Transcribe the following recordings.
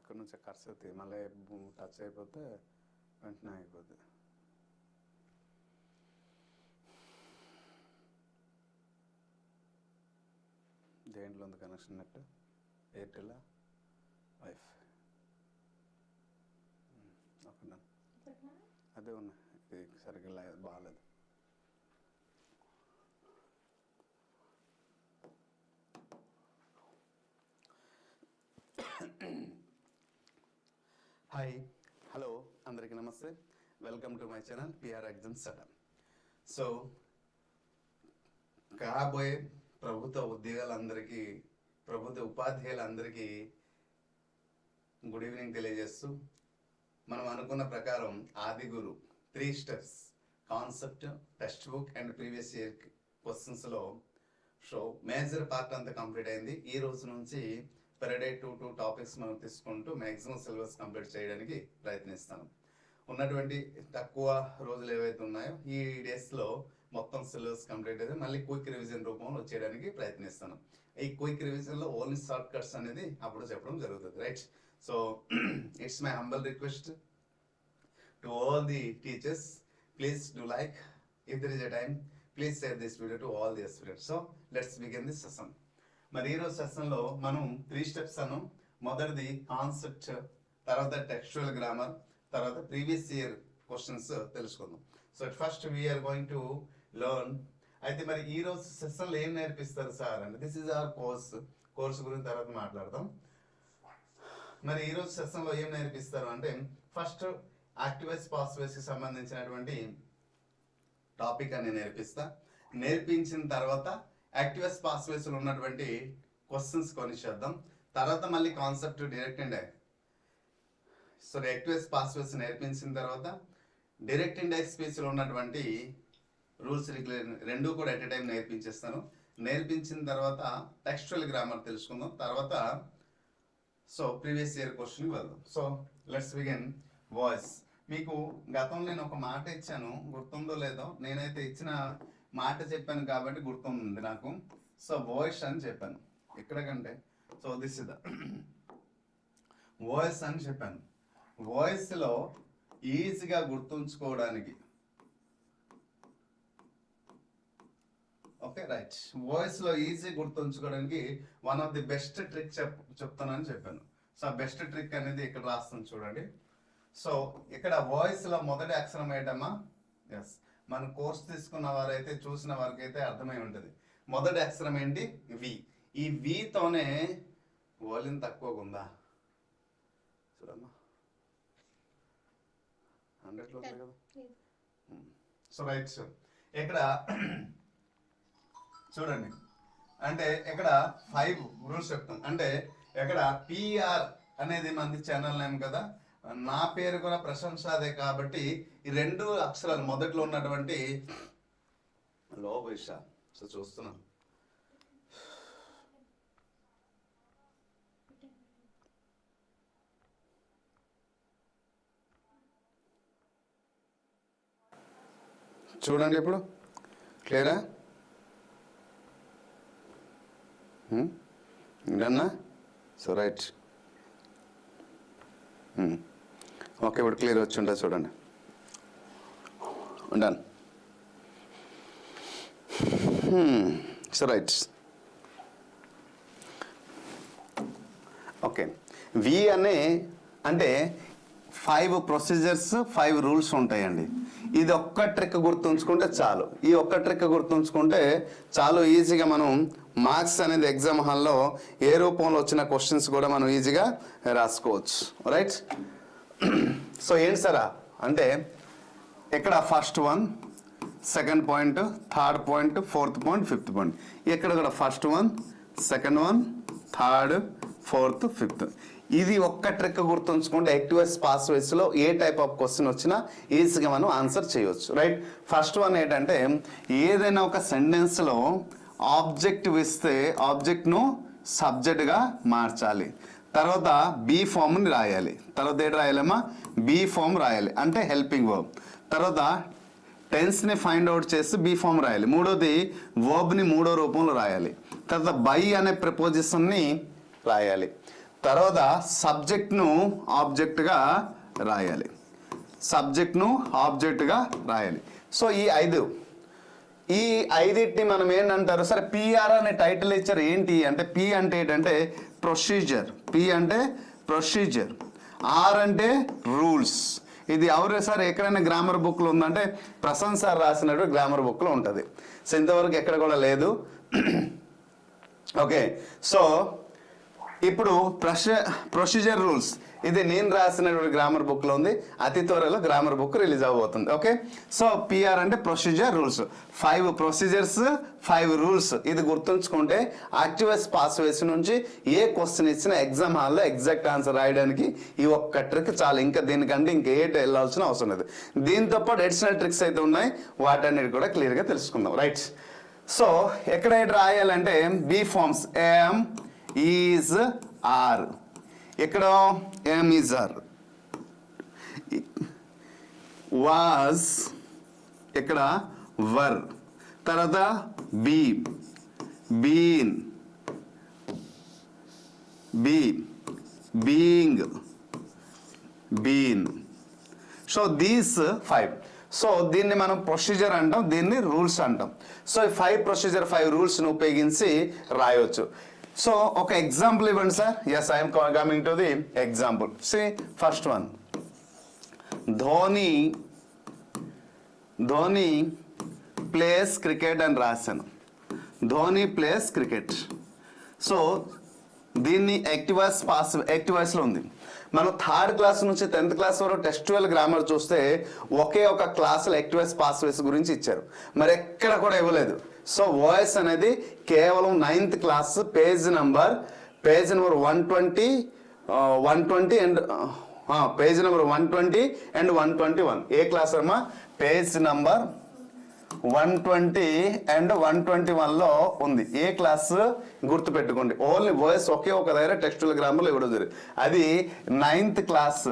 ఇక్కడ నుంచి ఖర్చు అవుతాయి, మళ్ళీ టచ్ అయిపోతే వెంటనే అయిపోద్ది. దేంట్లో ఉంది connection net? Airtel, wifi. Okay, అదే ఉన్నాయి. ఇది సరిగ్గా బాగాలేదు. హాయ్, హలో, అందరికీ నమస్తే. Welcome to my channel PR exams setup. So కాబోయే ప్రభుత్వ ఉద్యోగాలందరికీ, ప్రభుత్వ ఉపాధ్యాయులందరికీ గుడ్ ఈవినింగ్ తెలియజేస్తూ, మనం అనుకున్న ప్రకారం Adiguru 3 steps concept, text book and previous year క్వశ్చన్స్లో సో మేజర్ పార్ట్ అంతా కంప్లీట్ అయింది. ఈ రోజు నుంచి పర్ డే 2 టాపిక్స్ మనం తీసుకుంటూ మ్యాక్సిమం సిలబస్ కంప్లీట్ చేయడానికి ప్రయత్నిస్తాను. ఉన్నటువంటి తక్కువ రోజులు ఏవైతే ఉన్నాయో ఈ డేస్లో మొత్తం సిలబస్ కంప్లీట్ అయితే మళ్ళీ క్విక్ రివిజన్ రూపంలో వచ్చేయడానికి ప్రయత్నిస్తాను. ఈ క్విక్ రివిజన్లో ఓన్లీ షార్ట్ కట్స్ అనేది అప్పుడు చెప్పడం జరుగుతుంది, right? So it's my humble request to all the teachers, please do like, if there is a time please share this video to all the students. So let's begin this session. మరి ఈరోజు సెషన్లో మనం 3 steps అను. మొదటిది concept, తర్వాత textual grammar, తర్వాత previous year questions తెలుసుకుందాం. So first we're going to learn. అయితే మరి ఈ రోజు సెషన్లో ఏం నేర్పిస్తారు సార్ అంటే, దిస్ ఈజ్ అవర్ కోర్స్ గురించి తర్వాత మాట్లాడదాం. మరి ఈ రోజు సెషన్లో ఏం నేర్పిస్తారు అంటే, ఫస్ట్ యాక్టివేస్ పాస్వేస్ కి సంబంధించినటువంటి టాపిక్ అని నేర్పిస్తా. నేర్పించిన తర్వాత యాక్టివేస్ పాస్వేస్ లో ఉన్నటువంటి క్వశ్చన్స్ కొని చేద్దాం. తర్వాత మళ్ళీ కాన్సెప్ట్ డైరెక్ట్ అండ్ సో యాక్టివేస్ పాస్వేస్ నేర్పించిన తర్వాత డైరెక్ట్ ఇండెక్స్ స్పీచ్ లో ఉన్నటువంటి రూల్స్ రెండు కూడా ఎట్ ఎ టైం నేర్పించేస్తాను. నేర్పించిన తర్వాత టెక్స్చువల్ గ్రామర్ తెలుసుకుందాం. తర్వాత సో ప్రీవియస్ ఇయర్ క్వశ్చన్కి వెళ్దాం. So let's begin. వాయిస్. మీకు గతంలో నేను ఒక మాట ఇచ్చాను, గుర్తుందో లేదో. నేనైతే ఇచ్చిన మాట చెప్పాను కాబట్టి గుర్తుంది నాకు. సో వాయిస్ అని చెప్పాను ఎక్కడికంటే, so this is the voice అని చెప్పాను. వాయిస్లో ఈజీగా గుర్తుంచుకోవడానికి, ఓకే రైట్, వాయిస్లో ఈజీ గుర్తుంచుకోవడానికి one of the best trick చెప్తానని చెప్పాను. సో ఆ బెస్ట్ ట్రిక్ అనేది ఇక్కడ రాస్తాను చూడండి. సో ఇక్కడ వాయిస్లో మొదటి అక్షరం ఏంటమ్మా? ఎస్, మన కోర్స్ తీసుకున్న వారైతే, చూసిన వారికి అయితే అర్థమై ఉంటుంది. మొదటి అక్షరం ఏంటి? వి. ఈ వితోనే వాల్యూమ్ తక్కువగా ఉందా చూడమ్మా, 100లో ఉంది కదా. సో రైట్, ఇక్కడ చూడండి, అంటే ఇక్కడ 5 రూల్స్ చెప్తాం. అంటే ఇక్కడ పిఆర్ అనేది మంది ఛానల్ నేమ్ కదా, నా పేరు కూడా ప్రశంసాదే కాబట్టి ఈ 2 అక్షరాలు మొదట్లో ఉన్నటువంటి లోబైష. సో చూస్తున్నాను, చూడండి ఇప్పుడు క్లియరా? ఇంకన్నా సో రైట్, ఓకే ఇప్పుడు క్లియర్ వచ్చి ఉంటుంది చూడండి. Done. So right, okay. V అంటే 5 ప్రొసీజర్స్, 5 రూల్స్ ఉంటాయండి. ఇది ఒక్క ట్రిక్ గుర్తుంచుకుంటే చాలు. ఈ ఒక్క ట్రిక్ గుర్తుంచుకుంటే చాలు, ఈజీగా మనం మార్క్స్ అనేది ఎగ్జామ్ హాల్లో ఏ రూపంలో వచ్చిన క్వశ్చన్స్ కూడా మనం ఈజీగా రాసుకోవచ్చు, రైట్? సో ఏంటి సారా అంటే, ఇక్కడ first 1, second point, third point, fourth point, fifth point. ఇక్కడ కూడా first 1, second 1, third, fourth, fifth. ఇది ఒక్క ట్రిక్ గుర్తుంచుకుంటే యాక్టివేస్ పాస్వేస్లో ఏ టైప్ ఆఫ్ క్వశ్చన్ వచ్చినా ఈజీగా మనం ఆన్సర్ చేయవచ్చు, రైట్? ఫస్ట్ 1 ఏంటంటే, ఏదైనా ఒక సెంటెన్స్లో ఆబ్జెక్ట్ ఇస్తే ఆబ్జెక్ట్ను సబ్జెక్ట్గా మార్చాలి. తర్వాత బీ ఫామ్ని రాయాలి. తర్వాత ఏంటి రాయాలమ్మా? బీ ఫామ్ రాయాలి, అంటే హెల్పింగ్ వర్బ్. తర్వాత టెన్స్ని ఫైండ్ అవుట్ చేసి బీ ఫామ్ రాయాలి. మూడోది వర్బ్ని 3వ రూపంలో రాయాలి. తర్వాత బై అనే ప్రిపోజిషన్ని రాయాలి. తర్వాత సబ్జెక్ట్ను ఆబ్జెక్ట్గా రాయాలి, సబ్జెక్ట్ను ఆబ్జెక్ట్గా రాయాలి. సో ఈ ఐదింటిని మనం ఏంటంటారు, సరే పిఆర్ అనే టైటిల్ ఇచ్చారు. ఏంటి అంటే పి అంటే ఏంటంటే ప్రొసీజర్, పి అంటే ప్రొసీజర్, ఆర్ అంటే రూల్స్. ఇది ఎవరు సార్ ఎక్కడైనా గ్రామర్ బుక్లో ఉందంటే ప్రశాంత్ సార్ రాసినట్టు గ్రామర్ బుక్లో ఉంటుంది. సో ఇంతవరకు ఎక్కడ కూడా లేదు. ఓకే, సో ఇప్పుడు ప్రొసీజర్ రూల్స్ ఇది నేను రాసినటువంటి గ్రామర్ బుక్లో ఉంది. అతి త్వరలో గ్రామర్ బుక్ రిలీజ్ అవబోతుంది. ఓకే, సో పిఆర్ అంటే ప్రొసీజర్ రూల్స్, 5 ప్రొసీజర్స్ 5 రూల్స్. ఇది గుర్తుంచుకుంటే యాక్టివ్ పాస్ వేసి నుంచి ఏ క్వశ్చన్ ఇచ్చినా ఎగ్జామ్ హాల్లో ఎగ్జాక్ట్ ఆన్సర్ రాయడానికి ఈ ఒక్క ట్రిక్ చాలు. ఇంకా దీనికంటే ఇంకేట వెళ్ళాల్సిన అవసరం లేదు. దీంతో పాటు అడిషనల్ ట్రిక్స్ అయితే ఉన్నాయి, వాటన్నిటి కూడా క్లియర్గా తెలుసుకుందాం. రైట్, సో ఎక్కడ రాయాలంటే be forms am is are, ఇక్కడ ఏఎం ఈజ్ ఆర్, వాజ్ ఇక్కడ వర్, తర్వాత be been, be being been. So these 5. So దీన్ని మనం ప్రొసీజర్ అంటాం, దీన్ని రూల్స్ అంటాం. సో ఈ 5 ప్రొసీజర్ 5 రూల్స్ను ఉపయోగించి రాయవచ్చు. సో ఒక ఎగ్జాంపుల్ ఇవ్వండి sir. Yes, I'm coming to the example. See first one, Dhoni plays cricket అని రాశాను. Dhoni plays cricket. సో దీన్ని యాక్టివ్ వాయిస్లో ఉంది. మనం 3rd క్లాస్ నుంచి 10th క్లాస్ వరకు టెక్స్చువల్ గ్రామర్ చూస్తే ఒకే ఒక క్లాసులో యాక్టివ్ పాస్ వేస్ గురించి ఇచ్చారు, మరి ఎక్కడ కూడా ఇవ్వలేదు. సో వాయిస్ అనేది కేవలం 9th class page number 120 and page number 120 and 121. A class అమ్మా? పేజ్ నెంబర్ 120 అండ్ 121లో ఉంది. ఏ క్లాస్ గుర్తుపెట్టుకోండి. ఓన్లీ వాయిస్ ఒకే ఒక దగ్గర టెక్స్టువల్ గ్రామర్లో ఇవ్వడం జరిగింది. అది 9th క్లాస్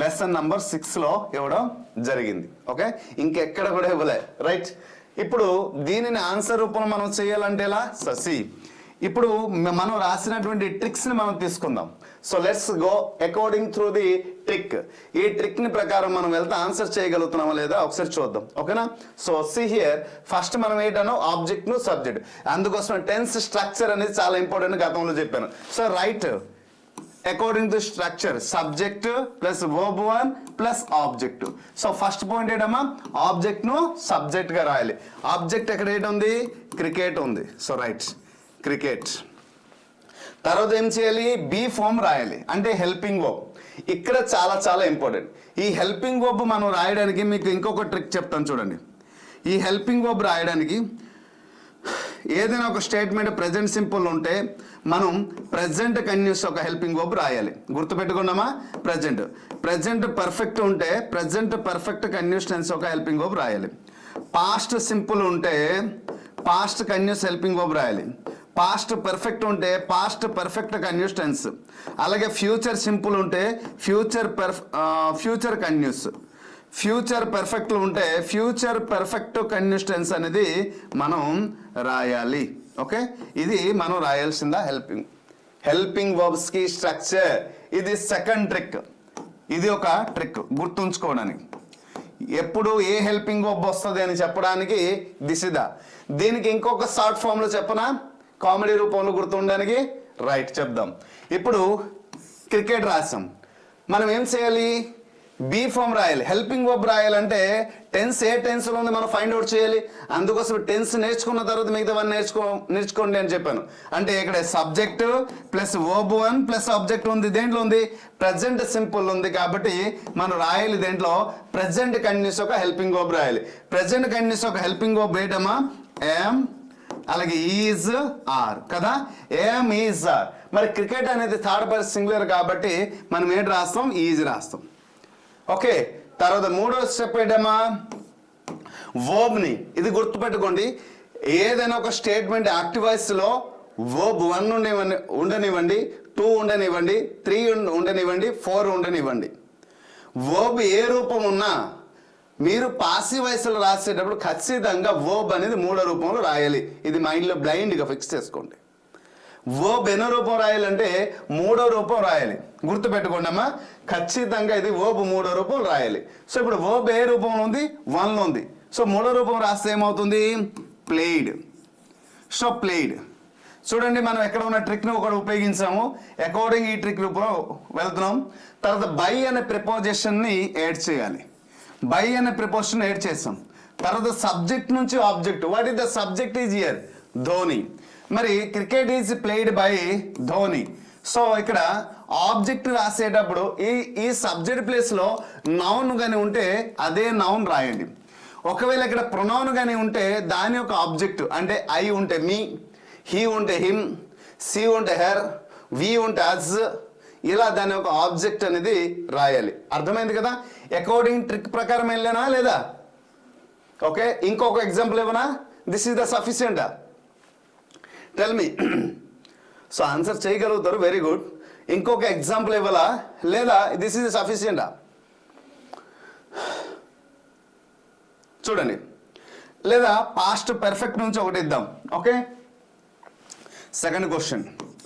లెసన్ నంబర్ 6లో ఇవ్వడం జరిగింది. ఓకే, ఇంకెక్కడ కూడా ఇవ్వలే. రైట్, ఇప్పుడు దీనిని ఆన్సర్ రూపంలో మనం చేయాలంటే ఎలా? ససి ఇప్పుడు మనం రాసినటువంటి ట్రిక్స్ని మనం తీసుకుందాం. So let's go according through the trick. ఈ ట్రిక్ని ప్రకారం మనం వెళ్తే ఆన్సర్ చేయగలుగుతున్నామా లేదా ఒకసారి చూద్దాం. ఓకేనా? సో సి హియర్, ఫస్ట్ మనం ఏంటనో ఆబ్జెక్ట్ను సబ్జెక్ట్. అందుకోసం టెన్స్ స్ట్రక్చర్ అనేది చాలా ఇంపార్టెంట్, గతంలో చెప్పాను. So right according to structure subject plus verb 1 plus object. So first point ఏంటమ్మా? ఆబ్జెక్ట్ను సబ్జెక్ట్గా రాయాలి. ఆబ్జెక్ట్ ఎక్కడ ఏంటుంది? క్రికెట్ ఉంది. So right, cricket. తర్వాత ఏం చేయాలి? బీ ఫామ్ రాయాలి, అంటే హెల్పింగ్ వర్బ్. ఇక్కడ చాలా చాలా ఇంపార్టెంట్. ఈ హెల్పింగ్ వర్బ్ మనం రాయడానికి మీకు ఇంకొక ట్రిక్ చెప్తాను చూడండి. ఈ హెల్పింగ్ వర్బ్ రాయడానికి ఏదైనా ఒక స్టేట్మెంట్ ప్రెజెంట్ సింపుల్ ఉంటే మనం ప్రెజెంట్ కంటిన్యూస్ ఒక హెల్పింగ్ వర్బ్ రాయాలి. గుర్తుపెట్టుకున్నామా? ప్రెజెంట్ పర్ఫెక్ట్ ఉంటే ప్రెజెంట్ పర్ఫెక్ట్ కంటిన్యూస్ టెన్స్ ఒక హెల్పింగ్ వర్బ్ రాయాలి. పాస్ట్ సింపుల్ ఉంటే పాస్ట్ కంటిన్యూస్ హెల్పింగ్ వర్బ్ రాయాలి. పాస్ట్ పర్ఫెక్ట్ ఉంటే పాస్ట్ పర్ఫెక్ట్ కంటిన్యూస్ టెన్స్. అలాగే ఫ్యూచర్ సింపుల్ ఉంటే ఫ్యూచర్ కంటిన్యూస్. ఫ్యూచర్ పర్ఫెక్ట్ ఉంటే ఫ్యూచర్ పర్ఫెక్ట్ కంటిన్యూస్ టెన్స్ అనేది మనం రాయాలి. ఓకే, ఇది మనం రాయాల్సిందా హెల్పింగ్ వర్బ్స్ కి స్ట్రక్చర్. ఇది సెకండ్ ట్రిక్. ఇది ఒక ట్రిక్ గుర్తుంచుకోవడానికి. ఎప్పుడు ఏ హెల్పింగ్ వర్బ్ వస్తుంది అని చెప్పడానికి దిశదా. దీనికి ఇంకొక షార్ట్ ఫామ్లో చెప్పనా, కామెడీ రూపంలో గుర్తుండడానికి? రైట్, చెప్దాం. ఇప్పుడు క్రికెట్ రాసాం, మనం ఏం చేయాలి? బీ ఫామ్ రాయాలి. హెల్పింగ్ వర్బ్ రాయాలంటే టెన్స్ ఏ టెన్స్లో ఉంది మనం ఫైండ్ అవుట్ చేయాలి. అందుకోసం టెన్స్ నేర్చుకున్న తర్వాత మిగతావన్నీ నేర్చుకోండి అని చెప్పాను. అంటే ఇక్కడ subject plus verb 1 plus object ఉంది. దేంట్లో ఉంది? ప్రెజెంట్ సింపుల్ ఉంది. కాబట్టి మనం రాయాలి దేంట్లో? ప్రెజెంట్ కంటిన్యూస్ ఒక హెల్పింగ్ వర్బ్ రాయాలి. ప్రెజెంట్ కంటిన్యూస్ ఒక హెల్పింగ్ వర్బ్ ఏంటమ్మా? ఏం, అలాగే ఈజ్ ఆర్ కదా. ఏం ఈజ్ ఆర్. మరి క్రికెట్ అనేది థర్డ్ పర్సన్ సింగులర్ కాబట్టి మనం ఏంటి రాస్తాం? ఈజ్ రాస్తాం. ఓకే, తర్వాత మూడో స్టెప్ ఏంటమ్మా? వర్బ్ని. ఇది గుర్తుపెట్టుకోండి. ఏదైనా ఒక స్టేట్మెంట్ యాక్టివ్ వాయిస్లో వర్బ్ 1 ఉండనివ్వండి, 2 ఉండనివ్వండి, 3 ఉండనివ్వండి, 4 ఉండనివ్వండి. వర్బ్ ఏ రూపం ఉన్నా మీరు పాసివ్ వాయిస్లో రాసేటప్పుడు ఖచ్చితంగా వర్బ్ అనేది 3వ రూపంలో రాయాలి. ఇది మైండ్లో బ్లైండ్గా ఫిక్స్ చేసుకోండి. వర్బ్ ఎన్నో రూపం రాయాలంటే మూడో రూపం రాయాలి. గుర్తుపెట్టుకోండి అమ్మా, ఖచ్చితంగా ఇది వర్బ్ మూడో రూపం రాయాలి. సో ఇప్పుడు వర్బ్ ఏ రూపంలో ఉంది? 1లో ఉంది. సో మూడో రూపం రాస్తే ఏమవుతుంది? ప్లేడ్. So played. చూడండి, మనం ఎక్కడ ఉన్న ట్రిక్ను ఒకటి ఉపయోగించాము. అకార్డింగ్ ఈ ట్రిక్ రూపంలో వెళ్తున్నాం. తర్వాత బై అనే ప్రిపోజిషన్ని యాడ్ చేయాలి. బై అనే ప్రిపోజిషన్ యాడ్ చేస్తాం. తర్వాత సబ్జెక్ట్ నుంచి object. What is the subject is here? Dhoni. మరి cricket is played by Dhoni. So ఇక్కడ ఆబ్జెక్ట్ రాసేటప్పుడు ఈ సబ్జెక్ట్ ప్లేస్లో నౌన్ కానీ ఉంటే అదే నౌన్ రాయండి. ఒకవేళ ఇక్కడ ప్రొనౌన్ కానీ ఉంటే దాని యొక్క ఆబ్జెక్ట్ అంటే ఐ ఉంటే మీ, హీ ఉంటే హిమ్, సి ఉంటే హెర్, వి ఉంటే అజ్, ఇలా దాని యొక్క ఆబ్జెక్ట్ అనేది రాయాలి. అర్థమైంది కదా? అకార్డింగ్ ట్రిక్ ప్రకారం వెళ్ళానా లేదా? ఓకే, ఇంకొక ఎగ్జాంపుల్ ఇవ్వనా? దిస్ ఈస్ ద సఫిషియంటా? Tell me. సో ఆన్సర్ చేయగలుగుతారు, వెరీ గుడ్. ఇంకొక ఎగ్జాంపుల్ ఇవ్వాలా లేదా? దిస్ ఈజ్ సఫిషియంటా? చూడండి, లేదా పాస్ట్ పర్ఫెక్ట్ నుంచి ఒకటి ఇద్దాం. Okay, second question.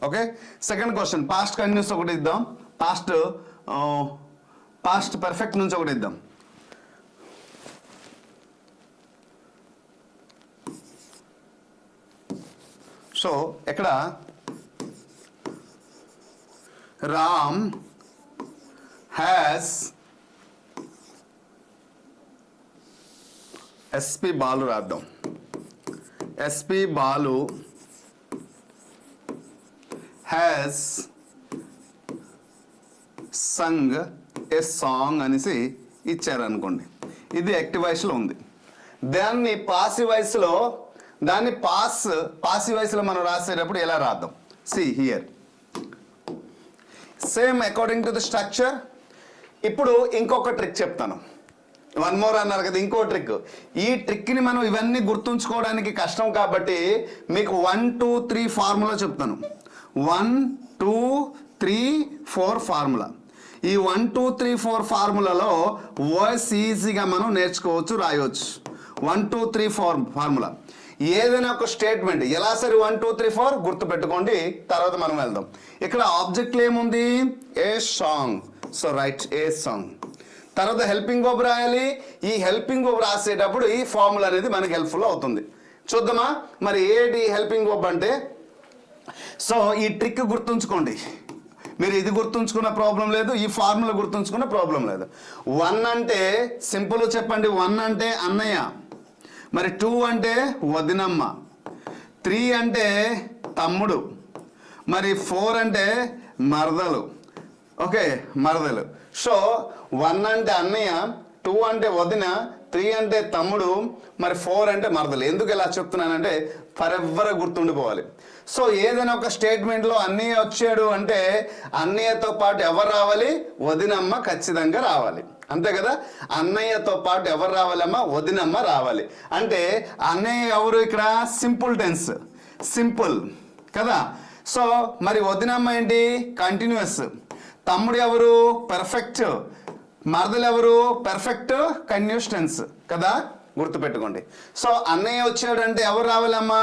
Okay, second question past continuous ఒకటి ఇద్దాం. పాస్ట్ పర్ఫెక్ట్ నుంచి ఒకటి ఇద్దాం. సో ఇక్కడ రామ్ హ్యాస్ ఎస్పి బాలు రాద్దాం. SP Balu has Sung A song అనేసి ఇచ్చారనుకోండి. ఇది యాక్టివ్ వాయిస్లో ఉంది. దాన్ని పాసివ్ వాయిస్లో పాసివ్ వాయిస్లో మనం రాసేటప్పుడు ఎలా రాద్దాం? See here, same according to the structure. ఇప్పుడు ఇంకొక ట్రిక్ చెప్తాను. 1 more అన్నారు కదా, ఇంకో ట్రిక్. ఈ ట్రిక్ని మనం ఇవన్నీ గుర్తుంచుకోవడానికి కష్టం కాబట్టి మీకు 1, 2, 3 ఫార్ములా చెప్తాను. 1, 2, 3, 4 ఫార్ములా. ఈ 1, 2, 3, 4 ఫార్ములాలో వాయిస్ ఈజీగా మనం నేర్చుకోవచ్చు, రాయవచ్చు. 1, 2, 3, 4 ఫార్ములా. ఏదైనా ఒక స్టేట్మెంట్ ఎలా సరే 1, 2, 3, 4 గుర్తుపెట్టుకోండి. తర్వాత మనం వెళ్దాం. ఇక్కడ ఆబ్జెక్ట్లో ఏముంది? ఏ సాంగ్. సో రైట్, ఏ సాంగ్. తర్వాత హెల్పింగ్ వర్బ్ రాయాలి. ఈ హెల్పింగ్ వర్బ్ రాసేటప్పుడు ఈ ఫార్ములా అనేది మనకి హెల్ప్ఫుల్ అవుతుంది. చూద్దామా మరి ఏంటి హెల్పింగ్ వర్బ్ అంటే? సో ఈ ట్రిక్ గుర్తుంచుకోండి. మీరు ఇది గుర్తుంచుకున్న ప్రాబ్లం లేదు, ఈ ఫార్ములా గుర్తుంచుకున్న ప్రాబ్లం లేదు. 1 అంటే సింపుల్ చెప్పండి. 1 అంటే అన్నయ్య, మరి 2 అంటే వదినమ్మ, 3 అంటే తమ్ముడు, మరి 4 అంటే మరదలు. ఓకే, మరదలు. సో 1 అంటే అన్నయ్య, 2 అంటే వదిన, 3 అంటే తమ్ముడు, మరి 4 అంటే మరదలు. ఎందుకు ఇలా చెప్తున్నానంటే ఫర్ ఎవర్ గుర్తుండిపోవాలి. సో ఏదైనా ఒక స్టేట్మెంట్లో అన్నయ్య వచ్చాడు అంటే అన్నయ్యతో పాటు ఎవరు రావాలి? వదినమ్మ ఖచ్చితంగా రావాలి. అంతే కదా? అన్నయ్యతో పాటు ఎవరు రావాలమ్మా? వదినమ్మ రావాలి. అంటే అన్నయ్య ఎవరు? ఇక్కడ సింపుల్ టెన్స్, సింపుల్ కదా. సో మరి వదినమ్మ ఏంటి? కంటిన్యూస్. తమ్ముడు ఎవరు? పర్ఫెక్ట్. మరదలు ఎవరు? పర్ఫెక్ట్ కంటిన్యూస్ టెన్స్ కదా, గుర్తుపెట్టుకోండి. సో అన్నయ్య వచ్చాడంటే ఎవరు రావాలమ్మా?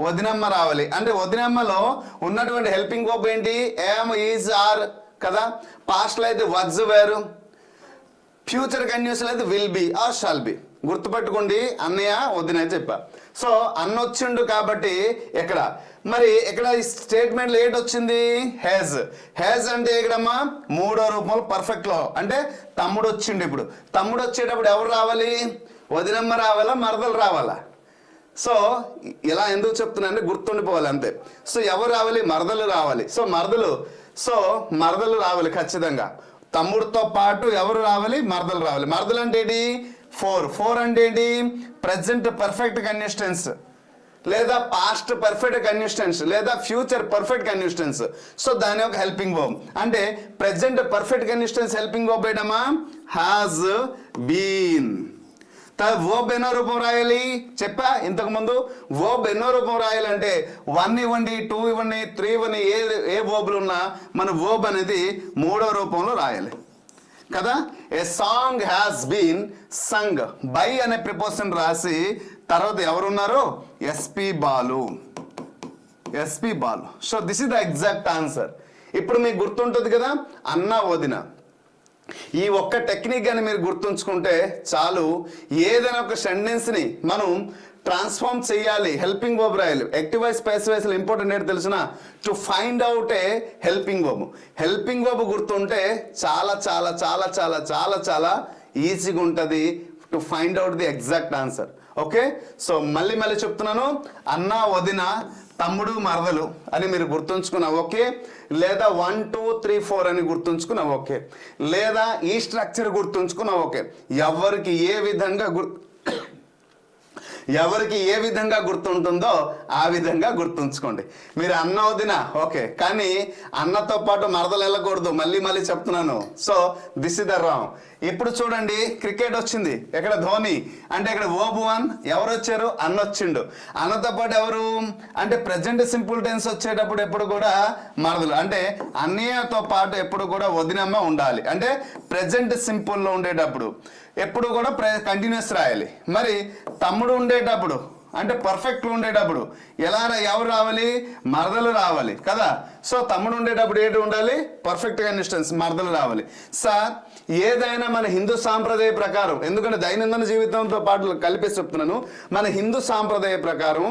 వదినమ్మ రావాలి. అంటే వదినమ్మలో ఉన్నటువంటి హెల్పింగ్ వర్బ్ ఏంటి? యామ్, ఈజ్, ఆర్ కదా. పాస్ట్లో అయితే వాజ్, వేరు. ఫ్యూచర్ కంటిన్యూస్ అయితే will be or shall be. గుర్తుపెట్టుకోండి, అన్నయ్య వదిన చెప్పా. సో అన్న వచ్చిండు కాబట్టి ఇక్కడ ఈ స్టేట్మెంట్లో ఏంటి వచ్చింది? హ్యాజ్. హ్యాజ్ అంటే ఇక్కడమ్మా మూడో రూపంలో పర్ఫెక్ట్లో అంటే తమ్ముడు వచ్చిండు. ఇప్పుడు తమ్ముడు వచ్చేటప్పుడు ఎవరు రావాలి? వదినమ్మ రావాలా? మరదలు రావాలా? సో ఇలా ఎందుకు చెప్తున్నా అంటే గుర్తుండిపోవాలి అంతే. సో ఎవరు రావాలి? మరదలు రావాలి. సో మరదలు రావాలి ఖచ్చితంగా. తమ్ముడితో పాటు ఎవరు రావాలి? మరదలు రావాలి. మరదలు అంటే ఏంటి? 4 అంటే ఏంటి? ప్రెజెంట్ పర్ఫెక్ట్ కంటిన్యూస్ టెన్స్, లేదా పాస్ట్ పర్ఫెక్ట్ కంటిన్యూస్ టెన్స్, లేదా future perfect continuous tense. So దాని యొక్క హెల్పింగ్ వర్బ్ అంటే present perfect continuous tense helping verb ఏంటమ్మా? Has been. వర్బ్ ఎన్నో రూపం రాయాలి చెప్పా ఇంతకు ముందు. వర్బ్ ఎన్నో రూపం రాయాలంటే 1 ఇవ్వండి, 2 ఇవ్వండి, 3 ఇవ్వండి, ఏ వర్బ్లు ఉన్నా మన వర్బ్ అనేది మూడో రూపంలో రాయాలి కదా. A song has been sung by అనే ప్రిపోజిషన్ రాసి తర్వాత ఎవరున్నారు? SP Balu. SP Balu. So this is the exact answer. ఇప్పుడు మీకు గుర్తుంటుంది కదా అన్న వదిన, ఈ ఒక్క టెక్నిక్ అని మీరు గుర్తుంచుకుంటే చాలు. ఏదైనా ఒక సెంటెన్స్ని మనం ట్రాన్స్ఫార్మ్ చేయాలి, హెల్పింగ్ వర్బ్ రాయాలి. యాక్టివ్ వాయిస్ ప్యాసివ్ వాయిస్లో ఇంపార్టెంట్ ఏంటి తెలిసిన, to find out A helping verb. Helping verb గుర్తుంటే చాలా చాలా చాలా చాలా చాలా చాలా ఈజీగా ఉంటుంది to find out the exact answer. Okay, so మళ్ళీ చెప్తున్నాను, అన్న వదిన తమ్ముడు మరదలు అని మీరు గుర్తుంచుకున్నా ఓకే, లేదా 1 2 3 4 అని గుర్తుంచుకున్నా ఓకే, లేదా ఈ స్ట్రక్చర్ గుర్తుంచుకున్నా ఓకే. ఎవరికి ఏ విధంగా గుర్తుంటుందో ఆ విధంగా గుర్తుంచుకోండి. మీరు అన్న వదిన ఓకే, కానీ అన్నతో పాటు మరదలు వెళ్ళకూడదు, మళ్ళీ చెప్తున్నాను. So this is the wrong. ఇప్పుడు చూడండి, క్రికెట్ వచ్చింది, ఇక్కడ ధోని అంటే ఇక్కడ ఓబు వన్, ఎవరు వచ్చారు, అన్న వచ్చిండు. అన్నతో పాటు ఎవరు అంటే ప్రెజెంట్ సింపుల్ టెన్స్ వచ్చేటప్పుడు ఎప్పుడు కూడా మరదలు, అంటే అన్నయ్యతో పాటు ఎప్పుడు కూడా వదినమ్మ ఉండాలి. అంటే ప్రెజెంట్ సింపుల్లో ఉండేటప్పుడు ఎప్పుడు కూడా కంటిన్యూస్ రాయాలి. మరి తమ్ముడు ఉండేటప్పుడు అంటే పర్ఫెక్ట్లో ఉండేటప్పుడు ఎవరు రావాలి, మరదలు రావాలి కదా. సో తమ్ముడు ఉండేటప్పుడు ఏంటి ఉండాలి, పర్ఫెక్ట్ కండిషన్స్ మరదలు రావాలి. సార్ ఏదైనా మన హిందూ సాంప్రదాయ ప్రకారం, ఎందుకంటే దైనందిన జీవితంతో పాటు కలిపేసి చెప్తున్నాను, మన హిందూ సాంప్రదాయ ప్రకారం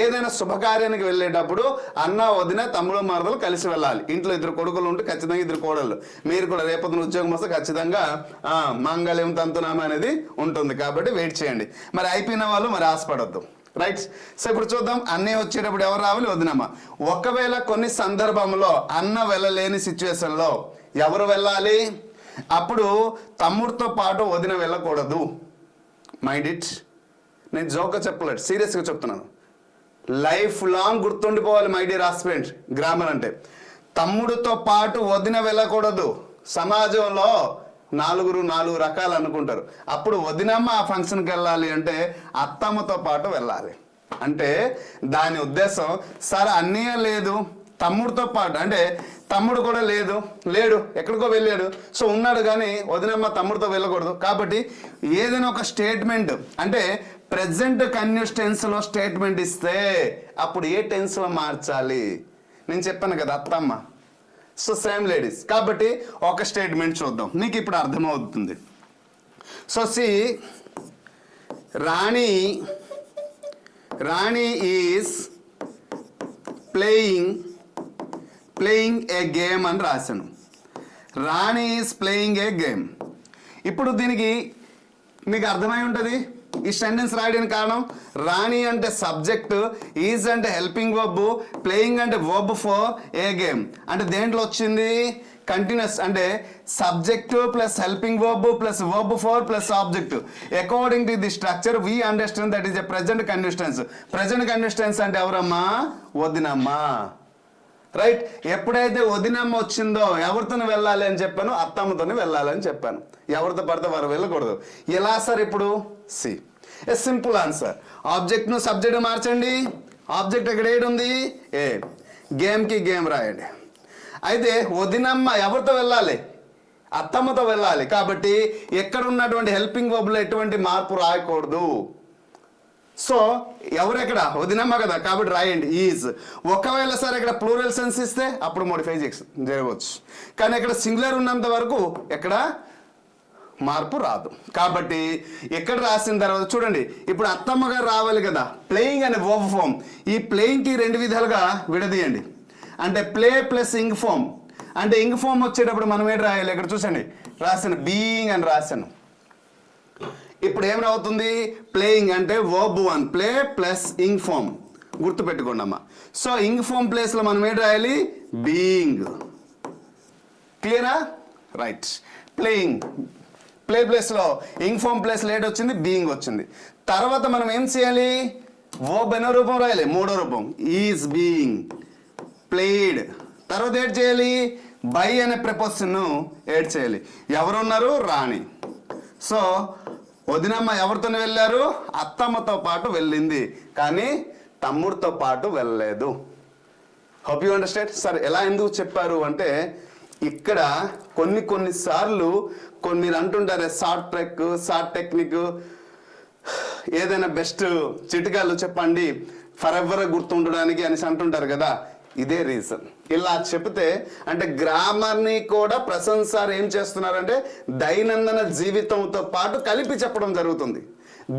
ఏదైనా శుభకార్యానికి వెళ్ళేటప్పుడు అన్న వదిన తమ్ముడు మరదలు కలిసి వెళ్ళాలి. ఇంట్లో 2 కొడుకులు ఉంటే ఖచ్చితంగా 2 కోడళ్ళు. మీరు కూడా రేపొద్దున ఉద్యోగం వస్తే ఖచ్చితంగా మాంగళ్యం తంతునామ అనేది ఉంటుంది. కాబట్టి వెయిట్ చేయండి. మరి అయిపోయిన వాళ్ళు మరి ఆశపడద్దు. రైట్. సో ఇప్పుడు చూద్దాం, అన్నయ్య వచ్చేటప్పుడు ఎవరు రావాలి, వదినమ్మ. ఒకవేళ కొన్ని సందర్భంలో అన్న వెళ్ళలేని సిచ్యువేషన్లో ఎవరు వెళ్ళాలి, అప్పుడు తమ్ముడితో పాటు వదిన వెళ్ళకూడదు. మైండ్ ఇట్, నేను జోక్గా చెప్పలేదు, సీరియస్గా చెప్తున్నాను. లైఫ్ లాంగ్ గుర్తుండిపోవాలి మై డియర్ ఆస్పిరెంట్. గ్రామర్ అంటే తమ్ముడితో పాటు వదిన వెళ్ళకూడదు. సమాజంలో 4 రకాలు అనుకుంటారు. అప్పుడు వదినమ్మ ఆ ఫంక్షన్కి వెళ్ళాలి అంటే అత్తమ్మతో పాటు వెళ్ళాలి. అంటే దాని ఉద్దేశం, సార్ అన్నయ్య లేదు తమ్ముడితో పాటు, అంటే తమ్ముడు కూడా లేడు ఎక్కడికో వెళ్ళాడు, సో ఉన్నాడు కానీ వదినమ్మ తమ్ముడితో వెళ్ళకూడదు. కాబట్టి ఏదైనా ఒక స్టేట్మెంట్ అంటే ప్రెజెంట్ కంటిన్యూస్ టెన్స్లో స్టేట్మెంట్ ఇస్తే అప్పుడు ఏ టెన్స్లో మార్చాలి, నేను చెప్పాను కదా అత్తమ్మ. సో సేమ్ లేడీస్, కాబట్టి ఒక స్టేట్మెంట్ చూద్దాం, మీకు ఇప్పుడు అర్థమవుతుంది. So see, Rani is playing a game అని రాశాను. Rani is playing a game. ఇప్పుడు దీనికి మీకు అర్థమై ఉంటుంది ఈ సెంటెన్స్ రాయడానికి కారణం. రాణి అంటే సబ్జెక్ట్, ఈజ్ అంటే హెల్పింగ్ వర్బ్, ప్లేయింగ్ అంటే వర్బ్ ఫర్ ఏ గేమ్. అంటే దేంట్లో వచ్చింది, కంటిన్యూస్, అంటే subject plus helping verb plus verb four plus object. According to the structure we understand that is a present continuous tense. Present continuous tense అంటే ఎవరమ్మా, వదినమ్మ. Right. ఎప్పుడైతే వదినమ్మ వచ్చిందో ఎవరితో వెళ్ళాలి అని చెప్పాను, అత్తమ్మతో వెళ్ళాలి అని చెప్పాను. ఎవరితో పడితే వారు వెళ్ళకూడదు. ఎలా సార్ ఇప్పుడు, సి ఏ సింపుల్ ఆన్సర్. ఆబ్జెక్ట్ను సబ్జెక్ట్ మార్చండి. ఆబ్జెక్ట్ ఎక్కడ ఏడు ఉంది, ఏ. గేమ్కి గేమ్ రాయండి. అయితే వదినమ్మ ఎవరితో వెళ్ళాలి, అత్తమ్మతో వెళ్ళాలి. కాబట్టి ఎక్కడ ఉన్నటువంటి హెల్పింగ్ వర్బ్లో ఎటువంటి మార్పు రాయకూడదు. సో ఎవరెక్కడ, వదినమ్మ కదా, కాబట్టి రాయండి ఈజ్. ఒకవేళ సార్ ఇక్కడ ప్లూరల్ సెన్స్ ఇస్తే అప్పుడు మోడిఫై జరగవచ్చు, కానీ ఇక్కడ సింగులర్ ఉన్నంత వరకు ఎక్కడ మార్పు రాదు. కాబట్టి ఎక్కడ రాసిన తర్వాత చూడండి, ఇప్పుడు అత్తమ్మ గారు రావాలి కదా, ప్లేయింగ్ అనే వర్బ్ ఫామ్. ఈ ప్లేయింగ్కి 2 విధాలుగా విడదీయండి. అంటే ప్లే ప్లస్ ఇంగ్ ఫామ్. అంటే ఇంగ్ ఫామ్ వచ్చేటప్పుడు మనం ఏంటి రాయాలి, ఇక్కడ చూసండి రాశాను, బీయింగ్ అని రాశాను. ఇప్పుడు ఏమవుతుంది, ప్లేయింగ్ అంటే verb 1 play plus ing form, గుర్తుపెట్టుకోండి అమ్మా. సో ఇంగ్ ఫామ్ ప్లేస్లో మనం ఏంటి రాయాలి, బీయింగ్. క్లియరా, రైట్. ప్లేయింగ్ ప్లే ప్లేస్లో ఇంగ్ ఫామ్ ప్లేస్ లేట్ వచ్చింది, బీయింగ్ వచ్చింది. తర్వాత మనం ఏం చేయాలి, వర్బ్ ఎన్నో రూపం రాయాలి, 3వ రూపం, ఈజ్ బీయింగ్ ప్లేడ్. తర్వాత ఏడ్ చేయాలి, బై అనే ప్రిపోజిషన్ ఏడ్ చేయాలి. ఎవరున్నారు, రాణి. సో వదినమ్మ ఎవరితో వెళ్ళారు, అత్తమ్మతో పాటు వెళ్ళింది, కానీ తమ్ముడితో పాటు వెళ్ళలేదు. Hope you understand. సార్ ఎలా ఎందుకు చెప్పారు అంటే, ఇక్కడ కొన్నిసార్లు మీరు అంటుంటారే షార్ట్ ట్రిక్, షార్ట్ టెక్నిక్, ఏదైనా బెస్ట్ చిట్కాలు చెప్పండి. ఫర్ ఎవర్ గుర్తుండడానికి అనేసి అంటుంటారు కదా, ఇదే రీజన్. ఇలా చెప్తే అంటే గ్రామర్ని కూడా ప్రసన్న సార్ ఏం చేస్తున్నారంటే దైనందిన జీవితంతో పాటు కలిపి చెప్పడం జరుగుతుంది.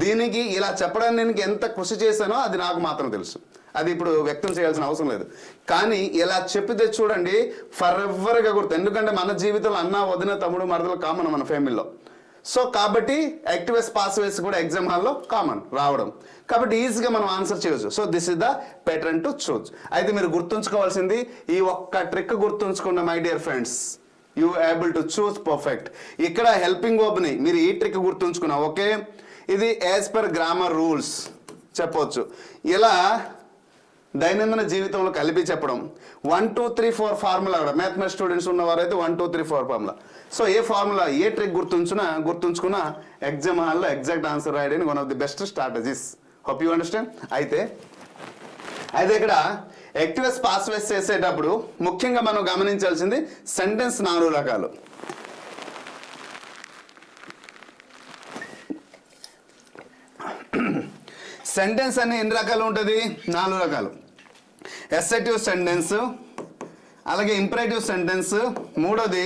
దీనికి ఇలా చెప్పడానికి నేను ఎంత కృషి చేశానో అది నాకు మాత్రం తెలుసు, అది ఇప్పుడు వ్యక్తం చేయాల్సిన అవసరం లేదు. కానీ ఇలా చెప్పితే చూడండి ఫర్ ఎవర్గా గుర్తు, ఎందుకంటే మన జీవితంలో అన్న వదిన తమ్ముడు మరదలు కామన్ మన ఫ్యామిలీలో. సో కాబట్టి యాక్టివేస్ పాస్వేస్ కూడా ఎగ్జామ్ హాల్లో కామన్ రావడం, కాబట్టి ఈజీగా మనం ఆన్సర్ చేయొచ్చు. So this is the pattern to choose. అయితే మీరు గుర్తుంచుకోవాల్సింది ఈ ఒక్క ట్రిక్ గుర్తుంచుకున్న my dear friends, you able to choose perfect. ఇక్కడ హెల్పింగ్ వర్బ్ని మీరు ఈ ట్రిక్ గుర్తుంచుకున్నా, ఓకే, ఇది యాజ్ పర్ గ్రామర్ రూల్స్ చెప్పవచ్చు. ఇలా దైనందిన జీవితంలో కలిపి చెప్పడం. 1 2 3 4 ఫార్ములా కూడా మ్యాథమెటిక్స్ స్టూడెంట్స్ ఉన్నవారైతే 1 2 3 4 ఫార్ములా. సో ఏ ఫార్ములా ఏ ట్రిక్ గుర్తుంచుకున్న ఎగ్జామ్ హాల్లో ఎగ్జాక్ట్ ఆన్సర్ రాయడానికి one of the best strategies. Hope you understand. అయితే ఇక్కడ యాక్టివేస్ పాస్వేస్ చేసేటప్పుడు ముఖ్యంగా మనం గమనించాల్సింది సెంటెన్స్ 4 రకాలు. సెంటెన్స్ అన్ని ఎన్ని రకాలు ఉంటుంది? 4 రకాలు. ఎస్సెటివ్ సెంటెన్స్, అలాగే ఇంపరేటివ్ సెంటెన్స్, మూడోది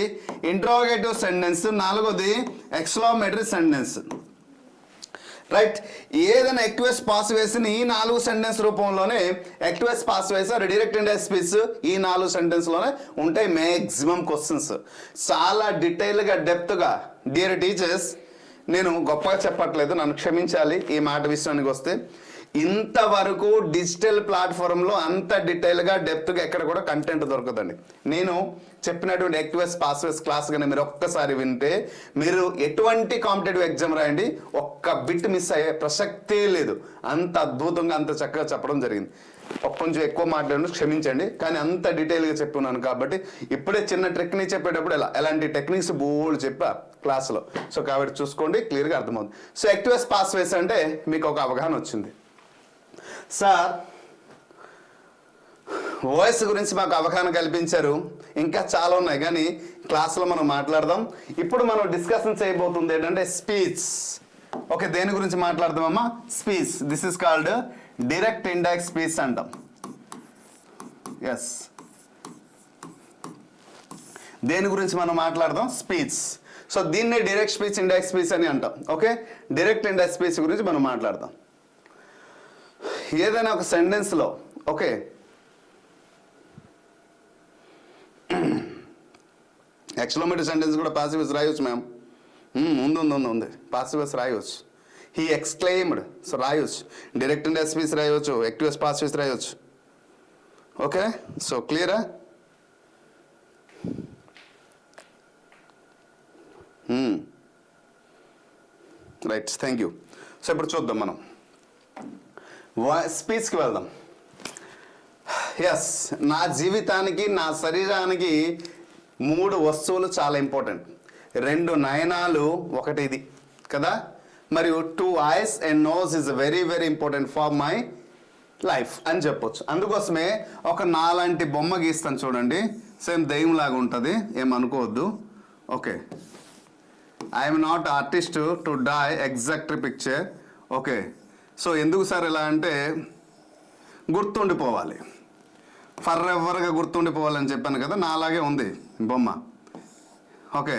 ఇంట్రోగేటివ్ సెంటెన్స్, నాలుగోది ఎక్స్క్లమేటరీ సెంటెన్స్. రైట్. ఏదైనా యాక్టివేస్ పాస్వేస్ ఈ 4 సెంటెన్స్ రూపంలోనే యాక్టివేస్ పాస్వేస్ డైరెక్ట్ ఇండైరెక్ట్ స్పీచ్ ఈ 4 సెంటెన్స్లోనే ఉంటాయి మ్యాక్సిమం క్వశ్చన్స్. చాలా డీటెయిల్గా డెప్త్గా. డియర్ టీచర్స్, నేను గొప్పగా చెప్పట్లేదు, నన్ను క్షమించాలి ఈ మాట విషయానికి వస్తే. ఇంతవరకు డిజిటల్ ప్లాట్ఫామ్లో అంత డీటెయిల్గా డెప్త్గా ఎక్కడ కూడా కంటెంట్ దొరకదండి. నేను చెప్పినటువంటి యాక్టివేస్ పాస్వేస్ క్లాస్ కానీ మీరు ఒక్కసారి వింటే మీరు ఎటువంటి కాంపిటేటివ్ ఎగ్జామ్ రాయండి, ఒక్క బిట్ మిస్ అయ్యే ప్రసక్తే లేదు. అంత అద్భుతంగా అంత చక్కగా చెప్పడం జరిగింది. కొంచెం ఎక్కువ మాట్లాడి క్షమించండి, కానీ అంత డీటెయిల్గా చెప్పున్నాను కాబట్టి ఇప్పుడే చిన్న టెక్నిక్ చెప్పేటప్పుడు ఎలాంటి టెక్నిక్స్ బోల్డ్ చెప్పా క్లాస్లో. సో కాబట్టి చూసుకోండి, క్లియర్గా అర్థమవుతుంది. సో యాక్టివేస్ పాస్వేస్ అంటే మీకు ఒక అవగాహన వచ్చింది. సార్ వాయిస్ గురించి మాకు అవగాహన కల్పించారు, ఇంకా చాలా ఉన్నాయి కానీ క్లాస్లో మనం మాట్లాడదాం. ఇప్పుడు మనం డిస్కషన్ చేయబోతుంది ఏంటంటే స్పీచ్. ఓకే, దేని గురించి మాట్లాడదామమ్మా? Speech. This is called direct indirect speech అంటాం. ఎస్, దేని గురించి మనం మాట్లాడదాం? స్పీచ్. సో దీన్నే డైరెక్ట్ స్పీచ్ ఇండైరెక్ట్ స్పీచ్ అని అంటాం. ఓకే, డైరెక్ట్ ఇండైరెక్ట్ స్పీచ్ గురించి మనం మాట్లాడదాం. ఏదైనా ఒక సెంటెన్స్లో, ఓకే, ఎక్స్క్లమేటరీ సెంటెన్స్ కూడా పాసివ్స్ రాయవచ్చు మ్యామ్. ఉంది పాసివ్స్ రాయవచ్చు. హీ ఎక్స్క్లెయిమ్డ్, సో రాయవచ్చు. డైరెక్ట్ ఇండైరెక్ట్ స్పీచ్ రాయవచ్చు, యాక్టివేస్ పాసివ్స్ రాయవచ్చు. ఓకే, సో క్లియరా? Right, thank you. సో ఇప్పుడు చూద్దాం మనం స్పీచ్కి వెళ్దాం. ఎస్, నా జీవితానికి నా శరీరానికి 3 వస్తువులు చాలా ఇంపార్టెంట్. 2 నయనాలు, ఒకటి ఇది కదా, మరియు 2 eyes and nose is very very important for my life అని చెప్పొచ్చు. అందుకోసమే ఒక నాలాంటి బొమ్మ గీస్తాను చూడండి, సేమ్ దెయ్యం లాగా ఉంటుంది, ఏమనుకోవద్దు. Okay, I'm not artist to draw exact picture. Okay, so ఎందుకు సార్ ఇలా అంటే గుర్తుండిపోవాలి, ఫర్ ఎవర్గా గుర్తుండిపోవాలని చెప్పాను కదా, నాలాగే ఉంది బొమ్మ. ఓకే,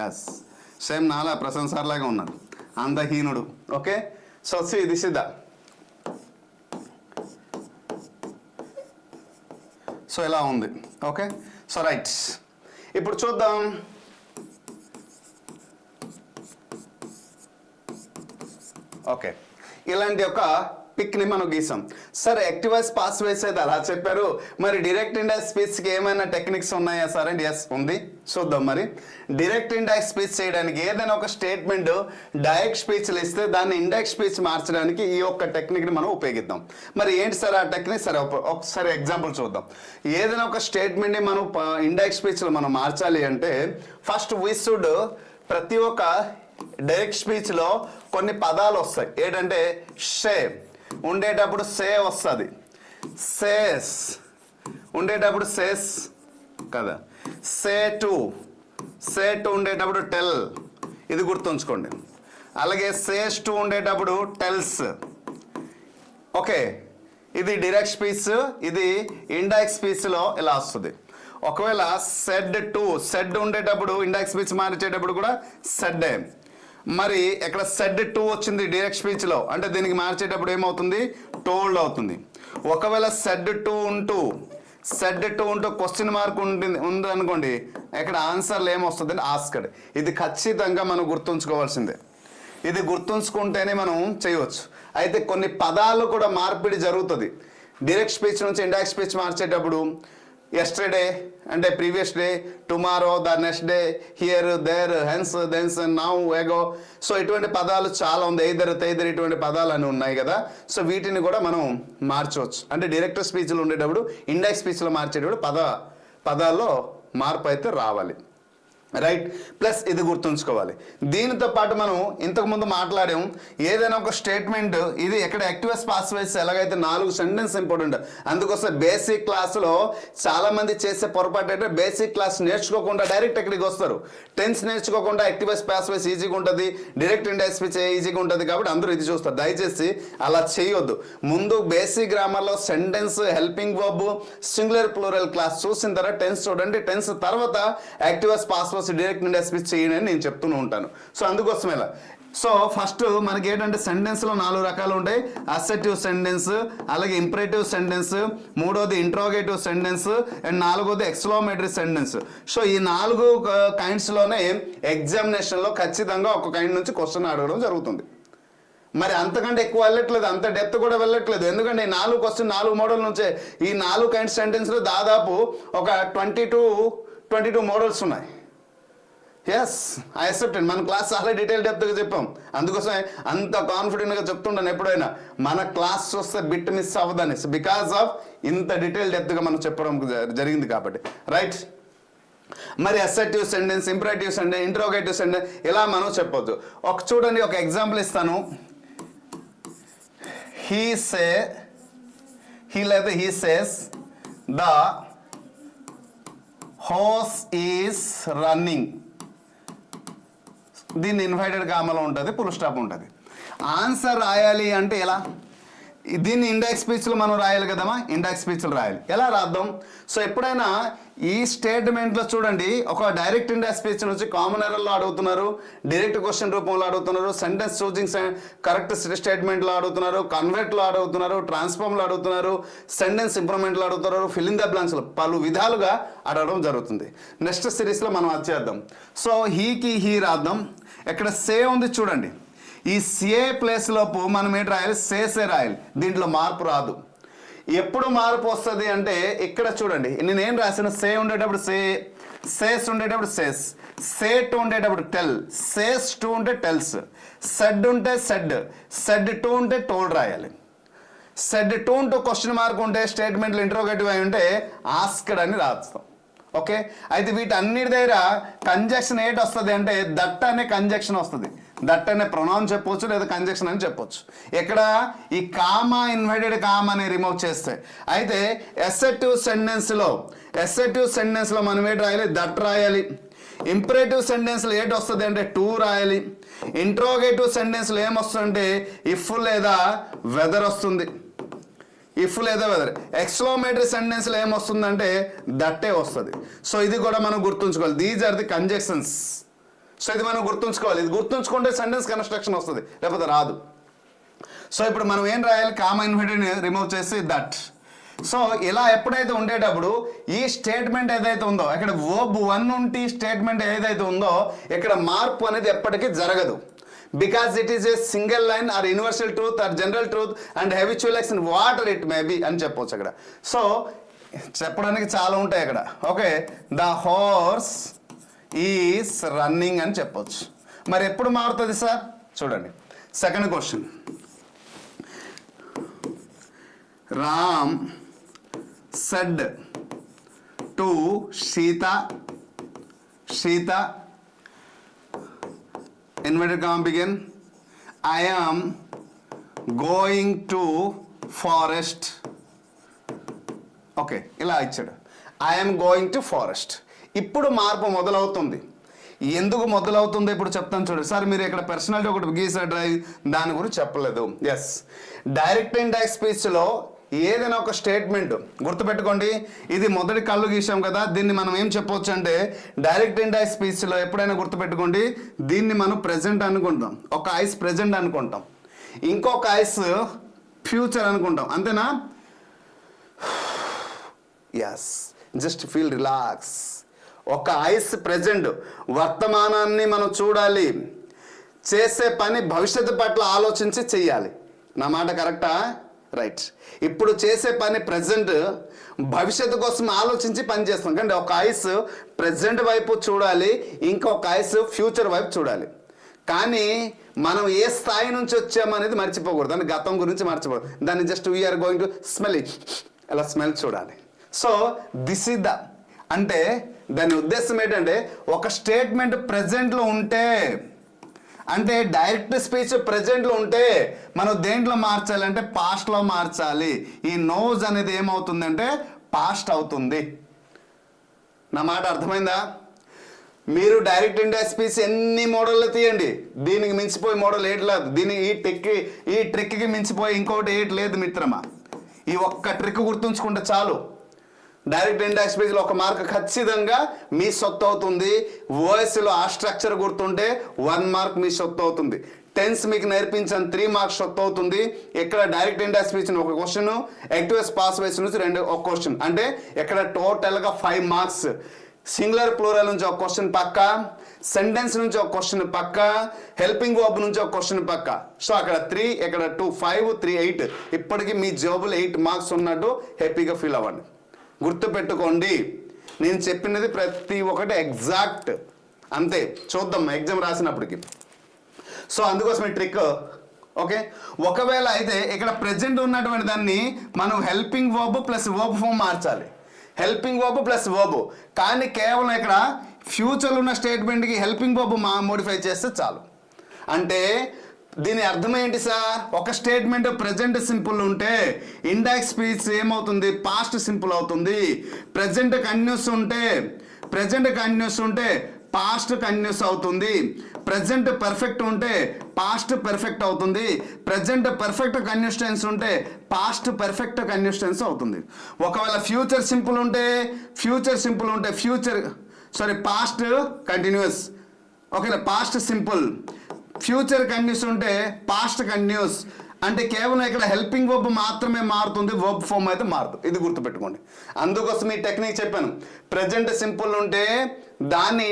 ఎస్, సేమ్ నాలా ప్రసన్న సార్ లాగా ఉన్నారు, అందహీనుడు. Okay, so this is the, so ఎలా ఉంది. ఓకే, సో రైట్, ఇప్పుడు చూద్దాం. ఓకే, ఇలాంటి ఒక పిక్ని మనం గీసాం. సార్ యాక్టివేస్ పాస్వేస్ అయితే అలా చెప్పారు, మరి డైరెక్ట్ ఇండైరెక్ట్ స్పీచ్కి ఏమైనా టెక్నిక్స్ ఉన్నాయా సార్ అంటే ఎస్ ఉంది. చూద్దాం. మరి డైరెక్ట్ ఇండైరెక్ట్ స్పీచ్ చేయడానికి ఏదైనా ఒక స్టేట్మెంట్ డైరెక్ట్ స్పీచ్లు ఇస్తే దాన్ని ఇండైరెక్ట్ స్పీచ్ మార్చడానికి ఈ ఒక్క టెక్నిక్ని మనం ఉపయోగిద్దాం. మరి ఏంటి సార్ ఆ టెక్నిక్? సరే ఒకసారి ఎగ్జాంపుల్ చూద్దాం. ఏదైనా ఒక స్టేట్మెంట్ని మనం ఇండైరెక్ట్ స్పీచ్లో మనం మార్చాలి అంటే ఫస్ట్ వీ షుడ్ ప్రతి ఒక్క డైరెక్ట్ స్పీచ్లో కొన్ని పదాలు వస్తాయి. ఏంటంటే షే ఉండేటప్పుడు సే వస్తుంది, సేస్ ఉండేటప్పుడు సేస్ కదా, సే టు సే టు ఉండేటప్పుడు టెల్, ఇది గుర్తుంచుకోండి. అలాగే సేస్ టు ఉండేటప్పుడు టెల్స్. ఓకే, ఇది డైరెక్ట్ స్పీచ్, ఇది ఇండైరెక్ట్ స్పీచ్లో ఇలా వస్తుంది. ఒకవేళ సెడ్ టు, సెడ్ ఉండేటప్పుడు ఇండైరెక్ట్ స్పీచ్ మార్చేటప్పుడు కూడా సెడ్డే. మరి ఇక్కడ సెడ్ టు వచ్చింది డైరెక్ట్ స్పీచ్లో, అంటే దీనికి మార్చేటప్పుడు ఏమవుతుంది, టోల్డ్ అవుతుంది. ఒకవేళ సెడ్ టు ఉంటూ క్వశ్చన్ మార్క్ ఉంది అనుకోండి, ఇక్కడ ఆన్సర్లు ఏమొస్తుంది, ఆస్కడ్. ఇది ఖచ్చితంగా మనం గుర్తుంచుకోవాల్సిందే. ఇది గుర్తుంచుకుంటేనే మనం చేయవచ్చు. అయితే కొన్ని పదాలు కూడా మార్పిడి జరుగుతుంది. డైరెక్ట్ స్పీచ్ నుంచి ఇండైరెక్ట్ స్పీచ్ మార్చేటప్పుడు ఎస్టర్డే అంటే previous day, tomorrow, the next day, here, there, hence, thence, now, ago. So ఇటువంటి పదాలు చాలా ఉంది. ఎయిదర్, తైదర్, ఇటువంటి పదాలు అని ఉన్నాయి కదా. సో వీటిని కూడా మనం మార్చవచ్చు. అంటే డైరెక్ట్ స్పీచ్లో ఉండేటప్పుడు ఇండైరెక్ట్ స్పీచ్లో మార్చేటప్పుడు పదాల్లో మార్పు అయితే రావాలి. రైట్, ప్లస్ ఇది గుర్తుంచుకోవాలి. దీనితో పాటు మనం ఇంతకుముందు మాట్లాడాం, ఏదైనా ఒక స్టేట్మెంట్ ఇది ఎక్కడ యాక్టివస్ పాస్ వైస్ ఎలాగైతే 4 సెంటెన్స్ ఇంపార్టెంట్. అందుకోసం బేసిక్ క్లాస్లో చాలామంది చేసే పొరపాటు అంటే బేసిక్ క్లాస్ నేర్చుకోకుండా డైరెక్ట్ ఎక్కడికి వస్తారు. టెన్స్ నేర్చుకోకుండా యాక్టివస్ పాస్ వైస్ ఈజీగా ఉంటుంది, డైరెక్ట్ ఇండైరెక్ట్ స్పీచ్ ఈజీగా ఉంటుంది. కాబట్టి అందరూ ఇది చూస్తారు. దయచేసి అలా చేయొద్దు. ముందు బేసిక్ గ్రామర్లో sentence, helping verb, singular plural class చూసిన తర్వాత టెన్స్ చూడండి. టెన్స్ తర్వాత active pass direct indirect speech చేయండి అని నేను చెప్తూనే ఉంటాను. సో అందుకోసం ఇలా. సో ఫస్ట్ మనకి ఏంటంటే సెంటెన్స్లో 4 రకాలు ఉంటాయి. అసెర్టివ్ సెంటెన్స్, అలాగే ఇంపరేటివ్ సెంటెన్స్, మూడోది ఇంట్రోగేటివ్ సెంటెన్స్, అండ్ 4వది ఎక్స్క్లమేటరీ సెంటెన్స్. సో ఈ 4 కైండ్స్లోనే ఎగ్జామినేషన్లో ఖచ్చితంగా ఒక కైండ్ నుంచి క్వశ్చన్ అడగడం జరుగుతుంది. మరి అంతకంటే ఎక్కువ వెళ్ళట్లేదు, అంత డెప్త్ కూడా వెళ్ళట్లేదు. ఎందుకంటే ఈ 4 క్వశ్చన్ 4 మోడల్ నుంచే ఈ 4 కైండ్స్ సెంటెన్స్లో దాదాపు ఒక 22 మోడల్స్ ఉన్నాయి. Yes, I accepted. మన క్లాస్ చాలా డీటెయిల్ డెప్త్గా చెప్పాం. అందుకోసమే అంత కాన్ఫిడెంట్గా చెప్తుంటాను ఎప్పుడైనా, మన క్లాస్ చూస్తే బిట్ మిస్ అవ్వదని. బికాస్ ఆఫ్ ఇంత డీటెయిల్ డెప్త్గా మనం చెప్పడం జరిగింది కాబట్టి. రైట్, మరి assertive sentence, imperative sentence, interrogative sentence ఇలా మనం చెప్పొచ్చు. చూడండి, ఒక ఎగ్జాంపుల్ ఇస్తాను. He says the horse is running. దీన్ని ఇన్వైటెడ్ కామలో ఉంటుంది, ఫుల్ స్టాప్ ఉంటుంది. ఆన్సర్ రాయాలి అంటే ఎలా, దీన్ని ఇండైరెక్ట్ స్పీచ్లో మనం రాయాలి కదమ్మా, ఇండైరెక్ట్ స్పీచ్లో రాయాలి. ఎలా రాద్దాం? సో ఎప్పుడైనా ఈ స్టేట్మెంట్లో చూడండి, ఒక డైరెక్ట్ ఇండైరెక్ట్ స్పీచ్ నుంచి కామన్ ఎర్రర్లో అడుగుతున్నారు, డైరెక్ట్ క్వశ్చన్ రూపంలో అడుగుతున్నారు, సెంటెన్స్ చూసింగ్ కరెక్ట్ స్టేట్మెంట్లో అడుగుతున్నారు, కన్వర్ట్లో అడుగుతున్నారు, ట్రాన్స్ఫార్మ్లో అడుగుతున్నారు, సెంటెన్స్ ఇంప్రూవ్మెంట్లో అడుగుతున్నారు, ఫిల్ ఇన్ ద బ్లాంక్స్లో పలు విధాలుగా అడగడం జరుగుతుంది. నెక్స్ట్ సిరీస్లో మనం అది చేద్దాం. సో హీకి హీ రాద్దాం. ఇక్కడ సే ఉంది చూడండి, ఈ సే ప్లేస్లోపు మనం ఏంటి రాయాలి, సేసే రాయాలి. దీంట్లో మార్పు రాదు. ఎప్పుడు మార్పు వస్తుంది అంటే ఇక్కడ చూడండి, నేనేం రాసిన, సే ఉండేటప్పుడు సేస్ ఉండేటప్పుడు సేస్, సే టు ఉండేటప్పుడు టెల్, సేస్ టు ఉంటే టెల్స్, సెడ్ ఉంటే సెడ్ టు ఉంటే టోల్డ్ రాయాలి. సెడ్ టు ఉంటూ క్వశ్చన్ మార్క్ ఉంటే స్టేట్మెంట్లు ఇంట్రోగేటివ్ అయి ఉంటే ఆస్క్డ్ అని రాస్తాం. ఓకే, అయితే వీటన్నిటి దగ్గర కంజక్షన్ ఏంటి వస్తుంది అంటే దట్ అనే కంజక్షన్ వస్తుంది. దట్ అనే ప్రొనౌన్ చెప్పొచ్చు, లేదా కంజక్షన్ అని చెప్పొచ్చు. ఇక్కడ ఈ కామా, ఇన్వర్టెడ్ కామా అని రిమూవ్ చేస్తే, అయితే అసెర్టివ్ సెంటెన్స్లో మనం ఏంటి రాయాలి, దట్ రాయాలి. ఇంపరేటివ్ సెంటెన్స్లో ఏంటి వస్తుంది అంటే టు రాయాలి. ఇంట్రోగేటివ్ సెంటెన్స్లో ఏమొస్తుందంటే ఇఫ్ లేదా వెదర్ వస్తుంది. ఇఫ్ లేదా వెదర్. ఎక్స్క్లమేటరీ సెంటెన్స్లో ఏమొస్తుందంటే దట్టే వస్తుంది. సో ఇది కూడా మనం గుర్తుంచుకోవాలి. These are the conjunctions. So ఇది మనం గుర్తుంచుకోవాలి. ఇది గుర్తుంచుకుంటే సెంటెన్స్ కన్స్ట్రక్షన్ వస్తుంది, లేకపోతే రాదు. సో ఇప్పుడు మనం ఏం రాయాలి, కామా ఇన్వర్టెడ్ రిమూవ్ చేసి దట్. సో ఇలా ఎప్పుడైతే ఉండేటప్పుడు ఈ స్టేట్మెంట్ ఏదైతే ఉందో, ఇక్కడ వర్బ్ 1 నుండి స్టేట్మెంట్ ఏదైతే ఉందో ఇక్కడ మార్పు అనేది ఎప్పటికీ జరగదు. Because it is a single line or universal truth or general truth and habitual action whatever it may be అని చెప్పవచ్చు అక్కడ. సో చెప్పడానికి చాలా ఉంటాయి అక్కడ. Okay, the horse is running అని చెప్పొచ్చు. మరి ఎప్పుడు మారుతుంది సార్? చూడండి, second question. Ram said to Sita inverted comma begin, I am going to forest. Okay, ఇలా ఇచ్చాడు, I am going to forest. ఇప్పుడు మార్పు మొదలవుతుంది. ఎందుకు మొదలవుతుందో ఇప్పుడు చెప్తాను చూడండి. సార్ మీరు ఇక్కడ పర్సనాలిటీ ఒకటి గీసారు డ్రైవ్, దాని గురించి చెప్పలేదు. ఎస్, డైరెక్ట్ ఇండైరెక్ట్ స్పీచ్లో ఏదైనా ఒక స్టేట్మెంట్ గుర్తుపెట్టుకోండి. ఇది మొదటి కళ్ళు గీసాం కదా, దీన్ని మనం ఏం చెప్పవచ్చు అంటే డైరెక్ట్ ఇండైరెక్ట్ స్పీచ్లో ఎప్పుడైనా గుర్తుపెట్టుకోండి, దీన్ని మనం ప్రెజెంట్ అనుకుంటాం. ఒక ఐస్ ప్రెజెంట్ అనుకుంటాం, ఇంకొక ఐస్ ఫ్యూచర్ అనుకుంటాం, అంతేనా? Yes, just feel relax. ఒక ఐస్ ప్రెజెంట్, వర్తమానాన్ని మనం చూడాలి, చేసే పని భవిష్యత్తు పట్ల ఆలోచించి చెయ్యాలి. నా మాట కరెక్టా? రైట్. ఇప్పుడు చేసే పని ప్రజెంట్, భవిష్యత్తు కోసం ఆలోచించి పని చేస్తాం. కానీ ఒక ఐస్ ప్రజెంట్ వైపు చూడాలి, ఇంకొక ఐస్ ఫ్యూచర్ వైపు చూడాలి. కానీ మనం ఏ స్థాయి నుంచి వచ్చామనేది మర్చిపోకూడదు, దాని గతం గురించి మర్చిపోకూడదు. దాన్ని just we're going to smell it, అలా స్మెల్ చూడాలి. సో దిస్ ఇస్ ద, అంటే దాని ఉద్దేశం ఏంటంటే ఒక స్టేట్మెంట్ ప్రజెంట్లో ఉంటే, అంటే డైరెక్ట్ స్పీచ్ ప్రజెంట్లో ఉంటే మనం దేంట్లో మార్చాలి అంటే పాస్ట్లో మార్చాలి. ఈ నోజ్ అనేది ఏమవుతుందంటే పాస్ట్ అవుతుంది. నా మాట అర్థమైందా? మీరు డైరెక్ట్ ఇండైరెక్ట్ స్పీచ్ ఎన్ని మోడల్లో తీయండి, దీనికి మించిపోయి మోడల్ ఏటి లేదు. ఈ ట్రిక్కి మించిపోయి ఇంకోటి ఏటి లేదు మిత్రమా. ఈ ఒక్క ట్రిక్ గుర్తుంచుకుంటే చాలు. డైరెక్ట్ ఇండైరెక్ట్ స్పీచ్లో ఒక మార్క్ ఖచ్చితంగా మీ సొత్తు అవుతుంది. వాయిస్లో ఆ స్ట్రక్చర్ గుర్తుంటే 1 మార్క్ మీ సొత్తు అవుతుంది. టెన్స్ మీకు నేర్పించిన 3 మార్క్స్ సొత్తు అవుతుంది. ఇక్కడ డైరెక్ట్ ఇండైరెక్ట్ స్పీచ్ ఒక క్వశ్చన్, యాక్టివ్ పాస్ వేస్ నుంచి ఒక క్వశ్చన్, అంటే ఇక్కడ టోటల్గా 5 మార్క్స్. సింగులర్ ప్లూరల్ నుంచి ఒక క్వశ్చన్ పక్క, సెంటెన్స్ నుంచి ఒక క్వశ్చన్ పక్క, హెల్పింగ్ వర్బ్ నుంచి ఒక క్వశ్చన్ పక్క. సో అక్కడ 3, ఇక్కడ 2, 5, 3, 8. ఇప్పటికీ మీ జాబులో 8 మార్క్స్ ఉన్నట్టు హ్యాపీగా ఫీల్ అవ్వండి. గుర్తుపెట్టుకోండి, నేను చెప్పినది ప్రతి ఒక్కటి ఎగ్జాక్ట్, అంతే. చూద్దాం ఎగ్జామ్ రాసినప్పటికి. సో అందుకోసం ఈ ట్రిక్. ఓకే, ఒకవేళ అయితే ఇక్కడ ప్రెజెంట్ ఉన్నటువంటి దాన్ని మనం helping verb plus verb form మార్చాలి. హెల్పింగ్ వర్బ్ ప్లస్ వర్బ్, కానీ కేవలం ఇక్కడ ఫ్యూచర్లో ఉన్న స్టేట్మెంట్కి హెల్పింగ్ వర్బ్ మోడిఫై చేస్తే చాలు. అంటే దీని అర్థం ఏంటి సార్? ఒక స్టేట్మెంట్ ప్రెజెంట్ సింపుల్ ఉంటే ఇండైరెక్ట్ స్పీచ్ ఏమవుతుంది? పాస్ట్ సింపుల్ అవుతుంది. ప్రెజెంట్ కంటిన్యూస్ ఉంటే పాస్ట్ కంటిన్యూస్ అవుతుంది. ప్రెజెంట్ పర్ఫెక్ట్ ఉంటే పాస్ట్ పర్ఫెక్ట్ అవుతుంది. ప్రెజెంట్ పర్ఫెక్ట్ కంటిన్యూస్ టెన్స్ ఉంటే పాస్ట్ పర్ఫెక్ట్ కంటిన్యూస్ టెన్స్ అవుతుంది. ఒకవేళ పాస్ట్ కంటిన్యూస్, ఓకేనా, పాస్ట్ సింపుల్. ఫ్యూచర్ కంటిన్యూస్ ఉంటే పాస్ట్ కంటిన్యూస్, అంటే కేవలం ఇక్కడ హెల్పింగ్ వర్బ్ మాత్రమే మారుతుంది, వర్బ్ ఫామ్ అయితే మారుతుంది. ఇది గుర్తుపెట్టుకోండి. అందుకోసం ఈ టెక్నిక్ చెప్పాను. ప్రెజెంట్ సింపుల్ ఉంటే దాన్ని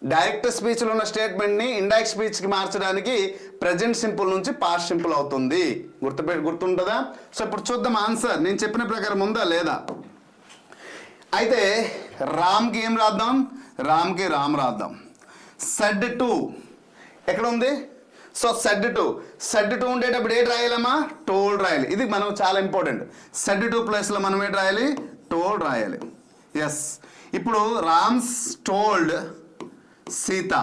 డైరెక్ట్ స్పీచ్లో ఉన్న స్టేట్మెంట్ని ఇండైరెక్ట్ స్పీచ్కి మార్చడానికి ప్రెజెంట్ సింపుల్ నుంచి పాస్ట్ సింపుల్ అవుతుంది. గుర్తుంటుందా? సో ఇప్పుడు చూద్దాం ఆన్సర్. నేను చెప్పిన ప్రకారం ఉందా లేదా? అయితే రామ్కి ఏం రాద్దాం? రామ్కి రామ్ రాద్దాం. సెడ్ టు ఎక్కడ ఉంది? సో సెడ్ టు ఉండేటప్పుడు ఏంటి రాయాలమ్మా? టోల్డ్ రాయాలి. ఇది మనం చాలా ఇంపార్టెంట్. సెడ్ టు ప్లేస్లో మనం ఏంటి రాయాలి? టోల్డ్ రాయాలి. ఎస్, ఇప్పుడు రామ్స్ టోల్డ్ సీత.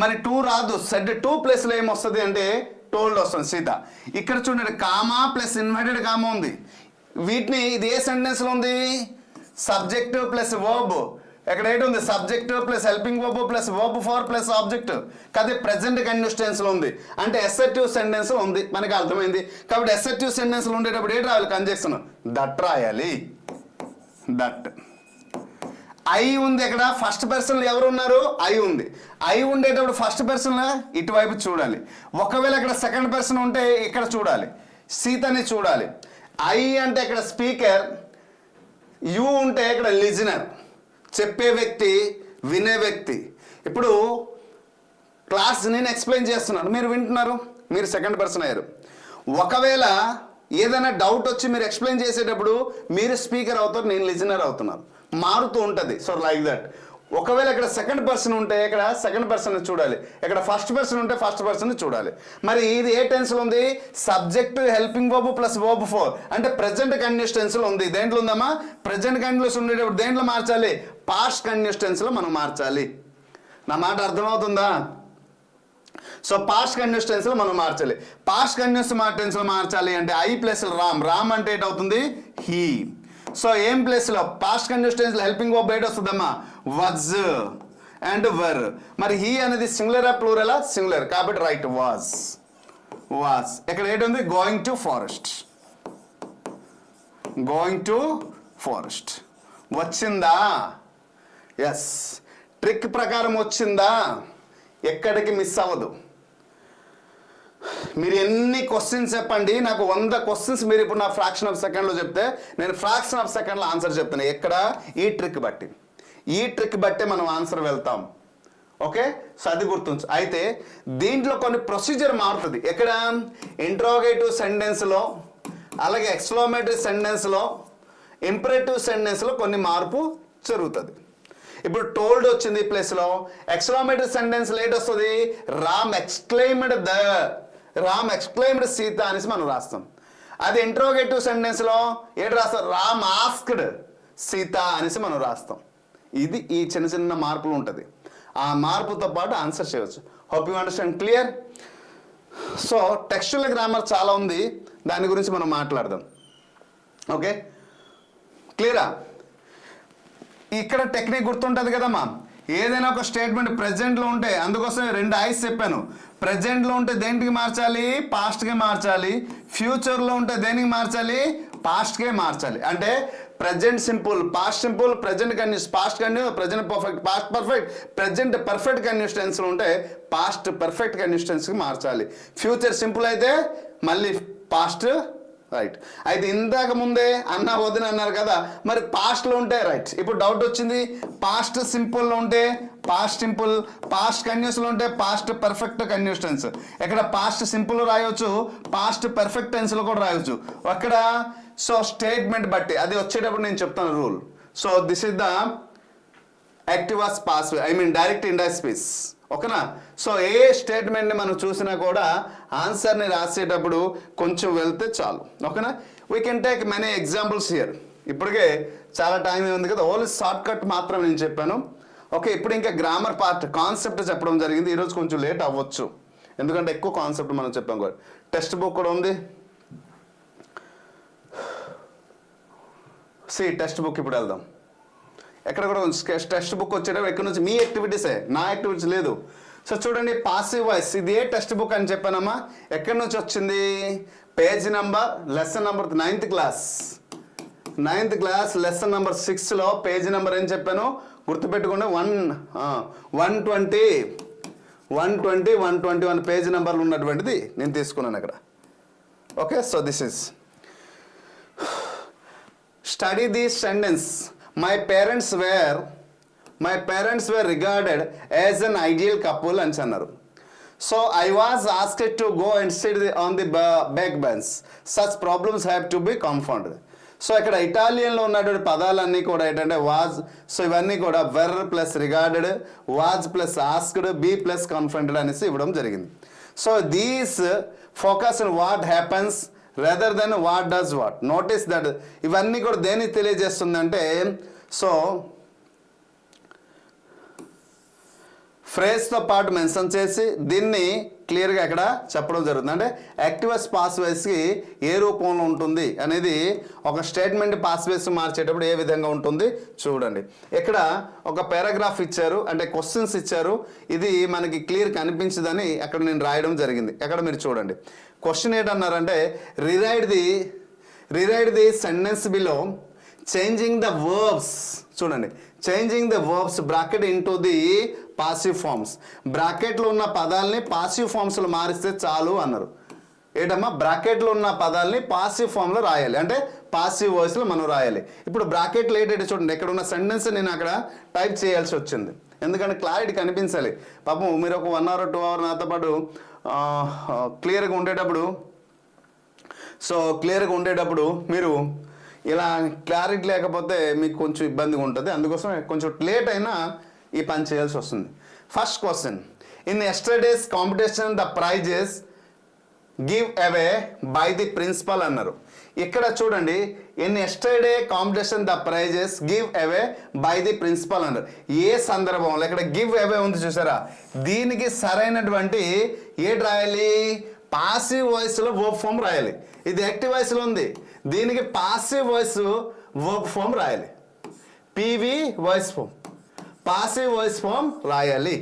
మరి 2 రాదు, సెడ్ టు ప్లేస్లో ఏమొస్తుంది అంటే టోల్డ్ వస్తుంది సీత. ఇక్కడ చూడండి, కామా ప్లస్ ఇన్వర్టెడ్ కామా ఉంది. వీటిని ఇది ఏ సెంటెన్స్లో ఉంది? Subject plus verb. ఇక్కడ ఏంటి ఉంది? Subject plus helping verb plus verb four plus object. కానీ ప్రెజెంట్ కంటిన్యూస్ టెన్స్లో ఉంది, అంటే ఎస్సెటివ్ సెంటెన్స్లో ఉంది. మనకి అర్థమైంది. కాబట్టి ఎస్సెటివ్ సెంటెన్స్లో ఉండేటప్పుడు ఏంటి రాయాలి? కంజెక్షన్ దట్ రాయాలి. దట్. ఐ ఉంది. ఇక్కడ ఫస్ట్ పర్సన్ ఎవరు ఉన్నారు? ఐ ఉంది. ఐ ఉండేటప్పుడు ఫస్ట్ పర్సన్ ఇటువైపు చూడాలి. ఒకవేళ ఇక్కడ సెకండ్ పర్సన్ ఉంటే ఇక్కడ చూడాలి, సీతని చూడాలి. ఐ అంటే ఇక్కడ స్పీకర్, యు ఉంటే ఇక్కడ లిజనర్, చెప్పే వ్యక్తి, వినే వ్యక్తి. ఇప్పుడు క్లాస్ నేను ఎక్స్ప్లెయిన్ చేస్తున్నాను, మీరు వింటున్నారు, మీరు సెకండ్ పర్సన్ అయ్యారు. ఒకవేళ ఏదైనా డౌట్ వచ్చి మీరు ఎక్స్ప్లెయిన్ చేసేటప్పుడు మీరు స్పీకర్ అవుతారు, నేను లిజనర్ అవుతున్నాను, మారుతూ ఉంటుంది. So like that. ఒకవేళ ఇక్కడ సెకండ్ పర్సన్ ఉంటే ఇక్కడ సెకండ్ పర్సన్ చూడాలి, ఇక్కడ ఫస్ట్ పర్సన్ ఉంటే ఫస్ట్ పర్సన్ చూడాలి. మరి ఇది ఏ టెన్స్లో ఉంది? Subject helping verb plus verb four, అంటే ప్రెజెంట్ కంటిన్యూస్ టెన్స్లో ఉంది. దేంట్లో ఉందమ్మా? ప్రెజెంట్ కంటిన్యూస్ ఉండేటప్పుడు దేంట్లో మార్చాలి? పాస్ట్ కంటిన్యూస్ టెన్స్లో మనం మార్చాలి. నా మాట అర్థమవుతుందా? సో పాస్ట్ కంటిన్యూస్ టెన్స్లో మనం మార్చాలి. పాస్ట్ కంటిన్యూస్ టెన్స్లో మార్చాలి అంటే ఐ ప్లస్ రామ్. రామ్ అంటే ఏంటవుతుంది? హీ. సో ఏం ప్లేస్లో? పాస్ట్ కంటిన్యూస్ టెన్స్లో హెల్పింగ్ వర్బ్ ఏంటి వస్తుందమ్మా? వజ్. And were. మరి హీ అనేది సింగులరా ప్లూరలా? సింగులర్, కాబట్టి రైట్ వాజ్. వాజ్ ఇక్కడ ఏంటుంది? Going to forest. Going to forest వచ్చిందా? ఎస్. ట్రిక్ ప్రకారం వచ్చిందా? ఎక్కడికి మిస్ అవ్వదు. మీరు ఎన్ని క్వశ్చన్స్ చెప్పండి, నాకు 100 క్వశ్చన్స్ మీరు ఇప్పుడు నా ఫ్రాక్షన్ ఆఫ్ సెకండ్లో చెప్తే నేను ఫ్రాక్షన్ ఆఫ్ సెకండ్లో ఆన్సర్ చెప్తాను. ఎక్కడ? ఈ ట్రిక్ బట్టి. ఈ ట్రిక్ బట్టే మనం ఆన్సర్ వెళ్తాం. ఓకే, సో అది గుర్తుంచు. అయితే దీంట్లో కొన్ని ప్రొసీజర్ మారుతుంది. ఎక్కడ? ఇంట్రోగేటివ్ సెంటెన్స్లో, అలాగే ఎక్స్క్లమేటరీ సెంటెన్స్లో, ఇంపరేటివ్ సెంటెన్స్లో కొన్ని మార్పు జరుగుతుంది. ఇప్పుడు టోల్డ్ వచ్చింది ఈ ప్లేస్లో. ఎక్స్క్లమేటరీ సెంటెన్స్ లేట్ వస్తుంది. Ram exclaimed the, Ram exclaimed Sita అనేసి మనం రాస్తాం. అది ఇంట్రోగేటివ్ సెంటెన్స్లో ఏంటి రాస్తాం? రామ్ ఆస్క్డ్ సీత అనేసి మనం రాస్తాం. ఇది ఈ చిన్న చిన్న మార్పులు ఉంటుంది. ఆ మార్పుతో పాటు ఆన్సర్ చేయవచ్చు. Hope you understand. Clear? So textual grammar చాలా ఉంది, దాని గురించి మనం మాట్లాడదాం. ఓకే, క్లియరా? ఇక్కడ టెక్నిక్ గుర్తుంటుంది కదమ్మా. ఏదైనా ఒక స్టేట్మెంట్ ప్రెజెంట్లో ఉంటే, అందుకోసం 2 ఐస్ చెప్పాను. ప్రెజెంట్లో ఉంటే దేనికి మార్చాలి? పాస్ట్కే మార్చాలి. ఫ్యూచర్లో ఉంటే దేనికి మార్చాలి? పాస్ట్కే మార్చాలి. అంటే present simple, past simple, present continuous, past continuous, present perfect, past perfect, present perfect continuous టెన్స్లో ఉంటే పాస్ట్ పర్ఫెక్ట్ కంటిన్యూస్ టెన్స్కి మార్చాలి. ఫ్యూచర్ సింపుల్ అయితే మళ్ళీ పాస్ట్ రైట్. అయితే ఇందాక ముందే అన్న వదిన అన్నారు కదా, మరి పాస్ట్లో ఉంటే రైట్. ఇప్పుడు డౌట్ వచ్చింది, పాస్ట్ సింపుల్లో ఉంటే పాస్ట్ సింపుల్, పాస్ట్ కంటిన్యూస్లో ఉంటే పాస్ట్ పర్ఫెక్ట్ కంటిన్యూస్ టెన్స్. ఇక్కడ పాస్ట్ సింపుల్ రాయవచ్చు, పాస్ట్ పర్ఫెక్ట్ టెన్స్లో కూడా రాయవచ్చు అక్కడ. సో స్టేట్మెంట్ బట్టి అది వచ్చేటప్పుడు నేను చెప్తాను rule. So this is the active was pass, I mean direct indirect speech. ఓకేనా? సో ఏ స్టేట్మెంట్ని మనం చూసినా కూడా ఆన్సర్ని రాసేటప్పుడు కొంచెం వెళ్తే చాలు. ఓకేనా? We can take many examples here. ఇప్పటికే చాలా టైం ఉంది కదా, ఓన్లీ షార్ట్ కట్ మాత్రం నేను చెప్పాను. ఓకే, ఇప్పుడు ఇంకా గ్రామర్ పార్ట్ కాన్సెప్ట్ చెప్పడం జరిగింది. ఈరోజు కొంచెం లేట్ అవ్వచ్చు, ఎందుకంటే ఎక్కువ కాన్సెప్ట్ మనం చెప్పాం కూడా. టెక్స్ట్ బుక్ కూడా ఉంది. టెక్స్ట్ బుక్ ఇప్పుడు వెళ్దాం. ఎక్కడ కూడా టెక్స్ట్ బుక్ వచ్చేటప్పుడు ఎక్కడి నుంచి మీ యాక్టివిటీసే, నా యాక్టివిటీస్ లేదు. సో చూడండి, పాసివ్ వాయిస్ ఇది ఏ టెక్స్ట్ బుక్ అని చెప్పానమ్మా? ఎక్కడి నుంచి వచ్చింది? Page number, lesson number 9th class, 9th class lesson number 6లో పేజ్ నెంబర్ ఏం చెప్పాను గుర్తుపెట్టుకోండి. 121 పేజ్ నెంబర్లు ఉన్నటువంటిది నేను తీసుకున్నాను అక్కడ. Okay, so this is study this sentence. My parents were regarded as an ideal couple అని అన్నారు. So I was asked to go and sit on the back bench. Such problems have to be confounded. So ఇక్కడ ఇటాలియన్లో ఉన్నటువంటి పదాలన్నీ కూడా ఏంటంటే was, so ఇవన్నీ కూడా were plus regarded, was plus asked, be plus confronted అనేసి ఇవ్వడం జరిగింది. So these focus on what happens rather than what does what. Notice that ఇవన్నీ కూడా దేనికి తెలియజేస్తుందంటే, సో ఫ్రేజ్తో పాటు మెన్షన్ చేసి దీన్ని క్లియర్గా ఇక్కడ చెప్పడం జరుగుతుంది. అంటే యాక్టివస్ పాస్వేస్కి ఏ రూపంలో ఉంటుంది అనేది ఒక స్టేట్మెంట్ పాస్వేస్ మార్చేటప్పుడు ఏ విధంగా ఉంటుంది చూడండి. ఇక్కడ ఒక పారాగ్రాఫ్ ఇచ్చారు, అంటే క్వశ్చన్స్ ఇచ్చారు. ఇది మనకి క్లియర్ కనిపించదని అక్కడ నేను రాయడం జరిగింది. అక్కడ మీరు చూడండి, క్వశ్చన్ ఏంటన్నారంటే rewrite the sentence below changing the verbs. చూడండి, changing the verbs bracket into the passive forms. బ్రాకెట్లో ఉన్న పదాలని పాసివ్ ఫార్మ్స్లో మారిస్తే చాలు అన్నారు. ఏంటమ్మా? బ్రాకెట్లో ఉన్న పదాలని పాసివ్ ఫామ్లో రాయాలి, అంటే పాసివ్ వాయిస్లో మనం రాయాలి. ఇప్పుడు బ్రాకెట్లో ఏంటంటే చూడండి, ఇక్కడ ఉన్న సెంటెన్స్ నేను అక్కడ టైప్ చేయాల్సి వచ్చింది, ఎందుకంటే క్లారిటీ కనిపించాలి. పాపం మీరు ఒక 1 hour 2 hour నాతో పాటు క్లియర్గా ఉండేటప్పుడు మీరు ఇలా క్లారిటీ లేకపోతే మీకు కొంచెం ఇబ్బందిగా ఉంటుంది. అందుకోసం కొంచెం లేట్ అయినా ఈ పని చేయాల్సి వస్తుంది. First question, in yesterday's competition the prizes give away by the principal అన్నారు. ఇక్కడ చూడండి, in yesterday competition the prizes give away by the principal అన్నారు. ఏ సందర్భంలో? ఇక్కడ గివ్ అవే ఉంది చూసారా, దీనికి సరైనటువంటి ఏటి రాయాలి? పాసివ్ వాయిస్లో వర్బ్ ఫామ్ రాయాలి. ఇది యాక్టివ్ వాయిస్లో ఉంది, దీనికి పాసివ్ వాయిస్ వర్బ్ ఫామ్ రాయాలి. PV voice form. Passive voice form రాయాలి.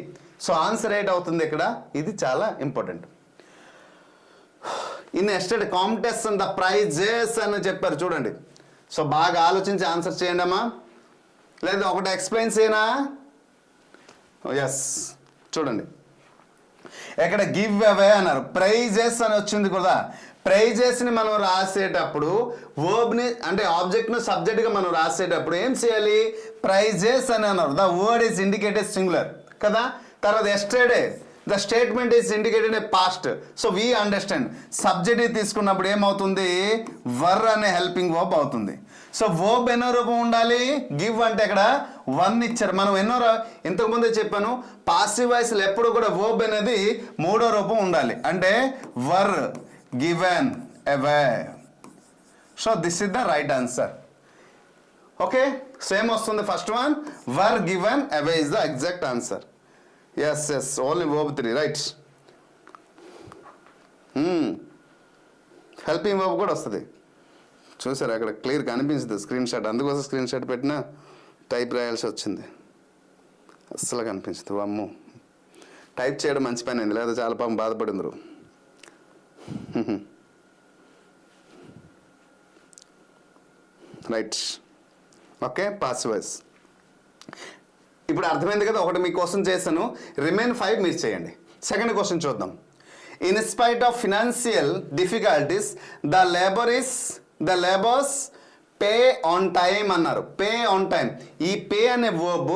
సో ఆన్సర్ ఏంటి అవుతుంది ఇక్కడ, ఇది చాలా ఇంపార్టెంట్. ఇన్ ఎస్టెడ్ కాంపిటీషన్ ద ప్రైజెస్ అని చెప్పారు చూడండి. సో బాగా ఆలోచించి ఆన్సర్ చేయండి అమ్మా, లేదా ఒకటి ఎక్స్ప్లెయిన్ చేయనా. ఎస్ చూడండి, ఎక్కడ గివ్ అవే అన్నారు, ప్రైజెస్ అని వచ్చింది కదా. ప్రైజెస్ని మనం రాసేటప్పుడు వర్బ్ని అంటే ఆబ్జెక్ట్ను సబ్జెక్ట్గా మనం రాసేటప్పుడు ఏం చేయాలి, ప్రైజెస్ అని అన్నారు. The word is indicated singular కదా. తర్వాత yesterday the statement is indicated a past. So we understand subject తీసుకున్నప్పుడు ఏమవుతుంది, వర్ అనే హెల్పింగ్ వర్బ్ అవుతుంది. సో వర్బ్ ఎన్నో రూపం ఉండాలి, గివ్ అంటే ఇక్కడ వన్ ఇచ్చారు. మనం ఇంతకుముందే చెప్పాను, పాసివ్ వాయిస్లో ఎప్పుడు కూడా వర్బ్ అనేది మూడో రూపం ఉండాలి. అంటే were, given, away. So this is the right answer. Okay, same వస్తుంది. First one were, given, away is the exact answer. Yes yes only verb 3 right. Helping verb కూడా వస్తుంది. చూసారు అక్కడ క్లియర్ కనిపించదు స్క్రీన్ షాట్, అందుకోసం స్క్రీన్ షాట్ పెట్టినా type రాయాల్సి వచ్చింది. అస్సలు కనిపించదు. అమ్మో, టైప్ చేయడం మంచి పని అయింది, లేదా చాలా పాపం బాధపడిందరు. రైట్. ఓకే, పాసివ్ వాయిస్ ఇప్పుడు అర్థమైంది కదా. ఒకటి మీకోసం చేశాను, రిమైన్ 5 మీరు చేయండి. సెకండ్ క్వశ్చన్ చూద్దాం. In spite of financial difficulties the labours pay on time అన్నారు. పే ఆన్ టైమ్, ఈ పే అనే వర్బ్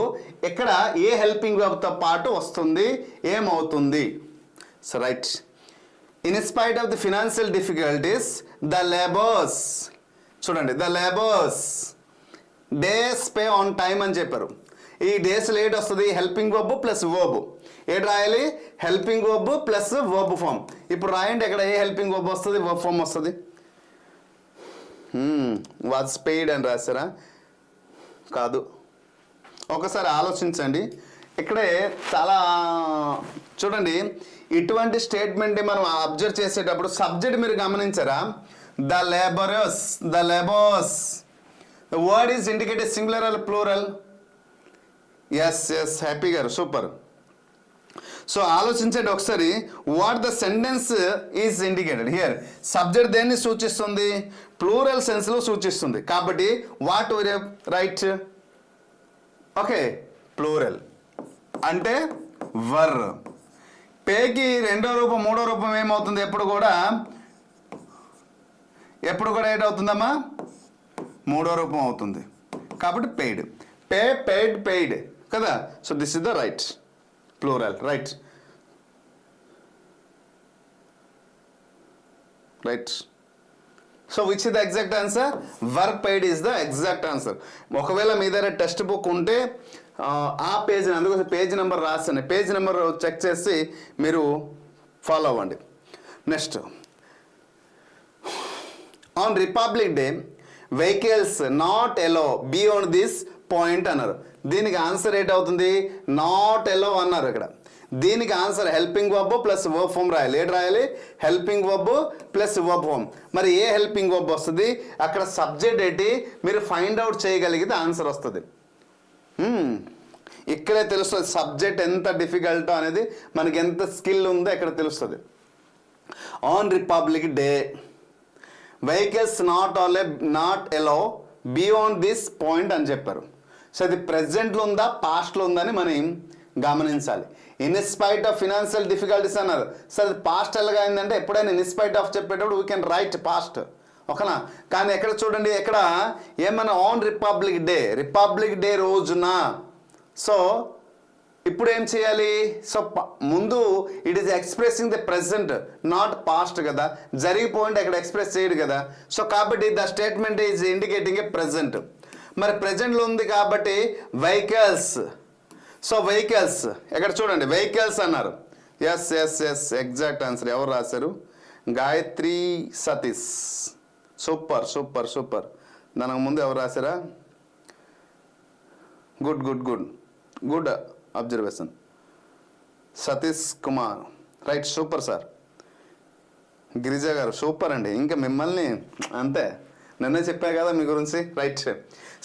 ఇక్కడ ఏ హెల్పింగ్ వర్బ్తో పాటు వస్తుంది, ఏమవుతుంది? So right, in spite of the financial difficulties the labours, చూడండి, the labours days pay on time అని చెప్పారు. ఈ డేస్ లేట్ వస్తుంది, హెల్పింగ్ వర్బ్ ప్లస్ వర్బ్. ఏడు రాయాలి, helping verb plus verb form. ఇప్పుడు రాయండి, ఇక్కడ ఏ హెల్పింగ్ వర్బ్ వస్తుంది, వర్బ్ ఫామ్ వస్తుంది. వాజ్ పెయిడ్ అని రాశారా? కాదు. ఒకసారి ఆలోచించండి. ఇక్కడే చాలా చూడండి, ఇటువంటి స్టేట్మెంట్ని మనం అబ్జర్వ్ చేసేటప్పుడు సబ్జెక్ట్ మీరు గమనించారా? The labourers, the labours. The word is indicated singular or plural? Yes yes, Happy గారు సూపర్. సో ఆలోచించండి ఒకసారి. What the sentence is indicated here. Subject దేన్ని సూచిస్తుంది? ప్లూరల్ సెన్స్లో సూచిస్తుంది. కాబట్టి వాట్ రైట్? ఓకే, ప్లూరల్ అంటే వర్. పేకి రెండో రూపం మూడో రూపం ఏమవుతుంది? ఎప్పుడు కూడా ఏంటవుతుందమ్మా? మూడో రూపం అవుతుంది. కాబట్టి పెయిడ్, పే, పెయిడ్, పెయిడ్ కదా. So this is the right plural. Right right. So which is the exact answer? Were paid is the exact answer. ఒకవేళ మీ దగ్గర టెక్స్ట్ బుక్ ఉంటే ఆ పేజ్, అందుకోసం పేజ్ నెంబర్ రాస్తాను, పేజ్ నెంబర్ చెక్ చేసి మీరు ఫాలో అవ్వండి. Next, on Republic Day vehicles not allow beyond this point అన్నారు. దీనికి ఆన్సర్ ఏంటవుతుంది? నాట్ ఎలో అన్నారు. ఇక్కడ దీనికి answer helping verb plus verb form రాయాలి. ఏడు రాయాలి? Helping verb plus verb form. మరి ఏ హెల్పింగ్ వర్బ్ వస్తుంది? అక్కడ సబ్జెక్ట్ ఏంటి మీరు ఫైండ్ అవుట్ చేయగలిగితే ఆన్సర్ వస్తుంది. ఇక్కడే తెలుస్తుంది సబ్జెక్ట్ ఎంత డిఫికల్టో అనేది, మనకి ఎంత స్కిల్ ఉందో ఇక్కడ తెలుస్తుంది. On Republic Day vehicles not allow beyond this point అని చెప్పారు. సో ఇది ప్రెజెంట్లో ఉందా పాస్ట్లో ఉందా అని మనం గమనించాలి. In spite of financial difficulties అన్నారు. సో అది పాస్ట్ ఎలాగా అయిందంటే ఎప్పుడైనా ఇన్ స్పైట్ ఆఫ్ చెప్పేటప్పుడు వీ కెన్ రైట్ పాస్ట్, ఓకేనా. కానీ ఎక్కడ చూడండి, ఎక్కడ ఏమన్నా ఆన్ రిపబ్లిక్ డే రోజున. సో ఇప్పుడు ఏం చేయాలి? సో ముందు it is expressing the present not past కదా, జరిగిపోయింది అక్కడ ఎక్స్ప్రెస్ చేయడు కదా. సో కాబట్టి the statement is indicating A present. మరి ప్రెజెంట్లో ఉంది కాబట్టి వెహికల్స్. సో వెహికల్స్ ఎక్కడ చూడండి, వెహికల్స్ అన్నారు. Yes yes yes, exact answer. ఎవరు రాశారు? Gayatri Satish. Super super super. దానికి ముందు ఎవరు రాశారా? Good good good good observation. Satish Kumar, right, super sir. Girija గారు సూపర్ అండి. ఇంకా మిమ్మల్ని అంతే నిన్నే చెప్పా కదా మీ గురించి, right.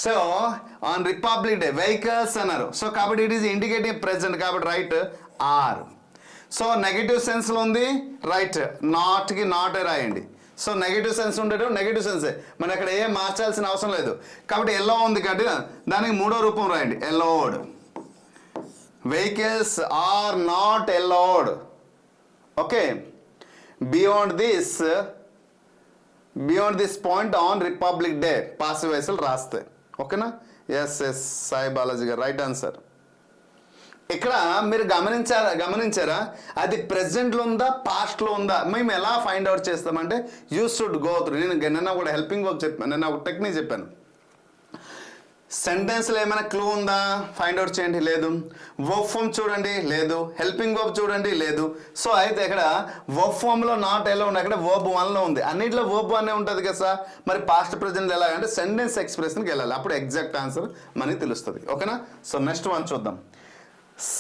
So on Republic Day vehicles అన్నారు. సో కాబట్టి ఇట్ ఈస్ ఇండికేటివ్ ప్రెసెంట్ కాబట్టి రైట్ ఆర్. సో నెగిటివ్ సెన్స్లో ఉంది, రైట్ నాట్కి నాటే రాయండి. సో నెగిటివ్ సెన్స్ ఉండేటం నెగిటివ్ సెన్సే, మనం ఇక్కడ ఏం మార్చాల్సిన అవసరం లేదు. కాబట్టి ఎల్లో ఉంది కాబట్టి దానికి మూడో రూపం రాయండి, allowed. Vehicles are not allowed. Okay, beyond this point on Republic Day passive వాయిస్లు రాస్తే. ఓకేనా? ఎస్ సాయి బాలాజీ గారు రైట్ ఆన్సర్. ఇక్కడ మీరు గమనించారా అది ప్రెజెంట్లో ఉందా పాస్ట్లో ఉందా? మేము ఎలా ఫైండ్ అవుట్ చేస్తామంటే యూ షుడ్ గో త్రూ. నేను నిన్న కూడా హెల్పింగ్ వర్బ్ చెప్పాను, నిన్న ఒక టెక్నిక్ చెప్పాను. సెంటెన్స్లో ఏమైనా క్లూ ఉందా ఫైండ్ అవుట్ చేయండి, లేదు. వర్బ్ ఫామ్ చూడండి, లేదు. హెల్పింగ్ వర్బ్ చూడండి, లేదు. సో అయితే ఇక్కడ వర్బ్ ఫామ్లో నాట్ ఎలా ఉంది, అక్కడ వర్బ్ 1లో ఉంది. అన్నింటిలో వర్బ్ 1 ఉంటుంది కదా సార్. మరి పాస్ట్ ప్రెజెంట్ ఎలా అంటే సెంటెన్స్ ఎక్స్ప్రెషన్కి వెళ్ళాలి, అప్పుడు ఎగ్జాక్ట్ ఆన్సర్ మనకి తెలుస్తుంది. ఓకేనా? సో నెక్స్ట్ వన్ చూద్దాం.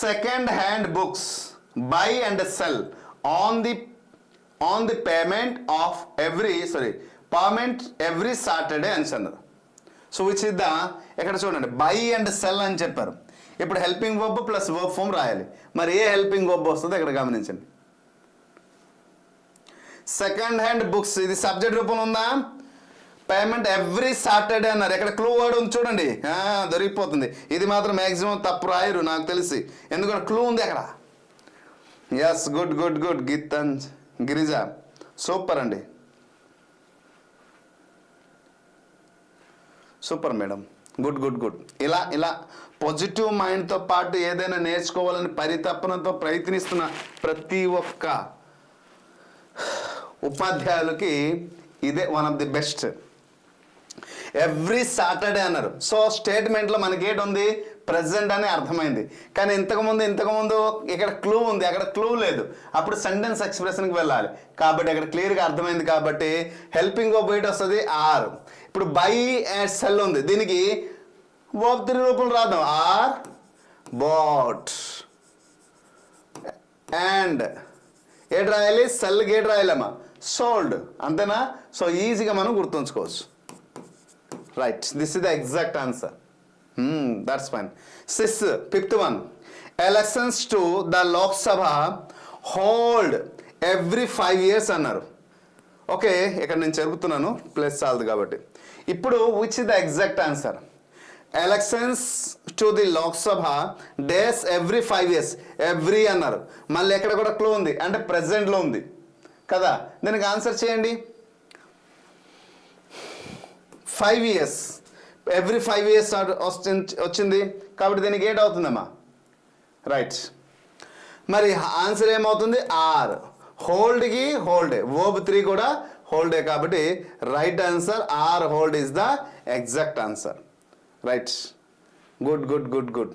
Second hand books by and cell on the payment every Saturday అని అన్నారు. సో విచ్ ఇస్ ద, ఇక్కడ చూడండి బై అండ్ సెల్ అని చెప్పారు. ఇప్పుడు helping verb plus verb form రాయాలి. మరి ఏ హెల్పింగ్ వర్బ్ వస్తుందో ఇక్కడ గమనించండి. సెకండ్ హ్యాండ్ బుక్స్ ఇది సబ్జెక్ట్ రూపంలో ఉందా? పేమెంట్ ఎవ్రీ సాటర్డే అన్నారు. ఇక్కడ క్లూ వర్డ్ ఉంది చూడండి, దొరికిపోతుంది. ఇది మాత్రం మ్యాక్సిమం తప్పు రాయరు నాకు తెలిసి, ఎందుకంటే క్లూ ఉంది అక్కడ. Yes good good good Geethan Girija super అండి, super madam, good good good. ఇలా పాజిటివ్ మైండ్తో పాటు ఏదైనా నేర్చుకోవాలని పరితపనతో ప్రయత్నిస్తున్న ప్రతి ఒక్క ఉపాధ్యాయులకి ఇదే one of the best. Every Saturday అన్నారు. సో స్టేట్మెంట్లో మనకి ఏంటి ఉంది, ప్రెజెంట్ అని అర్థమైంది. కానీ ఇంతకుముందు ఇక్కడ క్లూ ఉంది, అక్కడ క్లూ లేదు. అప్పుడు సెంటెన్స్ ఎక్స్ప్రెషన్కి వెళ్ళాలి. కాబట్టి అక్కడ క్లియర్గా అర్థమైంది. కాబట్టి హెల్పింగ్ వర్బ్ ఏంటి వస్తుంది, ఆర్. ఇప్పుడు బై అండ్ సెల్ ఉంది, దీనికి వర్బ్ 3 రూపంలో రాద్దాం, ఆర్ బాట్. అండ్ ఏడు రాయాలి, సెల్కి ఏడు రాయాలమ్మా, సోల్డ్. అంతేనా? సో ఈజీగా మనం గుర్తుంచుకోవచ్చు. Right, this is the exact answer. That's fine. Fifth one, elections to the Lok Sabha hold every 5 years అన్నారు. ఓకే, ఇక్కడ నేను చెబుతున్నాను ప్లస్ చాలదు కాబట్టి. ఇప్పుడు which is the exact answer? Elections to the Lok Sabha days every 5 years. Every అన్నారు, మళ్ళీ ఎక్కడ కూడా క్లూ ఉంది అంటే ప్రెజెంట్లో ఉంది కదా. దీనికి ఆన్సర్ చేయండి. 5 years, ఎవ్రీ 5 years వచ్చింది కాబట్టి దీనికి ఏట్ అవుతుందమ్మా, రైట్. మరి ఆన్సర్ ఏమవుతుంది, ఆర్. హోల్డ్కి హోల్డే, వర్బ్ 3 కూడా హోల్డే కాబట్టి right answer are, hold is the exact answer. Right, good good good good,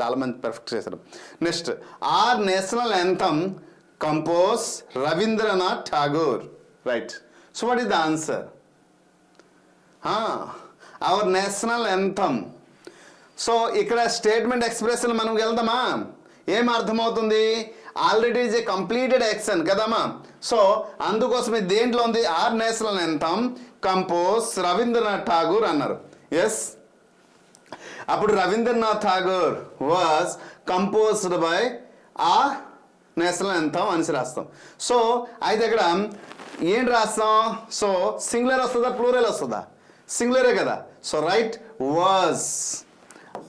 చాలా మంది పర్ఫెక్ట్ చేశారు. Next, our national anthem compose Rabindranath Tagore. Right, so what is the answer? Our national anthem. So ఇక్కడ statement expression మనం వెళ్దామా? ఏం అర్థమవుతుంది? Already is a completed action కదమ్మా. So అందుకోసమే దేంట్లో ఉంది, our national anthem compose Rabindranath Tagore అన్నారు. ఎస్, అప్పుడు Rabindranath Tagore was composed by ఆ నేషనల్ యాంథమ్ అని రాస్తాం. సో అయితే ఇక్కడ ఏం రాస్తాం? సో సింగులర్ వస్తుందా ప్లూరల్ వస్తుందా? సింగులరే కదా. So right, was.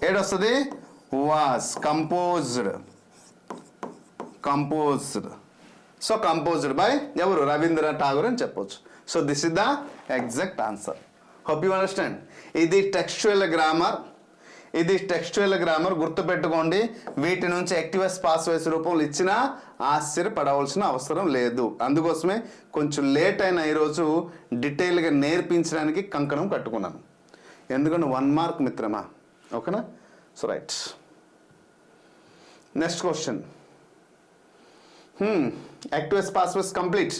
ఏడొస్తుంది, was composed. So composed by ఎవరు, రవీంద్రనాథ్ ఠాగూర్ అని చెప్పొచ్చు. So this is the exact answer. Hope you understand. ఇది టెక్స్చువల్ గ్రామర్, గుర్తుపెట్టుకోండి. వీటి నుంచి యాక్టివ్ పాసివ్ వాయిస్ రూపంలో ఇచ్చినా ఆశ్చర్యపడవలసిన అవసరం లేదు. అందుకోసమే కొంచెం లేట్ అయిన ఈరోజు డీటెయిల్గా నేర్పించడానికి కంకణం కట్టుకున్నాను. ఎందుకంటే 1 mark మిత్రమా. ఓకేనా? So right, next question. Active passive voice complete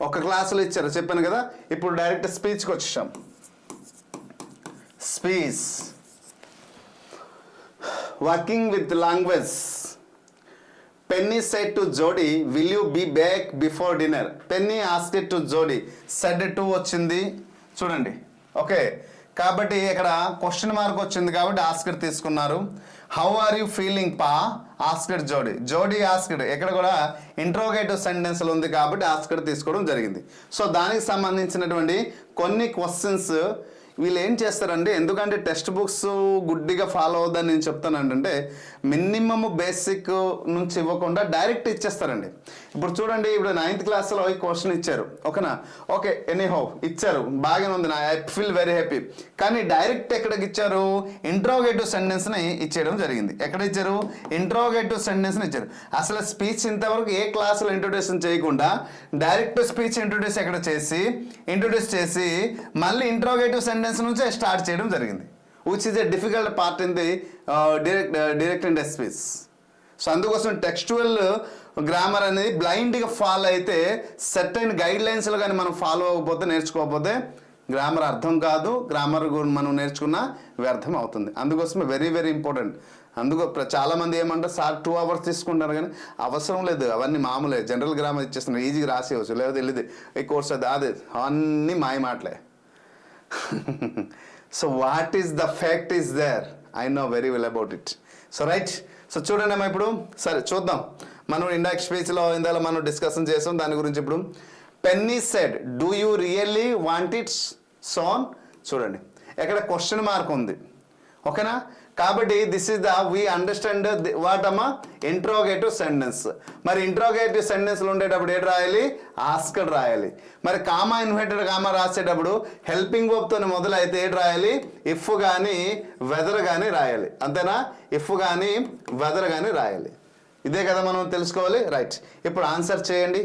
ఒక క్లాసులో ఇచ్చారు చెప్పాను కదా. ఇప్పుడు డైరెక్ట్ స్పీచ్కి వచ్చేసాం. Speech, working with language. Penny said to Jody, will you be back before dinner. Penny asked to Jody, said to వచ్చింది చూడండి. ఓకే, కాబట్టి ఇక్కడ క్వశ్చన్ మార్క్ వచ్చింది కాబట్టి ఆస్క్డ్ తీసుకున్నారు. హౌ ఆర్ యూ ఫీలింగ్ పా ఆస్క్డ్ జోడీ. జోడీ ఆస్క్డ్ ఇక్కడ కూడా ఇంట్రోగేటివ్ సెంటెన్స్లు ఉంది కాబట్టి ఆస్క్డ్ తీసుకోవడం జరిగింది. సో దానికి సంబంధించినటువంటి కొన్ని క్వశ్చన్స్ వీళ్ళు ఏం చేస్తారంటే, ఎందుకంటే టెక్స్ట్ బుక్స్ గుడ్డిగా ఫాలో అవుద్దని నేను చెప్తానంటే మినిమమ్ బేసిక్ నుంచి ఇవ్వకుండా డైరెక్ట్ ఇచ్చేస్తారండి. ఇప్పుడు చూడండి, ఇప్పుడు 9th క్లాస్లో ఈ క్వశ్చన్ ఇచ్చారు, ఓకేనా, ఓకే ఎనీహౌ ఇచ్చారు, బాగానే ఉంది, నా ఐ ఫీల్ వెరీ హ్యాపీ. కానీ డైరెక్ట్ ఎక్కడికి ఇచ్చారు, ఇంట్రోగేటివ్ సెంటెన్స్ని ఇచ్చేయడం జరిగింది. ఎక్కడ ఇచ్చారు, ఇంట్రోగేటివ్ సెంటెన్స్ని ఇచ్చారు. అసలు స్పీచ్ ఇంతవరకు ఏ క్లాసులో ఇంట్రొడ్యూషన్ చేయకుండా డైరెక్ట్ స్పీచ్ ఇంట్రొడ్యూస్ చేసి మళ్ళీ ఇంట్రోగేటివ్ సెంటెన్స్ నుంచే స్టార్ట్ చేయడం జరిగింది, which is a difficult part in the direct and speech. So అందుకోసం టెక్స్చువల్ గ్రామర్ అనేది బ్లైండ్గా ఫాలో అయితే, సెట్ అయిన గైడ్ లైన్స్లో కానీ మనం ఫాలో అవ్వకపోతే, నేర్చుకోకపోతే గ్రామర్ అర్థం కాదు, గ్రామర్ మనం నేర్చుకున్న వ్యర్థం అవుతుంది. అందుకోసమే వెరీ వెరీ ఇంపార్టెంట్. చాలామంది ఏమంటారు, సార్ 2 hours తీసుకుంటారు, కానీ అవసరం లేదు, అవన్నీ మామూలే, జనరల్ గ్రామర్ ఇచ్చేస్తున్నారు, ఈజీగా రాసేయవచ్చు, లేదా వెళ్ళింది ఈ కోర్స్ అదే అన్నీ మాయ మాటలే. So what is the fact is there, I know very well about it. So right, so చూడండి అమ్మా, ఇప్పుడు సరే చూద్దాం. మనం ఇండైరెక్ట్ స్పీచ్లో ఇందులో మనం డిస్కషన్ చేసాం దాని గురించి. ఇప్పుడు Penny said do you really want it soon. చూడండి ఎక్కడ క్వశ్చన్ మార్క్ ఉంది, ఓకేనా. కాబట్టి this is the we understand what అమ్మా, ఇంట్రోగేటివ్ సెంటెన్స్. మరి ఇంట్రోగేటివ్ సెంటెన్స్లు ఉండేటప్పుడు ఏంటి రాయాలి, ఆస్క్డ్ రాయాలి. మరి కామా ఇన్వర్టెడ్ కామా రాసేటప్పుడు హెల్పింగ్ వర్బ్తో మొదలైతే ఏంటి రాయాలి, ఇఫ్ కానీ వెదర్ కానీ రాయాలి. అంతేనా, ఇఫ్ కానీ వెదర్ కానీ రాయాలి. ఇదే కదా మనం తెలుసుకోవాలి. రైట్, ఇప్పుడు ఆన్సర్ చేయండి.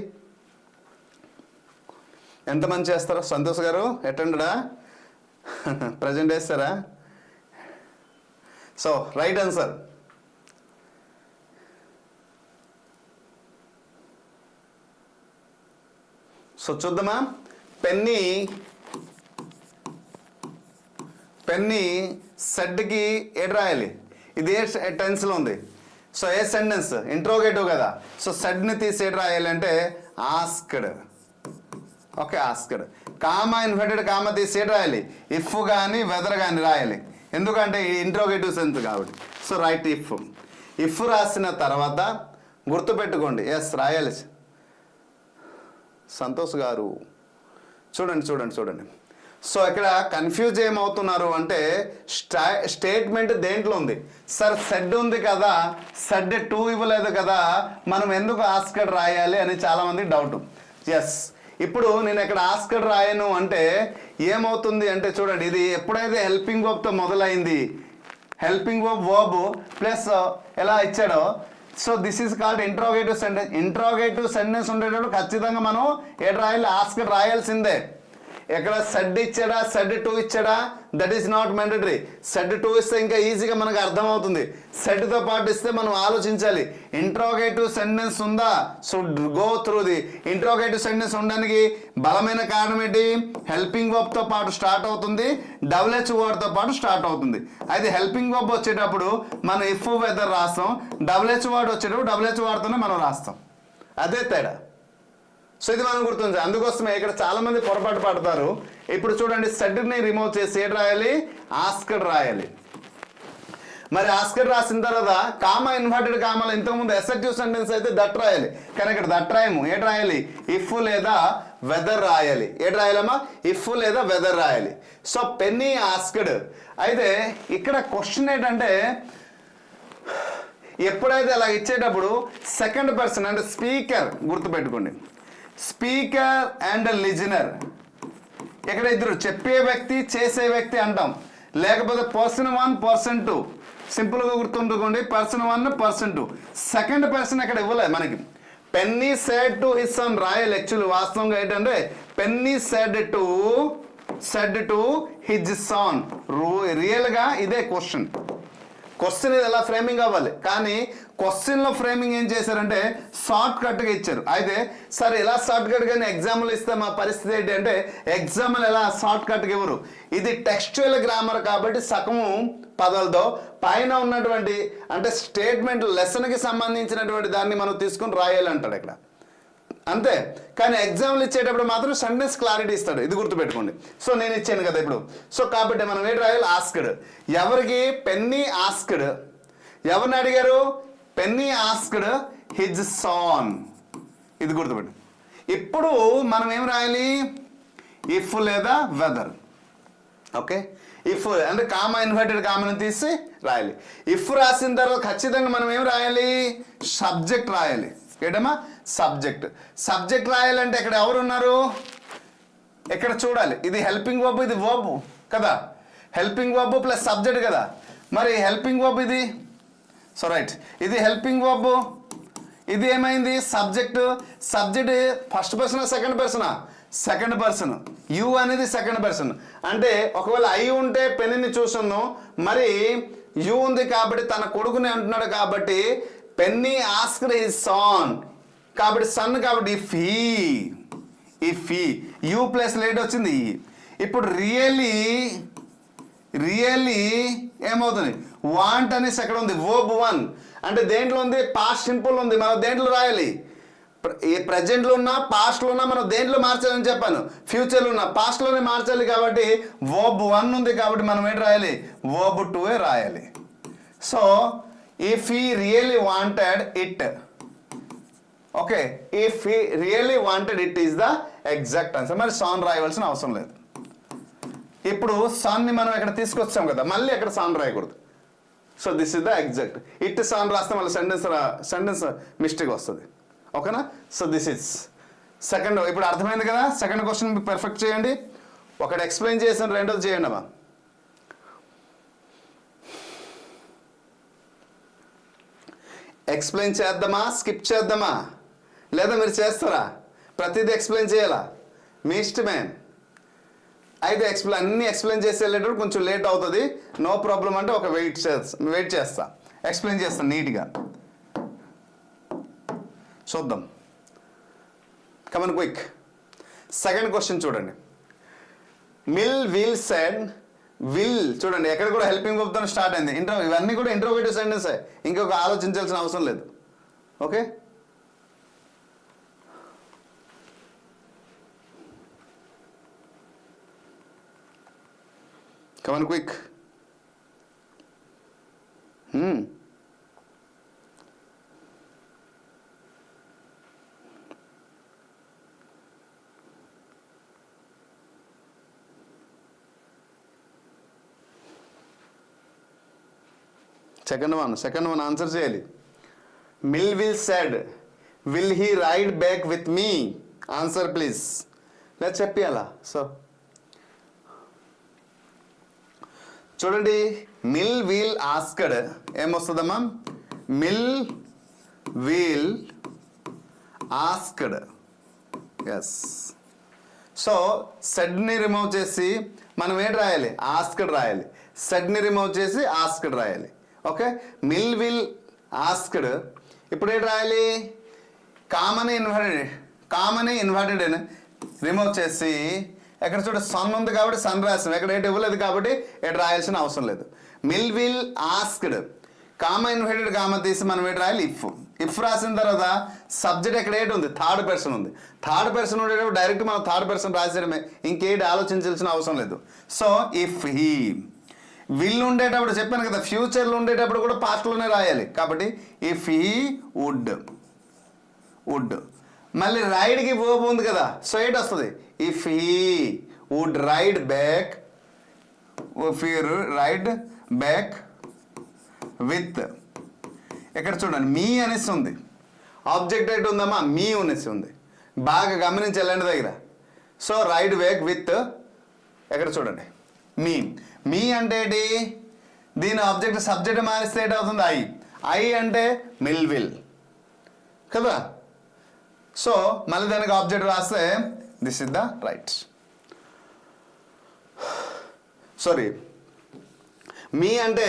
ఎంతమంది చేస్తారో, సంతోష్ గారు అటెండడా, ప్రజెంట్ చేస్తారా? So right answer. సో చూద్దామా, పెన్నీ సెడ్కి ఏడు రాయాలి, ఇది ఏ టెన్స్లో ఉంది. సో ఏ సెంటెన్స్, ఇంట్రోగేటివ్ కదా. సో సెడ్ని తీసి ఏడు రాయాలి అంటే asked. Okay, asked. Comma inverted comma తీసి ఏడు రాయాలి, ఇఫ్ కానీ వెదర్ కానీ రాయాలి, ఎందుకంటే ఇంట్రోగేటివ్ సెన్స్ కాబట్టి. సో రైట్ ఇఫ్ రాసిన తర్వాత గుర్తుపెట్టుకోండి, ఎస్ రాయాలి. సంతోష్ గారు చూడండి. సో ఇక్కడ కన్ఫ్యూజ్ ఏమవుతున్నారు అంటే, స్టేట్మెంట్ దేంట్లో ఉంది సార్, సెడ్ ఉంది కదా, సెడ్ 2 ఇవ్వలేదు కదా, మనం ఎందుకు ఆస్క్డ్ రాయాలి అని చాలామంది డౌట్. ఎస్, ఇప్పుడు నేను ఇక్కడ ఆస్క్డ్ రాయను అంటే ఏమవుతుంది అంటే, చూడండి ఇది ఎప్పుడైతే హెల్పింగ్ వర్బ్తో మొదలైంది, హెల్పింగ్ వర్బ్ ప్లస్ ఎలా ఇచ్చాడో, so this is called interrogative sentence. Interrogative sentence ఉండేటప్పుడు ఖచ్చితంగా మనం ఏడు రాయాలి, ఆస్క్డ్ రాయాల్సిందే. ఎక్కడ సెడ్ ఇచ్చాడా, సెడ్ 2 ఇచ్చాడా, that is not mandatory. Said 2 ఇస్తే ఇంకా ఈజీగా మనకు అర్థమవుతుంది. సెడ్తో పాటు ఇస్తే మనం ఆలోచించాలి, ఇంట్రోగేటివ్ సెంటెన్స్ ఉందా, so go through the. Interrogative sentence ఉండడానికి బలమైన కారణం ఏంటి, హెల్పింగ్ వర్బ్తో పాటు స్టార్ట్ అవుతుంది, WH వర్డ్తో పాటు స్టార్ట్ అవుతుంది. అయితే హెల్పింగ్ వర్బ్ వచ్చేటప్పుడు మనం ఇఫ్ వెదర్ రాస్తాం, WH వర్డ్ వచ్చేటప్పుడు WH వర్డ్తోనే మనం రాస్తాం, అదే తేడా. సో ఇది మనం గుర్తుంది. అందుకోసమే ఇక్కడ చాలా మంది పొరపాటు పడతారు. ఇప్పుడు చూడండి, సెడ్ని రిమూవ్ చేసి ఏడు రాయాలి, ఆస్క్డ్ రాయాలి. మరి ఆస్క్డ్ రాసిన తర్వాత కామా ఇన్వర్టెడ్ కామాలో ఇంతకుముందు అసర్టివ్ సెంటెన్స్ అయితే దట్ రాయాలి, కానీ ఇక్కడ దట్ రాయము, ఏడు రాయాలి, ఇఫ్ లేదా వెదర్ రాయాలి. ఏడు రాయాలమ్మా, ఇఫ్ లేదా వెదర్ రాయాలి. So Penny asked. అయితే ఇక్కడ క్వశ్చన్ ఏంటంటే, ఎప్పుడైతే అలా ఇచ్చేటప్పుడు సెకండ్ పర్సన్ అంటే స్పీకర్, గుర్తుపెట్టుకోండి, స్పీకర్ అండ్ లిజనర్, ఇక్కడ ఇద్దరు, చెప్పే వ్యక్తి చేసే వ్యక్తి అంటాం. లేకపోతే పర్సన్ 1 పర్సన్ 2, సింపుల్గా గుర్తుంటుకోండి, పర్సన్ 1 పర్సన్ 2. సెకండ్ పర్సన్ ఇక్కడ ఇవ్వలేదు మనకి. Penny said to his son రాయల్. యాక్చువల్లీ వాస్తవంగా ఏంటంటే Penny said to his son. రియల్గా ఇదే క్వశ్చన్ ఇది ఎలా ఫ్రేమింగ్ అవ్వాలి, కానీ క్వశ్చన్లో ఫ్రేమింగ్ ఏం చేశారంటే షార్ట్ కట్గా ఇచ్చారు. అయితే సరే ఎలా షార్ట్ కట్గానే ఎగ్జాంపుల్ ఇస్తే మా పరిస్థితి ఏంటి అంటే, ఎగ్జాంపుల్ ఎలా షార్ట్ కట్గా ఇవ్వరు. ఇది టెక్స్చువల్ గ్రామర్ కాబట్టి సగము పదాలతో పైన ఉన్నటువంటి అంటే స్టేట్మెంట్ లెసన్కి సంబంధించినటువంటి దాన్ని మనం తీసుకొని రాయాలి అంటాడు ఇక్కడ. అంతే. కానీ ఎగ్జామ్లు ఇచ్చేటప్పుడు మాత్రం సెంటెన్స్ క్లారిటీ ఇస్తాడు, ఇది గుర్తుపెట్టుకోండి. సో నేను ఇచ్చాను కదా ఇప్పుడు. సో కాబట్టి మనం ఏంటి రాయాలి? ఆస్క్డ్. ఎవరికి? Penny asked. ఎవరిని అడిగారు? Penny asked his son. ఇది గుర్తుపెట్టు. ఇప్పుడు మనం ఏం రాయాలి? ఇఫ్ లేదా వెదర్. ఓకే, ఇఫ్ అంటే కామా ఇన్వర్టెడ్ కామని తీసి రాయాలి. ఇఫ్ రాసిన తర్వాత ఖచ్చితంగా మనం ఏం రాయాలి? సబ్జెక్ట్ రాయాలి. ఏంటమ్మా? సబ్జెక్ట్. సబ్జెక్ట్ రాయాలంటే ఇక్కడ ఎవరు ఉన్నారు? ఇక్కడ చూడాలి. ఇది హెల్పింగ్ వర్బ్, ఇది వర్బ్ కదా. హెల్పింగ్ వర్బ్ ప్లస్ సబ్జెక్ట్ కదా. మరి హెల్పింగ్ వర్బ్ ఇది. సో రైట్, ఇది హెల్పింగ్ వర్బ్, ఇది ఏమైంది? Subject. Subject first persona second persona? Second person. You అనేది సెకండ్ పర్సన్. అంటే ఒకవేళ ఐ ఉంటే పెన్నిని చూస్తున్నాం, మరి యు ఉంది కాబట్టి తన కొడుకుని అంటున్నాడు కాబట్టి పెన్నీ ఆస్క్డ్ హిజ్ సాన్, కాబట్టి సన్ కాబట్టి if he you plus late వచ్చింది. ఇప్పుడు రియల్లీ ఏమవుతుంది? వాంట్ అనేసి ఎక్కడ ఉంది? వర్బ్ 1. అంటే దేంట్లో ఉంది? పాస్ట్ సింపుల్ ఉంది. మనం దేంట్లో రాయాలి? ప్రజెంట్లో ఉన్నా పాస్ట్లో ఉన్నా మనం దేంట్లో మార్చాలని చెప్పాను? ఫ్యూచర్లో ఉన్నా పాస్ట్లోనే మార్చాలి కాబట్టి వర్బ్ 1 ఉంది కాబట్టి మనం ఏంటి రాయాలి? వర్బ్ 2 రాయాలి. So if he really wanted it. Okay, if he really wanted it is the exact answer. మరి సాన్ రాయవలసిన అవసరం లేదు. ఇప్పుడు సాన్ని మనం ఇక్కడ తీసుకొచ్చాం కదా, మళ్ళీ అక్కడ సాన్ రాయకూడదు. So this is the exact. It son రాస్తే మళ్ళీ సెంటెన్స్ మిస్టేక్ వస్తుంది. ఓకేనా? So this is second. ఇప్పుడు అర్థమైంది కదా? సెకండ్ క్వశ్చన్ పర్ఫెక్ట్ చేయండి. ఒకటి ఎక్స్ప్లెయిన్ చేసాను, రెండోది చేయండి అమ్మా. ఎక్స్ప్లెయిన్ చేద్దామా, స్కిప్ చేద్దామా, లేదా మీరు చేస్తారా? ప్రతిదీ ఎక్స్ప్లెయిన్ చేయాలా? మీ ఇష్టమే. అయితే అన్నీ ఎక్స్ప్లెయిన్ చేసి వెళ్ళేటప్పుడు కొంచెం లేట్ అవుతుంది. నో ప్రాబ్లం అంటే ఒక వెయిట్ చేస్తా, ఎక్స్ప్లెయిన్ చేస్తాను నీట్గా. చూద్దాం. Come on quick. సెకండ్ క్వశ్చన్ చూడండి. Will said. విల్ చూడండి, ఎక్కడ కూడా హెల్పింగ్ వర్బ్తో స్టార్ట్ అయింది. ఇవన్నీ కూడా ఇంట్రోగేటివ్ సెంటెన్సే, ఇంకొక ఆలోచించాల్సిన అవసరం లేదు. Okay, come on quick. Second one answer చేయాలి. Will said will he ride back with me? Answer please. లేదా చెప్పాలా? సో చూడండి, విల్ ఆస్క్డ్ ఏమొస్తుందమ్మా? Will asked. ఎస్. సో సెడ్ని రిమూవ్ చేసి మనం ఏంటి రాయాలి? ఆస్క్డ్ రాయాలి. సెడ్ని రిమూవ్ చేసి ఆస్క్డ్ రాయాలి. Okay, Will asked. ఇప్పుడు ఏంటి రాయాలి? కామన్ ఇన్వర్టెడ్ రిమూవ్ చేసి ఎక్కడ చూడ సన్ ఉంది కాబట్టి సన్ రాసాం, ఎక్కడ ఏంటి ఇవ్వలేదు కాబట్టి ఎటు రాయాల్సిన అవసరం లేదు. Will asked comma inverted comma తీసి మనం ఏంటి రాయాలి? ఇఫ్ రాసిన తర్వాత సబ్జెక్ట్ ఎక్కడ ఏంటి ఉంది? థర్డ్ పర్సన్ ఉంది. థర్డ్ పర్సన్ ఉండేటప్పుడు డైరెక్ట్ మనం థర్డ్ పర్సన్ రాసేయడమే, ఇంకేంటి ఆలోచించాల్సిన అవసరం లేదు. So if he. విల్ ఉండేటప్పుడు చెప్పాను కదా, ఫ్యూచర్లో ఉండేటప్పుడు కూడా పాస్ట్లోనే రాయాలి కాబట్టి ఇఫ్ హీ వుడ్. మళ్ళీ రైడ్కి వర్బ్ ఉంది కదా, సో ఏంటి వస్తుంది? If he would ride back with. ఇక్కడ చూడండి, మీ అనేసి ఉంది. ఆబ్జెక్ట్ అయితే ఉందమ్మా, మీ అనేసి ఉంది. బాగా గమనించాలండి దగ్గర. సో రైడ్ బ్యాక్ విత్, ఎక్కడ చూడండి మీ అంటే ఏంటి? దీని ఆబ్జెక్ట్ సబ్జెక్ట్ మారిస్తే ఏంటవుతుంది? ఐ అంటే విల్ కదా. సో మళ్ళీ దానికి ఆబ్జెక్ట్ రాస్తే this is the right. Sorry, me అంటే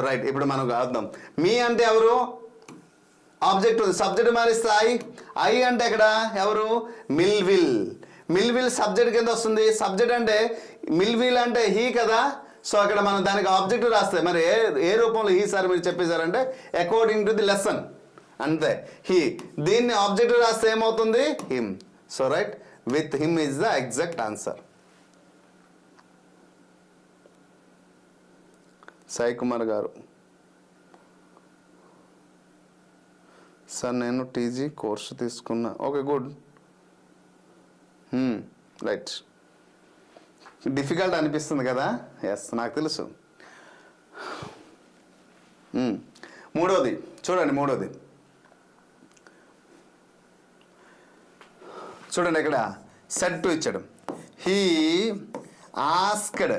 రైట్. ఇప్పుడు మనం అర్థం. మీ అంటే ఎవరు? ఆబ్జెక్ట్ ఉంది, సబ్జెక్ట్ మారిస్తే ఐ అంటే ఎక్కడ ఎవరు? మిల్విల్ సబ్జెక్ట్ కింద వస్తుంది. సబ్జెక్ట్ అంటే మిల్విల్ అంటే హీ కదా. సో అక్కడ మనం దానికి ఆబ్జెక్ట్ రాస్తే మరి ఏ రూపంలో హీ సార్ మీరు చెప్పేశారంటే అకార్డింగ్ టు ది లెసన్ అంతే హీ. దీన్ని ఆబ్జెక్ట్ రాస్తే ఏమవుతుంది him. So right with him is the exact answer. Sai Kumar గారు, సార్ నేను టీజీ కోర్సు తీసుకున్నా. Okay good. రైట్. డిఫికల్ట్ అనిపిస్తుంది కదా? ఎస్ నాకు తెలుసు. మూడోది చూడండి, మూడోది చూడండి. ఇక్కడ సెట్ టు ఇచ్చాడు. హీ ఆస్క్డ్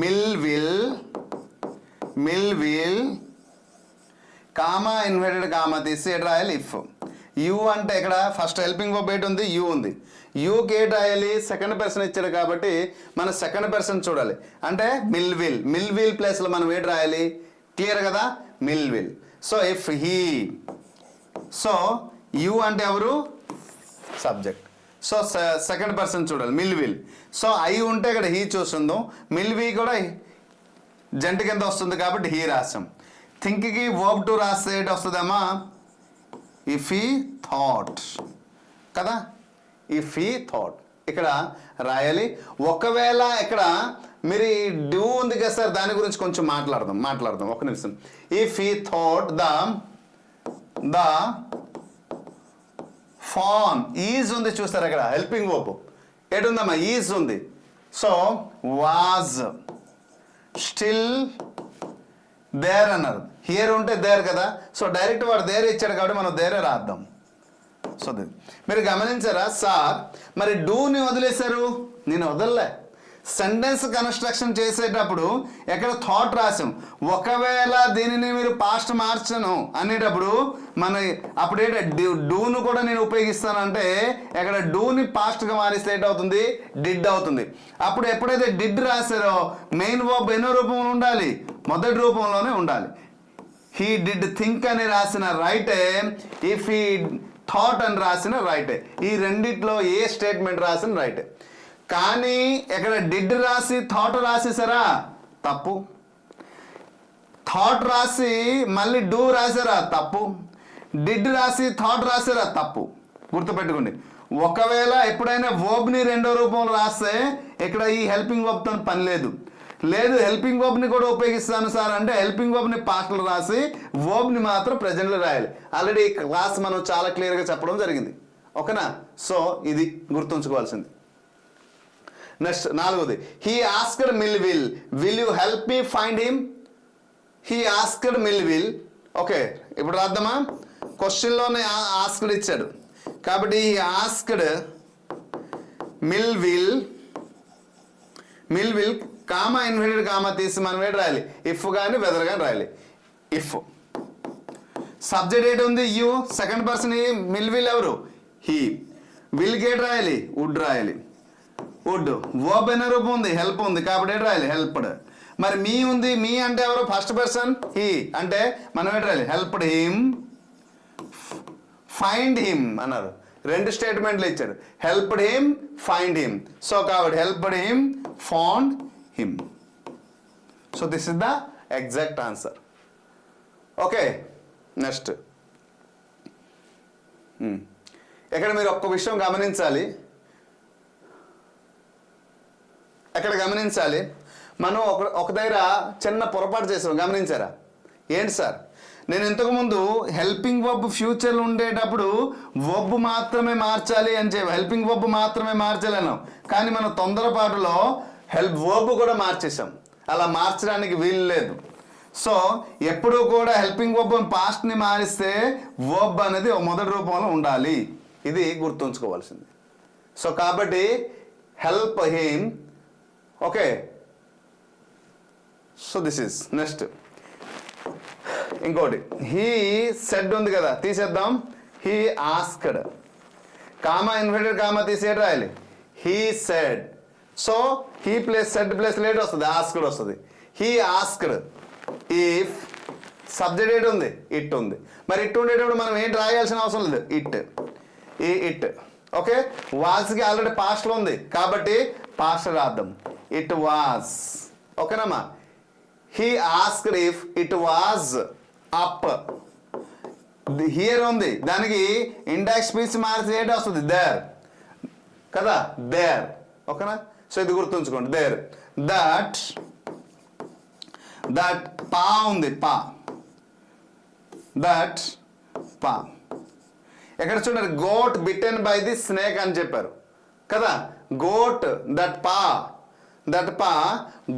మిల్విల్ కామా ఇన్వర్టెడ్ కామా తీసి ఎట్ రాయాలి ఇఫ్. యూ అంటే ఇక్కడ ఫస్ట్ హెల్పింగ్ వర్బ్ ఏంటి ఉంది? యూ ఉంది. యూకి ఏట్ రాయాలి? సెకండ్ పర్సన్ ఇచ్చాడు కాబట్టి మనం సెకండ్ పర్సన్ చూడాలి. అంటే మిల్విల్ ప్లేస్లో మనం ఏంటి రాయాలి? క్లియర్ కదా? మిల్విల్. So if he, so you అంటే ఎవరు? సబ్జెక్ట్. సో సెకండ్ పర్సన్ చూడాలి మిల్విల్. సో ఐ ఉంటే ఇక్కడ హీ చూస్తుందాం. మిల్వి కూడా జంట కింద వస్తుంది కాబట్టి హీ రాసాం. థింక్కి వర్బ్ టు రాస్తే ఏంటి వస్తుందమ్మా? ఇఫ్ హీ థాట్ కదా, ఇఫ్ హీ థాట్ ఇక్కడ రాయాలి. ఒకవేళ ఇక్కడ మీరు ఈ డూ ఉంది కదా సార్, దాని గురించి కొంచెం మాట్లాడదాం ఒక నిమిషం. If he thought the fan is ఉంది చూస్తారు అక్కడ హెల్పింగ్ వర్బ్ ఏటుందమ్మా? ఈజ్ ఉంది. సో వాజ్ స్టిల్ దేర్ అన్నారు. హియర్ ఉంటే దేర్ కదా, సో డైరెక్ట్ వాడు దేర్ ఇచ్చాడు కాబట్టి మనం దేరే రాద్దాం. సో మీరు గమనించారా సార్? మరి డూని వదిలేశారు, నేను వదలలే. సెంటెన్స్ కన్స్ట్రక్షన్ చేసేటప్పుడు ఎక్కడ థాట్ రాసాం. ఒకవేళ దీనిని మీరు పాస్ట్ మార్చను అనేటప్పుడు మన అప్పుడు ఏంటంటే డూను కూడా నేను ఉపయోగిస్తానంటే ఎక్కడ డూని పాస్ట్గా మారిస్తే ఏంటవుతుంది? డిడ్ అవుతుంది. అప్పుడు ఎప్పుడైతే డిడ్ రాశారో మెయిన్ వర్బ్ ఎన్నో రూపంలో ఉండాలి? మొదటి రూపంలోనే ఉండాలి. హీ డిడ్ థింక్ అని రాసిన రైటే, ఇఫ్ హీ థాట్ అని రాసిన రైటే. ఈ రెండిట్లో ఏ స్టేట్మెంట్ రాసిన రైటే. కానీ ఇక్కడ డిడ్ రాసి థాట్ రాసేసారా? తప్పు. థాట్ రాసి మళ్ళీ డూ రాసారా? తప్పు. డిడ్ రాసి థాట్ రాసారా? తప్పు. గుర్తుపెట్టుకోండి. ఒకవేళ ఎప్పుడైనా వర్బ్ని రెండో రూపంలో రాస్తే ఇక్కడ ఈ హెల్పింగ్ వర్బ్తో పని లేదు. హెల్పింగ్ వర్బ్ని కూడా ఉపయోగిస్తాను సార్ అంటే హెల్పింగ్ వర్బ్ని పాస్ట్లో రాసి వర్బ్ని మాత్రం ప్రెజెంట్లో రాయాలి. ఆల్రెడీ ఈ క్లాస్ మనం చాలా క్లియర్గా చెప్పడం జరిగింది. ఓకేనా? సో ఇది గుర్తుంచుకోవాల్సింది. నెక్స్ట్ నాలుగోది, హీ ఆస్క్డ్ మిల్విల్ will you help me find him. He asked మిల్విల్. ఓకే ఇప్పుడు రాద్దామా? క్వశ్చన్లోనే ఆస్క్డ్ ఇచ్చాడు కాబట్టి హీ ఆస్క్డ్ మిల్విల్ కామా ఇన్వర్టెడ్ కామా తీసి మనం ఏంటి రాయాలి? ఇఫ్ కానీ వెదర్ కానీ రాయాలి. ఇఫ్ సబ్జెక్ట్ ఏంటి ఉంది? యూ. సెకండ్ పర్సన్ మిల్విల్ ఎవరు? హీ. విల్ గేట్ రాయాలి? వుడ్ రాయాలి. వుడ్. వర్బ్ ఎన్న రూపం ఉంది? హెల్ప్ ఉంది కాబట్టి ఏంటి రాయాలి? హెల్ప్డ్. మరి మీ ఉంది, మీ అంటే ఎవరు? ఫస్ట్ పర్సన్ హీ అంటే మనం ఏంటి రాయాలి? హెల్ప్డ్ హిమ్ ఫైండ్ హిమ్ అన్నారు. రెండు స్టేట్మెంట్లు ఇచ్చారు. Helped him, find him. So కాబట్టి helped him, found him. So this is the exact answer. Okay next ఇక్కడ మీరు ఒక్క విషయం గమనించాలి. మనం ఒక దగ్గర చిన్న పొరపాటు చేసాం, గమనించారా? ఏంటి సార్? నేను ఇంతకుముందు హెల్పింగ్ వర్బ్ ఫ్యూచర్లో ఉండేటప్పుడు వర్బ్ మాత్రమే మార్చాలి అని చెప్పి హెల్పింగ్ వర్బ్ మాత్రమే మార్చాలి అన్నాం. కానీ మనం తొందరపాటులో వర్బ్ కూడా మార్చేసాం. అలా మార్చడానికి వీలు లేదు. సో ఎప్పుడూ కూడా హెల్పింగ్ వర్బ్ పాస్ట్ని మారిస్తే వర్బ్ అనేది మొదటి రూపంలో ఉండాలి. ఇది గుర్తుంచుకోవాల్సింది. సో కాబట్టి help him. Okay so this is next. ఇంకోటి హీ సెడ్ ఉంది కదా, తీసేద్దాం. He asked comma inverted comma తీసేటి రాయాలి. He said. So he plays said place late వస్తుంది, ఆస్క్డ్ వస్తుంది. హీ ఆస్క్డ్ ఇఫ్ సబ్జెక్ట్ ఏంటి ఉంది? ఇట్ ఉంది. మరి ఇట్ ఉండేటప్పుడు మనం ఏంటి రాయాల్సిన అవసరం లేదు, ఇట్. ఓకే వాజ్కి ఆల్రెడీ పాస్ట్లో ఉంది కాబట్టి పాస్ట్ రాద్దాం. It was. ఓకేనమ్మా? He asked if it was up. Here ఉంది, దానికి ఇండెక్స్ స్పీచ్ మార్చి ఏంటి వస్తుంది, దేర్ కదా, దేర్. ఓకేనా? సో ఇది గుర్తుంచుకోండి, దేర్. దట్ పా ఉంది, పా, దట్ పా. ఎక్కడ చూడండి, goat bitten by the snake అని చెప్పారు కదా, గోట్, దట్ పా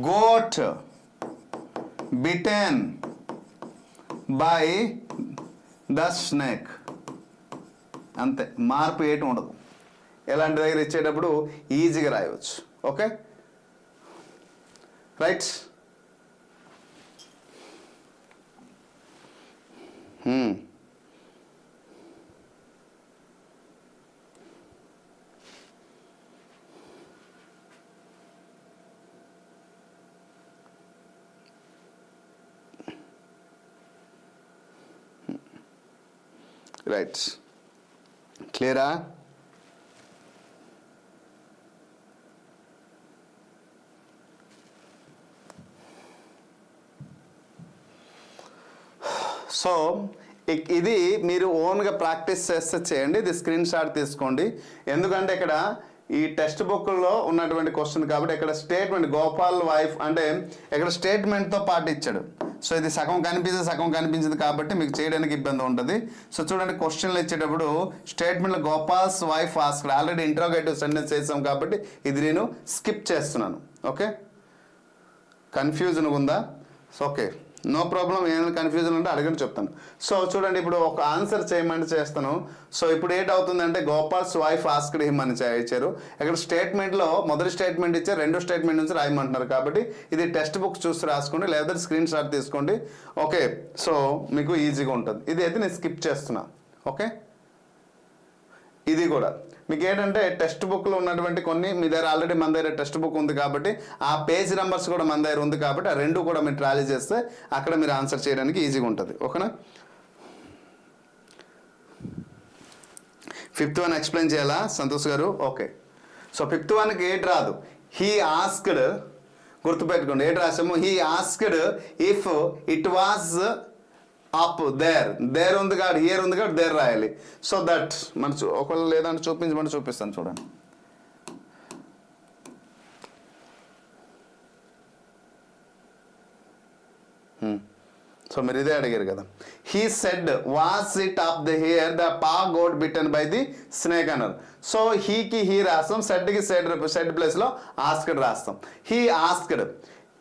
goat bitten by the snake. అంతే, మార్పు ఏటి ఉండదు. ఎలాంటి దగ్గర ఇచ్చేటప్పుడు ఈజీగా రాయవచ్చు. Okay, right. రైట్, క్లియరా? సో ఇది మీరు ఓన్గా ప్రాక్టీస్ చేస్తే చేయండి. ఇది స్క్రీన్ షాట్ తీసుకోండి. ఎందుకంటే ఇక్కడ ఈ టెక్స్ట్ బుక్లో ఉన్నటువంటి క్వశ్చన్ కాబట్టి ఇక్కడ స్టేట్మెంట్ గోపాల్ వైఫ్ అంటే ఇక్కడ స్టేట్మెంట్తో పాటు ఇచ్చాడు. సో ఇది సగం కనిపించింది కాబట్టి మీకు చేయడానికి ఇబ్బంది ఉంటుంది. సో చూడండి, క్వశ్చన్లు ఇచ్చేటప్పుడు స్టేట్మెంట్లో Gopal's wife asked, already interrogative sentence చేసాం కాబట్టి ఇది నేను స్కిప్ చేస్తున్నాను. ఓకే, కన్ఫ్యూజన్ ఉందా? So okay, no problem. ఏమైనా కన్ఫ్యూజన్ ఉంటే అడగని చెప్తాను. సో చూడండి, ఇప్పుడు ఒక ఆన్సర్ చేయమంటే చేస్తాను. సో ఇప్పుడు ఏంటవుతుందంటే గోపాల్స్ వైఫ్ ఆస్క్డ్ హిమ్ అని ఇచ్చారు. ఇక్కడ స్టేట్మెంట్లో మొదటి స్టేట్మెంట్ ఇచ్చారు, రెండో స్టేట్మెంట్ నుంచి రాయమంటున్నారు కాబట్టి ఇది టెక్స్ట్ బుక్ చూసి రాసుకోండి, లేదా స్క్రీన్ షాట్ తీసుకోండి. ఓకే, సో మీకు ఈజీగా ఉంటుంది. ఇది అయితే నేను స్కిప్ చేస్తున్నా. ఓకే, ఇది కూడా మీకు ఏంటంటే టెక్స్ట్ బుక్లో ఉన్నటువంటి కొన్ని మీ దగ్గర ఆల్రెడీ మన దగ్గర టెక్స్ట్ బుక్ ఉంది కాబట్టి ఆ పేజ్ నెంబర్స్ కూడా మన దగ్గర ఉంది కాబట్టి ఆ రెండు కూడా మీరు ట్రాలీ చేస్తే అక్కడ మీరు ఆన్సర్ చేయడానికి ఈజీగా ఉంటుంది. ఓకేనా? 5th వన్ ఎక్స్ప్లెయిన్ చేయాలా సంతోష్ గారు? ఓకే, సో 5th వన్కి ఏటి రాదు, హీ ఆస్క్డ్, గుర్తుపెట్టుకోండి ఏటి రాసాము, he asked if it was up there ఉంది కాబట్టి హియర్ ఉంది కాబట్టి దేర్ రాయాలి. సో దట్ మన ఒకవేళ లేదంటే చూపించమని చూపిస్తాను చూడండి. సో మీరు ఇదే అడిగారు కదా, he said was it up the here the poor goat bitten by the snake అన్నారు. సో హీకి హీ రాస్తాం, సెడ్కి సెడ్ ప్లేస్లో ఆస్క్డ్ రాస్తాం. He asked,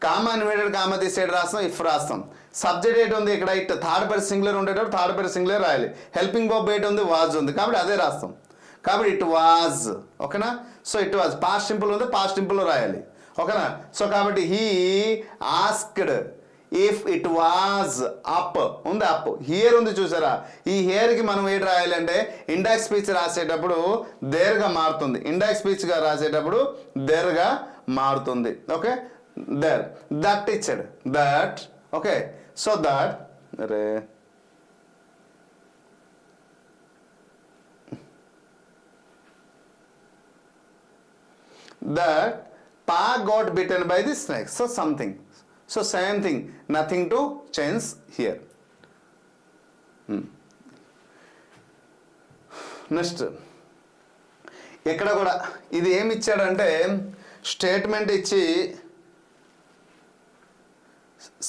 comma inverted comma తీసేడు రాస్తాం, ఇఫ్ రాస్తాం. సబ్జెక్ట్ ఏంటి ఉంది ఇక్కడ, ఇట్ థర్డ్ పర్సన్ సింగులర్ ఉండేటప్పుడు థర్డ్ పర్సన్ సింగులర్ రాయాలి. హెల్పింగ్ వర్బ్ ఏంటి ఉంది, వాజ్ ఉంది కాబట్టి అదే రాస్తాం. కాబట్టి ఇట్ వాజ్. ఓకేనా? So it was past simple ఉంది, పాస్ట్ సింపుల్లో రాయాలి. ఓకేనా? సో కాబట్టి he asked if it was up ఉంది, అప్. హియర్ ఉంది చూసారా, ఈ హియర్కి మనం ఏంటి రాయాలి అంటే ఇండెక్స్ స్పీచ్ రాసేటప్పుడు దేర్గా మారుతుంది, ఇండెక్స్ స్పీచ్గా రాసేటప్పుడు దేర్గా మారుతుంది. Okay, there. దట్ ఇచ్చాడు, that. Okay, so that ray that pa got bitten by the snake. So something. So same thing. Nothing to change here. Next ఇక్కడ కూడా ఇది ఏమి ఇచ్చాడంటే స్టేట్మెంట్ ఇచ్చి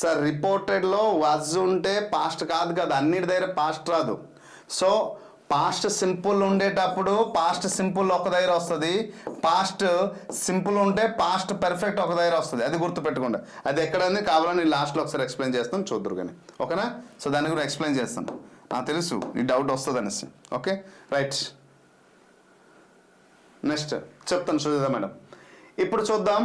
సార్ రిపోర్టెడ్లో వాజ్ ఉంటే పాస్ట్ కాదు కదా, అన్నిటి దగ్గర పాస్ట్ రాదు. సో పాస్ట్ సింపుల్ ఉండేటప్పుడు పాస్ట్ సింపుల్ ఒక దగ్గర వస్తుంది, పాస్ట్ సింపుల్ ఉంటే పాస్ట్ పర్ఫెక్ట్ ఒక దగ్గర వస్తుంది. అది గుర్తుపెట్టుకోండి. అది ఎక్కడైంది కావాలని లాస్ట్లో ఒకసారి ఎక్స్ప్లెయిన్ చేస్తాను, చూద్దరు కానీ. ఓకేనా? సో దాన్ని కూడా ఎక్స్ప్లెయిన్ చేస్తాను, నాకు తెలుసు ఈ డౌట్ వస్తుంది అనేసి. Okay, right. నెక్స్ట్ చెప్తాను, చూద్దాం మేడం. ఇప్పుడు చూద్దాం.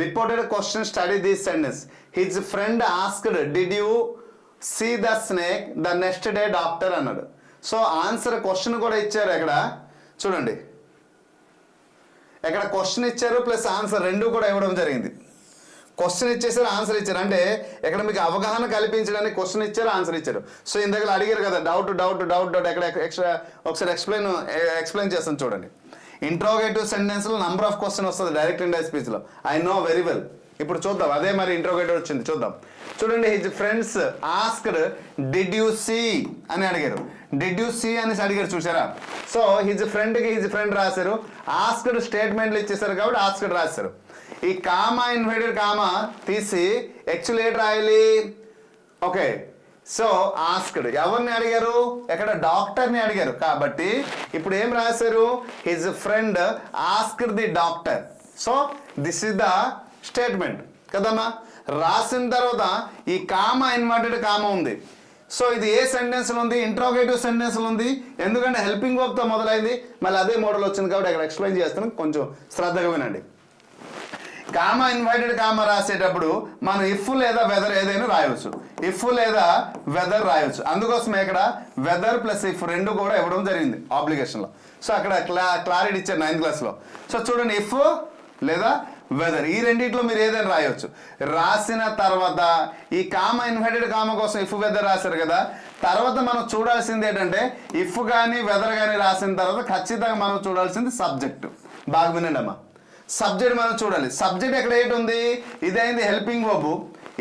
Reported question study this sentence. His friend asked did you see the snake the next day doctor అన్నాడు. సో ఆన్సర్ క్వశ్చన్ కూడా ఇచ్చారు ఇక్కడ చూడండి. ఇక్కడ క్వశ్చన్ ఇచ్చారు ప్లస్ ఆన్సర్ రెండు కూడా ఇవ్వడం జరిగింది. క్వశ్చన్ ఇచ్చేసారు, ఆన్సర్ ఇచ్చారు. అంటే ఇక్కడ మీకు అవగాహన కల్పించడానికి క్వశ్చన్ ఇచ్చారు, ఆన్సర్ ఇచ్చారు. సో ఇందాక అడిగారు కదా డౌట్ ఎక్కడ ఎక్స్ట్రా ఒకసారి ఎక్స్ప్లెయిన్ చేస్తాను చూడండి. ఇంట్రోగేటివ్ సెంటెన్స్లో నంబర్ ఆఫ్ క్వశ్చన్ వస్తుంది డైరెక్ట్ ఇండైరెక్ట్ స్పీచ్లో. I know very well. ఇప్పుడు చూద్దాం, అదే మరి ఇంట్రోగేటర్ వచ్చింది చూద్దాం. చూడండి, his friends asked did you see అని అడిగారు. డిడ్ యూ సీ అనేసి అడిగారు, చూసారా? సో హిజ్ ఫ్రెండ్కి హిజ్ ఫ్రెండ్ రాశారు, ఆస్క్డ్ స్టేట్మెంట్లు ఇచ్చేసారు కాబట్టి ఆస్క్డ్ రాశారు. ఈ కామా ఇన్వర్టెడ్ కామా తీసి యాక్చువల్ ఏంటి రాయాలి? ఓకే, సో ఆస్క్డ్ ఎవరిని అడిగారు? ఎక్కడ? డాక్టర్ని అడిగారు. కాబట్టి ఇప్పుడు ఏం రాశారు? His friend asked the doctor. So this is the statement కదమ్మా. రాసిన తర్వాత ఈ కామా ఇన్వర్టెడ్ కామా ఉంది. సో ఇది ఏ సెంటెన్స్లో ఉంది? ఇంట్రోగేటివ్ సెంటెన్స్లో ఉంది. ఎందుకంటే హెల్పింగ్ వర్బ్తో మొదలైంది, మళ్ళీ అదే మోడల్ వచ్చింది కాబట్టి అక్కడ ఎక్స్ప్లెయిన్ చేస్తాను, కొంచెం శ్రద్ధగా వినండి. కామా ఇన్వర్టెడ్ కామా రాసేటప్పుడు మనం ఇఫ్ లేదా వెదర్ ఏదైనా రాయవచ్చు, ఇఫ్ లేదా వెదర్ రాయవచ్చు. అందుకోసమే ఇక్కడ వెదర్ ప్లస్ ఇఫ్ రెండు కూడా ఇవ్వడం జరిగింది ఆబ్లిగేషన్లో. సో అక్కడ క్లారిటీ ఇచ్చారు 9th క్లాస్లో. సో చూడండి, ఇఫ్ లేదా వెదర్ ఈ రెండిట్లో మీరు ఏదైనా రాయవచ్చు. రాసిన తర్వాత ఈ కామా ఇన్వర్టెడ్ కామా కోసం ఇఫ్ వెదర్ రాశారు కదా, తర్వాత మనం చూడాల్సింది ఏంటంటే ఇఫ్ కానీ వెదర్ కానీ రాసిన తర్వాత ఖచ్చితంగా మనం చూడాల్సింది సబ్జెక్టు. బాగా వినండి అమ్మా, సబ్జెక్ట్ మనం చూడాలి. సబ్జెక్ట్ ఎక్కడ ఏంటి ఉంది? ఇదైంది హెల్పింగ్ వర్బ్,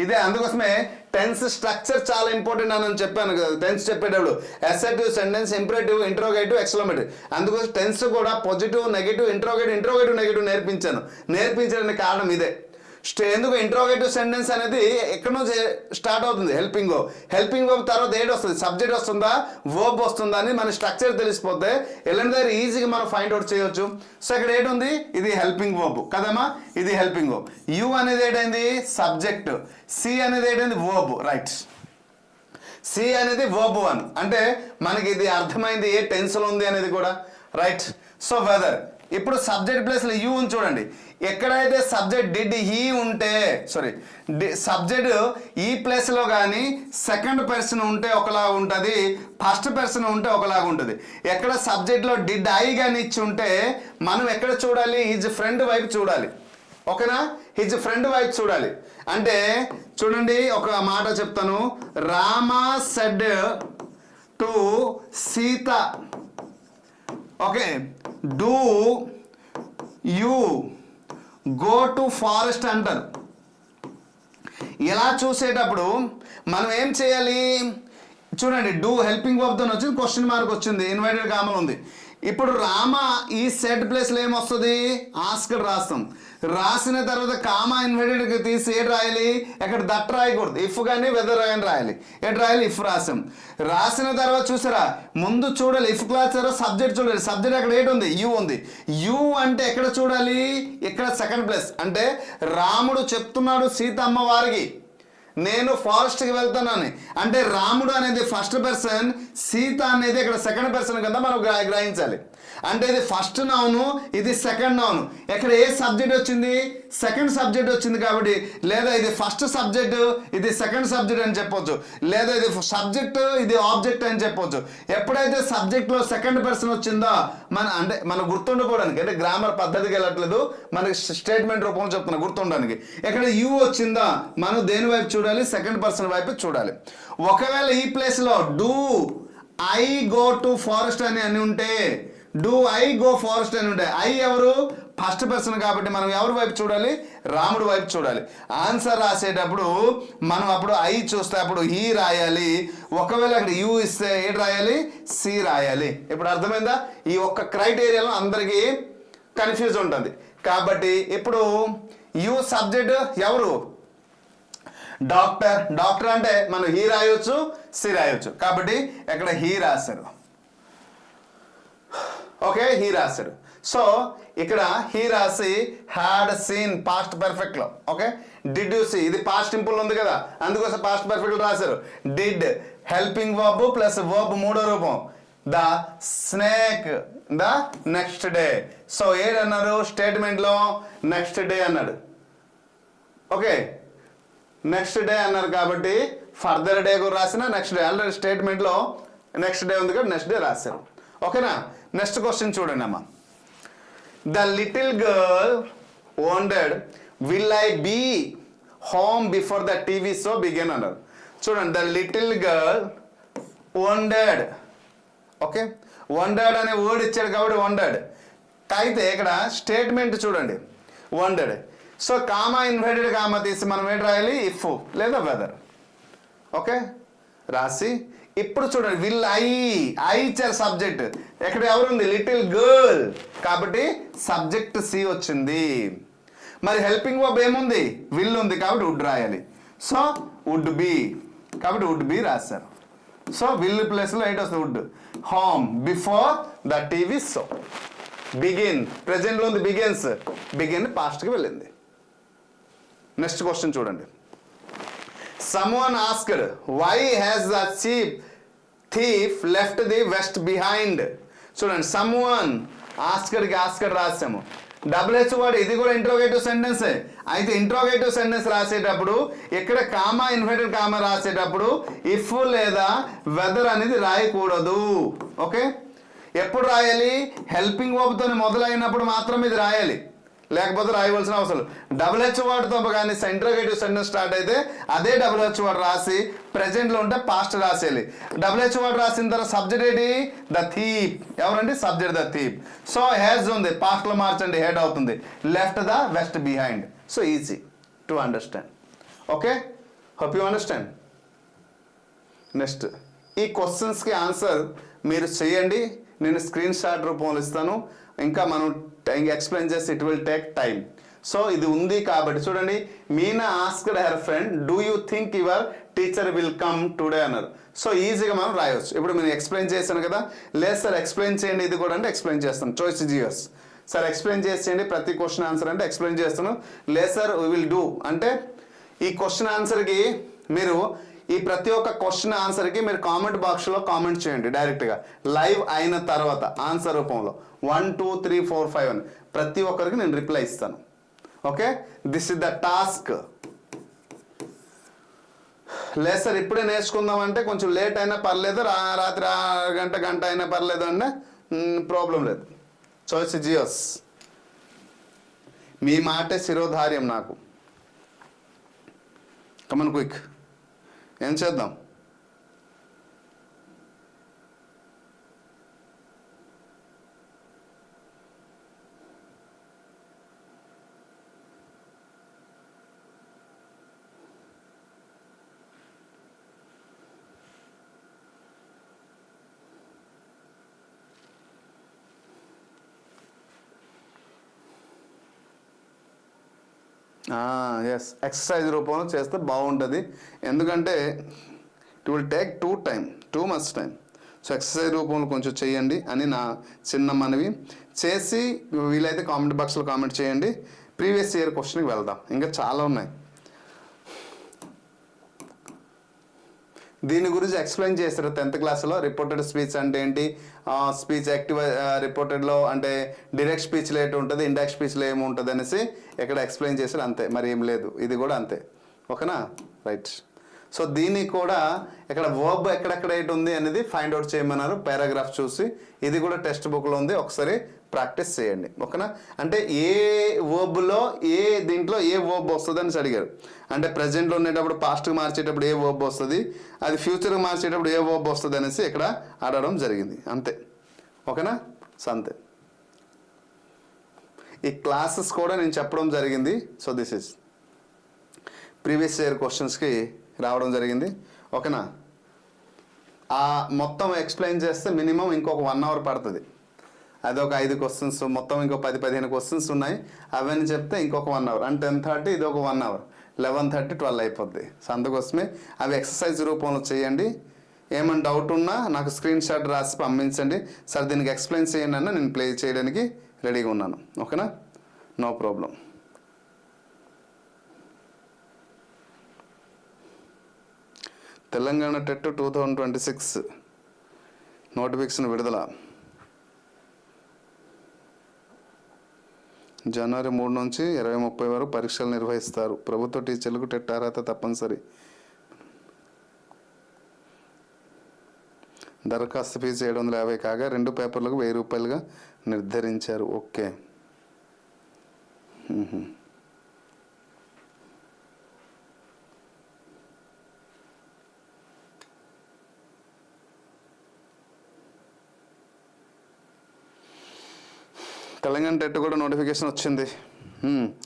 ఇదే. అందుకోసమే టెన్స్ స్ట్రక్చర్ చాలా ఇంపార్టెంట్ అని చెప్పాను కదా టెన్స్ చెప్పేటప్పుడు. Assertive, sentence, imperative, interrogative, exclamative. అందుకోసం టెన్స్ కూడా పాజిటివ్, నెగిటివ్, ఇంట్రోగేటివ్, నెగిటివ్ నేర్పించడానికి కారణం ఇదే. ఎందుకు ఇంట్రోగేటివ్ సెంటెన్స్ అనేది ఎక్కడ నుంచి స్టార్ట్ అవుతుంది? హెల్పింగ్ వర్బ్ తర్వాత ఏడు వస్తుంది? సబ్జెక్ట్ వస్తుందా, వర్బ్ వస్తుందా అని మన స్ట్రక్చర్ తెలిసిపోతే ఎలాంటి దగ్గర ఈజీగా మనం ఫైండ్ అవుట్ చేయొచ్చు. సో ఇక్కడ ఏంటుంది? ఇది హెల్పింగ్ వర్బ్ కదమ్మా, ఇది హెల్పింగ్ వర్బ్. యు అనేది ఏంటైంది? సబ్జెక్ట్. సి అనేది ఏంటైంది? వర్బ్. రైట్, సి అనేది వర్బ్ 1 అంటే మనకి ఇది అర్థమైంది ఏ టెన్స్లో ఉంది అనేది కూడా. రైట్. So whether. ఇప్పుడు సబ్జెక్ట్ ప్లేస్లో యూ ఉంది చూడండి. ఎక్కడైతే సబ్జెక్ట్ డిడ్ హీ ఉంటే, సబ్జెక్ట్ ఈ ప్లేస్లో కానీ సెకండ్ పర్సన్ ఉంటే ఒకలాగా ఉంటుంది, ఫస్ట్ పర్సన్ ఉంటే ఒకలాగా ఉంటుంది. ఎక్కడ సబ్జెక్ట్లో డిడ్ ఐ కానీ ఇచ్చి ఉంటే మనం ఎక్కడ చూడాలి? హిజ్ ఫ్రెండ్ వైపు చూడాలి. ఓకేనా? హిజ్ ఫ్రెండ్ వైపు చూడాలి. అంటే చూడండి, ఒక మాట చెప్తాను. Rama said to Sita, okay, do you go to forest అంటారు. ఇలా చూసేటప్పుడు మనం ఏం చేయాలి? చూడండి, డూ హెల్పింగ్ వర్బ్తో వచ్చింది, క్వశ్చన్ మార్క్ వచ్చింది, ఇన్వర్టెడ్ కామా ఉంది. ఇప్పుడు రామ ఈ సెట్ ప్లేస్లో ఏమొస్తుంది? ఆస్క్డ్ రాస్తాం. రాసిన తర్వాత కామా ఇన్వర్టెడ్కి తీసి ఏడు రాయాలి? ఎక్కడ దట్ రాయకూడదు, ఇఫ్ కానీ వెదర్ కానీ రాయాలి. ఎటు రాయాలి? ఇఫ్ రాసాం. రాసిన తర్వాత చూసారా, ముందు చూడాలి ఇఫ్ క్లాస్ సబ్జెక్ట్ చూడాలి. సబ్జెక్ట్ అక్కడ ఏంటి ఉంది? యూ ఉంది. యూ అంటే ఎక్కడ చూడాలి? ఇక్కడ సెకండ్ ప్లేస్. అంటే రాముడు చెప్తున్నాడు సీతమ్మ వారికి, నేను ఫారెస్ట్కి వెళ్తానని. అంటే రాముడు అనేది ఫస్ట్ పర్సన్, సీత అనేది ఇక్కడ సెకండ్ పర్సన్ కింద మనం గ్రహించాలి. అంటే ఇది ఫస్ట్ నౌను, ఇది సెకండ్ నౌను. ఇక్కడ ఏ సబ్జెక్ట్ వచ్చింది? సెకండ్ సబ్జెక్ట్ వచ్చింది కాబట్టి, లేదా ఇది ఫస్ట్ సబ్జెక్ట్, ఇది సెకండ్ సబ్జెక్ట్ అని చెప్పొచ్చు, లేదా ఇది సబ్జెక్ట్, ఇది ఆబ్జెక్ట్ అని చెప్పొచ్చు. ఎప్పుడైతే సబ్జెక్ట్లో సెకండ్ పర్సన్ వచ్చిందో మన గుర్తుండిపోవడానికి, అంటే గ్రామర్ పద్ధతికి వెళ్ళట్లేదు, మనకి స్టేట్మెంట్ రూపంలో చెప్తున్నా గుర్తుండడానికి. ఎక్కడ యూ వచ్చిందా మనం దేని వైపు చూడాలి? సెకండ్ పర్సన్ వైపు చూడాలి. ఒకవేళ ఈ ప్లేస్లో do I go to forest అని ఉంటే, డూ ఐ గో ఫారెస్ట్ అని ఉంటాయి. ఐ ఎవరు? ఫస్ట్ పర్సన్ కాబట్టి మనం ఎవరి వైపు చూడాలి? రాముడు వైపు చూడాలి. ఆన్సర్ రాసేటప్పుడు మనం అప్పుడు ఐ చూస్తే అప్పుడు హీ రాయాలి. ఒకవేళ అక్కడ యూ ఇస్తే ఏడు రాయాలి? సి రాయాలి. ఇప్పుడు అర్థమైందా? ఈ ఒక్క క్రైటీరియాలో అందరికీ కన్ఫ్యూజ్ ఉంటుంది. కాబట్టి ఇప్పుడు యూ సబ్జెక్ట్ ఎవరు? డాక్టర్. డాక్టర్ అంటే మనం హీ రాయొచ్చు, సి రాయొచ్చు. కాబట్టి ఇక్కడ హీ రాశారు. ఓకే, హీ రాశారు. సో ఇక్కడ హీ రాసి హ్యాడ్ సీన్ పాస్ట్ పర్ఫెక్ట్లో. ఓకే, డిడ్ యూ సీ ఇది పాస్ట్ సింపుల్ ఉంది కదా, అందుకోసం పాస్ట్ పర్ఫెక్ట్ రాశారు. Did helping verb plus verb మూడో రూపం. The snake the next day. So ఏడన్నారు స్టేట్మెంట్లో? నెక్స్ట్ డే అన్నాడు. ఓకే, నెక్స్ట్ డే అన్నారు కాబట్టి ఫర్దర్ డే కూడా రాసిన నెక్స్ట్ డే. ఆల్రెడీ స్టేట్మెంట్లో నెక్స్ట్ డే ఉంది కాబట్టి నెక్స్ట్ డే రాశారు. ఓకేనా? నెక్స్ట్ క్వశ్చన్ చూడండి అమ్మా. The little girl wondered will I be home before the TV show begin అన్నారు. చూడండి, the little girl wondered. Okay, wondered అనే వర్డ్ ఇచ్చాడు కాబట్టి వండర్డ్. అయితే ఇక్కడ స్టేట్మెంట్ చూడండి, wondered. So comma inverted comma తీసి మనం ఏంటి రాయాలి, ఇఫ్ లేదా వెదర్. ఓకే రాసి ఇప్పుడు చూడండి విల్ ఐ ఇచ్చారు సబ్జెక్ట్, ఎక్కడ ఎవరుంది, లిటిల్ గర్ల్, కాబట్టి సబ్జెక్ట్ సి వచ్చింది. మరి హెల్పింగ్ వర్బ్ ఏముంది, విల్ ఉంది కాబట్టి వుడ్ రాయాలి. సో వుడ్ బి, కాబట్టి వుడ్ బి రాశారు. సో విల్ ప్లేస్లో ఏంటి వస్తుంది, would. Home before the TV show. Begin ప్రెజెంట్లో ఉంది బిగిన్స్, బిగిన్ పాస్ట్కి వెళ్ళింది. నెక్స్ట్ క్వశ్చన్ చూడండి. Someone asked why has the cheap thief left the vest behind. చూడండి సమ్వన్ ఆస్క్డ్కి ఆస్క్డ్ రాసాము, డబుల్ వర్డ్, ఇది కూడా ఇంట్రోగేటివ్ సెంటెన్సే. అయితే ఇంట్రోగేటివ్ సెంటెన్స్ రాసేటప్పుడు ఇక్కడ కామా ఇన్వర్టెడ్ కామా రాసేటప్పుడు ఇఫ్ లేదా వెదర్ అనేది రాయకూడదు. ఓకే ఎప్పుడు రాయాలి, హెల్పింగ్ వర్బ్తో మొదలైనప్పుడు మాత్రం ఇది రాయాలి, లేకపోతే రాయవలసిన అవసరం. డబుల్ వర్డ్తో కానీ ఇంట్రోగేటివ్ సెంటెన్స్ స్టార్ట్ అయితే అదే డబుల్ వర్డ్ రాసి ప్రెజెంట్లో ఉంటే పాస్ట్ రాసేయాలి. డబుల్ వర్డ్ రాసిన తర్వాత సబ్జెక్ట్ ఏంటి, ద థీప్. ఎవరండి, subject the thief. So has ఉంది, పాస్ట్లో మార్చండి, హెడ్ అవుతుంది. Left the west behind. So easy to understand. Okay hope you understand. Next ఈ క్వశ్చన్స్కి ఆన్సర్ మీరు చేయండి, నేను స్క్రీన్ షాట్ రూపంలో ఇస్తాను. ఇంకా మనం ఎక్స్ప్లెయిన్ చేసి it will take time. So ఇది ఉంది కాబట్టి చూడండి, Meena asked her friend do you think your teacher will come today అన్నారు. సో ఈజీగా మనం రాయవచ్చు. ఇప్పుడు నేను ఎక్స్ప్లెయిన్ చేశాను కదా, లేదు సార్ ఎక్స్ప్లెయిన్ చేయండి ఇది కూడా అంటే ఎక్స్ప్లెయిన్ చేస్తాను. చాయిస్ జియర్స్ సార్ ఎక్స్ప్లెయిన్ చేసేయండి ప్రతి క్వశ్చన్ ఆన్సర్ అంటే ఎక్స్ప్లెయిన్ చేస్తాను. లేదు సార్ వీ విల్ డూ అంటే ఈ క్వశ్చన్ ఆన్సర్కి మీరు ఈ ప్రతి ఒక్క క్వశ్చన్ ఆన్సర్కి మీరు కామెంట్ బాక్స్లో కామెంట్ చేయండి డైరెక్ట్గా లైవ్ అయిన తర్వాత ఆన్సర్ రూపంలో 1 2 3 4 5 అని ప్రతి ఒక్కరికి నేను రిప్లై ఇస్తాను. Okay this is the task. లేదు సార్ ఇప్పుడే నేర్చుకుందాం అంటే కొంచెం లేట్ అయినా పర్లేదు, రాత్రి గంట అయినా పర్లేదు అంటే ప్రాబ్లం లేదు. చాయిస్ జియోస్, మీ మాటే శిరోధార్యం నాకు. కమన్ క్విక్, ఏం చేద్దాం. ఎస్ ఎక్సర్సైజ్ రూపంలో చేస్తే బాగుంటుంది, ఎందుకంటే it will take too much time. So exercise రూపంలో కొంచెం చేయండి అని నా చిన్న మనవి. చేసి వీలైతే కామెంట్ బాక్స్లో కామెంట్ చేయండి. ప్రీవియస్ ఇయర్ క్వశ్చన్కి వెళ్దాం, ఇంకా చాలా ఉన్నాయి. దీని గురించి ఎక్స్ప్లెయిన్ చేశారు 10th క్లాస్లో. రిపోర్టెడ్ స్పీచ్ అంటే ఏంటి, స్పీచ్ యాక్టివ్ రిపోర్టెడ్లో అంటే డైరెక్ట్ స్పీచ్లో ఏంటి ఉంటుంది, ఇండైరెక్ట్ స్పీచ్లో ఏముంటుంది అనేసి ఇక్కడ ఎక్స్ప్లెయిన్ చేశారు, అంతే, మరి ఏం లేదు. ఇది కూడా అంతే, ఓకేనా, రైట్. సో దీనికి కూడా ఇక్కడ వర్బ్ ఎక్కడెక్కడ ఏంటి ఉంది అనేది ఫైండ్ అవుట్ చేయమన్నారు పారాగ్రాఫ్ చూసి. ఇది కూడా టెక్స్ట్ బుక్లో ఉంది, ఒకసారి ప్రాక్టీస్ చేయండి, ఓకేనా. అంటే ఏ వర్బ్లో దీంట్లో ఏ వర్బ్ వస్తుంది అని అడిగారు. అంటే ప్రజెంట్లో ఉండేటప్పుడు పాస్ట్కి మార్చేటప్పుడు ఏ వర్బ్ వస్తుంది, అది ఫ్యూచర్కి మార్చేటప్పుడు ఏ వర్బ్ వస్తుంది అనేసి ఇక్కడ అడగడం జరిగింది, అంతే, ఓకేనా. సో అంతే. ఈ క్లాసెస్ కూడా నేను చెప్పడం జరిగింది. So this is previous year క్వశ్చన్స్కి రావడం జరిగింది, ఓకేనా. ఆ మొత్తం ఎక్స్ప్లెయిన్ చేస్తే మినిమం ఇంకొక 1 hour పడుతుంది. అదొక 5 క్వశ్చన్స్, మొత్తం ఇంకో 10-15 క్వశ్చన్స్ ఉన్నాయి. అవన్నీ చెప్తే ఇంకొక 1 hour, అంటే 10:30 ఇది ఒక 1 hour, 11:30 12 అయిపోద్ది. సో అందుకోసమే అవి ఎక్సర్సైజ్ రూపంలో చేయండి. ఏమైనా డౌట్ ఉన్నా నాకు స్క్రీన్ షాట్ రాసి పంపించండి. సార్ దీనికి ఎక్స్ప్లెయిన్ చేయండి అన్న, నేను ప్లే చేయడానికి రెడీగా ఉన్నాను, ఓకేనా, no problem. Telangana TET 2026 notification విడుదల. జనవరి 3 నుంచి 20-30 వరకు పరీక్షలు నిర్వహిస్తారు. ప్రభుత్వ టీచర్లకు టెట్ అర్హత తప్పనిసరి. దరఖాస్తు ఫీజు 750 కాగా 2 పేపర్లకు 1000 రూపాయలుగా నిర్ధారించారు. ఓకే. తెలంగాణ టెట్ కూడా నోటిఫికేషన్ వచ్చింది,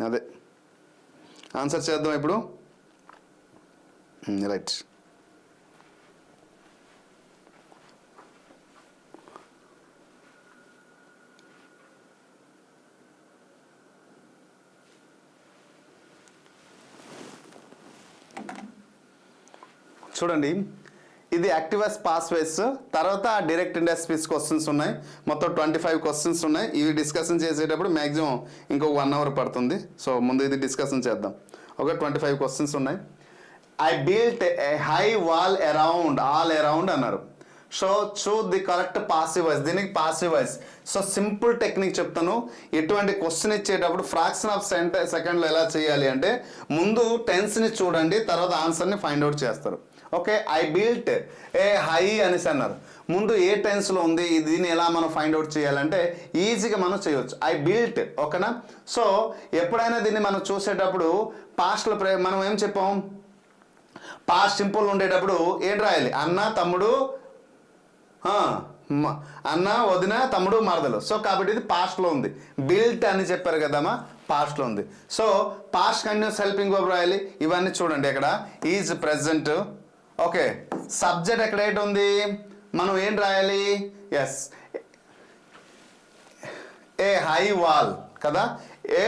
అదే ఆన్సర్ చేద్దాం ఇప్పుడు. రైట్. చూడండి, ఇది యాక్టివస్ పాస్వేస్, తర్వాత డైరెక్ట్ ఇండెక్స్ స్పీచ్ క్వశ్చన్స్ ఉన్నాయి. మొత్తం 25 క్వశ్చన్స్ ఉన్నాయి. ఇవి డిస్కషన్ చేసేటప్పుడు మ్యాక్సిమం ఇంకొక 1 అవర్ పడుతుంది. సో ముందు ఇది డిస్కషన్ చేద్దాం. ఒక 25 క్వశ్చన్స్ ఉన్నాయి. I built a high wall around, all around అన్నారు. So choose the correct passive voice. దీనికి passive voice. So simple technique చెప్తాను. ఎటువంటి క్వశ్చన్ ఇచ్చేటప్పుడు ఫ్రాక్షన్ ఆఫ్ సెకండ్లో ఎలా చేయాలి అంటే, ముందు టెన్స్ని చూడండి, తర్వాత ఆన్సర్ని ఫైండ్ అవుట్ చేస్తారు. Okay, I built a high అనేసి అన్నారు. ముందు ఏ టెన్స్లో ఉంది, దీన్ని ఎలా మనం ఫైండ్ అవుట్ చేయాలంటే ఈజీగా మనం చేయవచ్చు. ఐ బిల్ట్, ఓకేనా. సో ఎప్పుడైనా దీన్ని మనం చూసేటప్పుడు పాస్ట్లో మనం ఏం చెప్పాం, పాస్ట్ సింపుల్ ఉండేటప్పుడు ఏం రాయాలి, అన్న తమ్ముడు, అన్న వదిన తమ్ముడు మరదలు. సో కాబట్టి ఇది పాస్ట్లో ఉంది. బిల్ట్ అని చెప్పారు కదమ్మా, పాస్ట్లో ఉంది. So past continuous helping verb రాయాలి. ఇవన్నీ చూడండి, ఇక్కడ ఈజ్ ప్రెజెంట్. ఓకే, సబ్జెక్ట్ ఎక్కడ ఏంటి ఉంది, మనం ఏం రాయాలి, ఎస్ ఏ హై వాల్ కదా, ఏ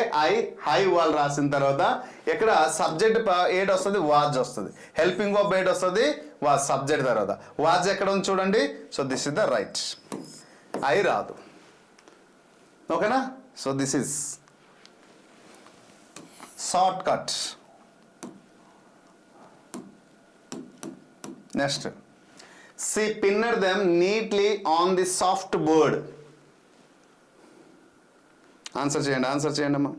హై వాల్ రాసిన తర్వాత ఇక్కడ సబ్జెక్ట్ ఏడు వస్తుంది, వాజ్ వస్తుంది. హెల్పింగ్ వర్బ్ ఏడు వస్తుంది, వాజ్ సబ్జెక్ట్ తర్వాత. వాజ్ ఎక్కడ ఉంది చూడండి. So this is the right. I రాదు, ఓకేనా. So this is short cut. Next, she pinned them neatly on the soft board. Answer చేయండి అమ్మా.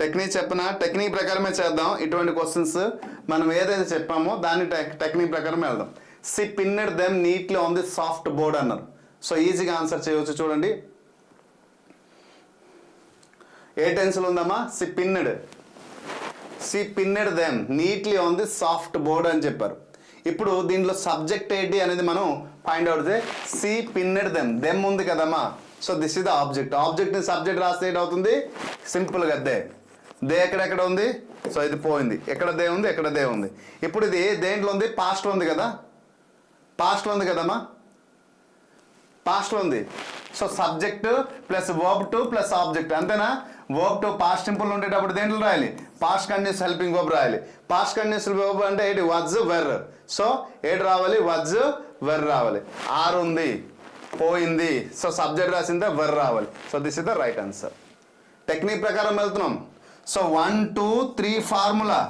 టెక్నిక్ చెప్పిన టెక్నిక్ ప్రకారమే చేద్దాం. ఇటువంటి క్వశ్చన్స్ మనం ఏదైతే చెప్పామో దాని టెక్నిక్ ప్రకారం వెళ్దాం. she pinned them neatly on the soft board అన్నారు. సో ఈజీగా ఆన్సర్ చేయవచ్చు. చూడండి, ఏ టెన్స్లో ఉందమ్మా, she pinned them neatly on the soft board అని చెప్పారు. ఇప్పుడు దీంట్లో సబ్జెక్ట్ ఏంటి అనేది మనం ఫైండ్ అవుట్ చేస్తే, she pinned them ఉంది కదమ్మా. So this is the object. ఆబ్జెక్ట్ని సబ్జెక్ట్ రాస్తే ఏంటవుతుంది, సింపుల్గా దే ఎక్కడెక్కడ ఉంది. సో ఇది పోయింది, ఎక్కడ దే ఉంది, ఎక్కడ దే ఉంది. ఇప్పుడు ఇది దేంట్లో ఉంది, పాస్ట్లో ఉంది కదా, పాస్ట్లో ఉంది కదమ్మా, పాస్ట్లో ఉంది. So subject plus verb to plus object, అంతేనా. వర్బ్ టు పాస్ట్ సింపుల్ ఉండేటప్పుడు దేంట్లో రాయాలి, పాస్ట్ కంటిన్యూస్ హెల్పింగ్ వర్బ్ రాయాలి. పాస్ట్ కంటిన్యూస్ వర్బ్ అంటే ఏంటి, వజ్ వెర్. సో ఏడు రావాలి, వజ్ వెర్ రావాలి. ఆర్ ఉంది, పోయింది. సో సబ్జెక్ట్ రాసిందే వెర్ రావాలి. So this is the right answer. Technique ప్రకారం వెళ్తున్నాం. So 1 2 3 formula.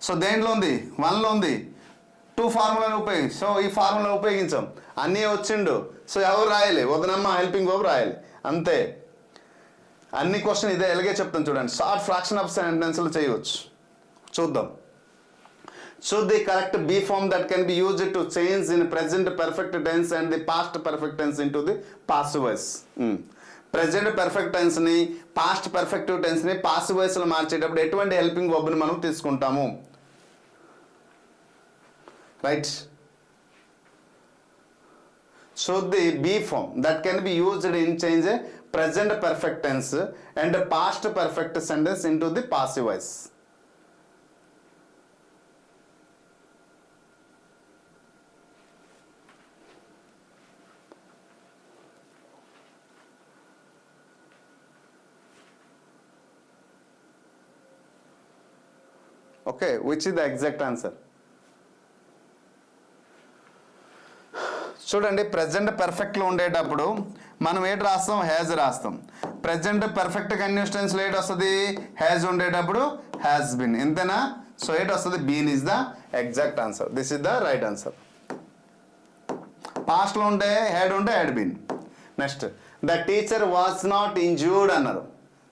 సో దేంట్లో ఉంది, 1లో ఉంది. 2 ఫార్ములాని సో ఈ ఫార్ములా ఉపయోగించాం, అన్నీ వచ్చిండు. సో ఎవరు రాయాలి, వదనమ్మ హెల్పింగ్ వర్బ్ రాయాలి, అంతే. అన్ని క్వశ్చన్ ఇదే ఎలాగే చెప్తాను చూడండి. షార్ట్ ఫ్రాక్షన్ ఆఫ్ సెంటెన్స్లు చేయవచ్చు. చూద్దాం. Choose the correct B form that can be used to change in present perfect tense and the past perfect tense into the passive voice. Present perfect tense ని past perfect tense ని passive voice లో మార్చేటప్పుడు ఎటువంటి helping verb ని మనం తీసుకుంటాము, right. Choose the B form that can be used in change a present perfect tense and past perfect sentence into the passive voice. Okay, which is the exact answer? చూడండి, present పర్ఫెక్ట్లో ఉండేటప్పుడు మనం ఏంటి రాస్తాం, has రాస్తాం. Present perfect continuous టెన్స్లో ఏంటి వస్తుంది, has ఉండేటప్పుడు has been, ఇంతేనా. సో ఏంటి వస్తుంది, been is the exact answer. This is the right answer. పాస్ట్లో ఉంటే హ్యాడ్ ఉంటే had been. Next, the teacher was not injured అన్నారు.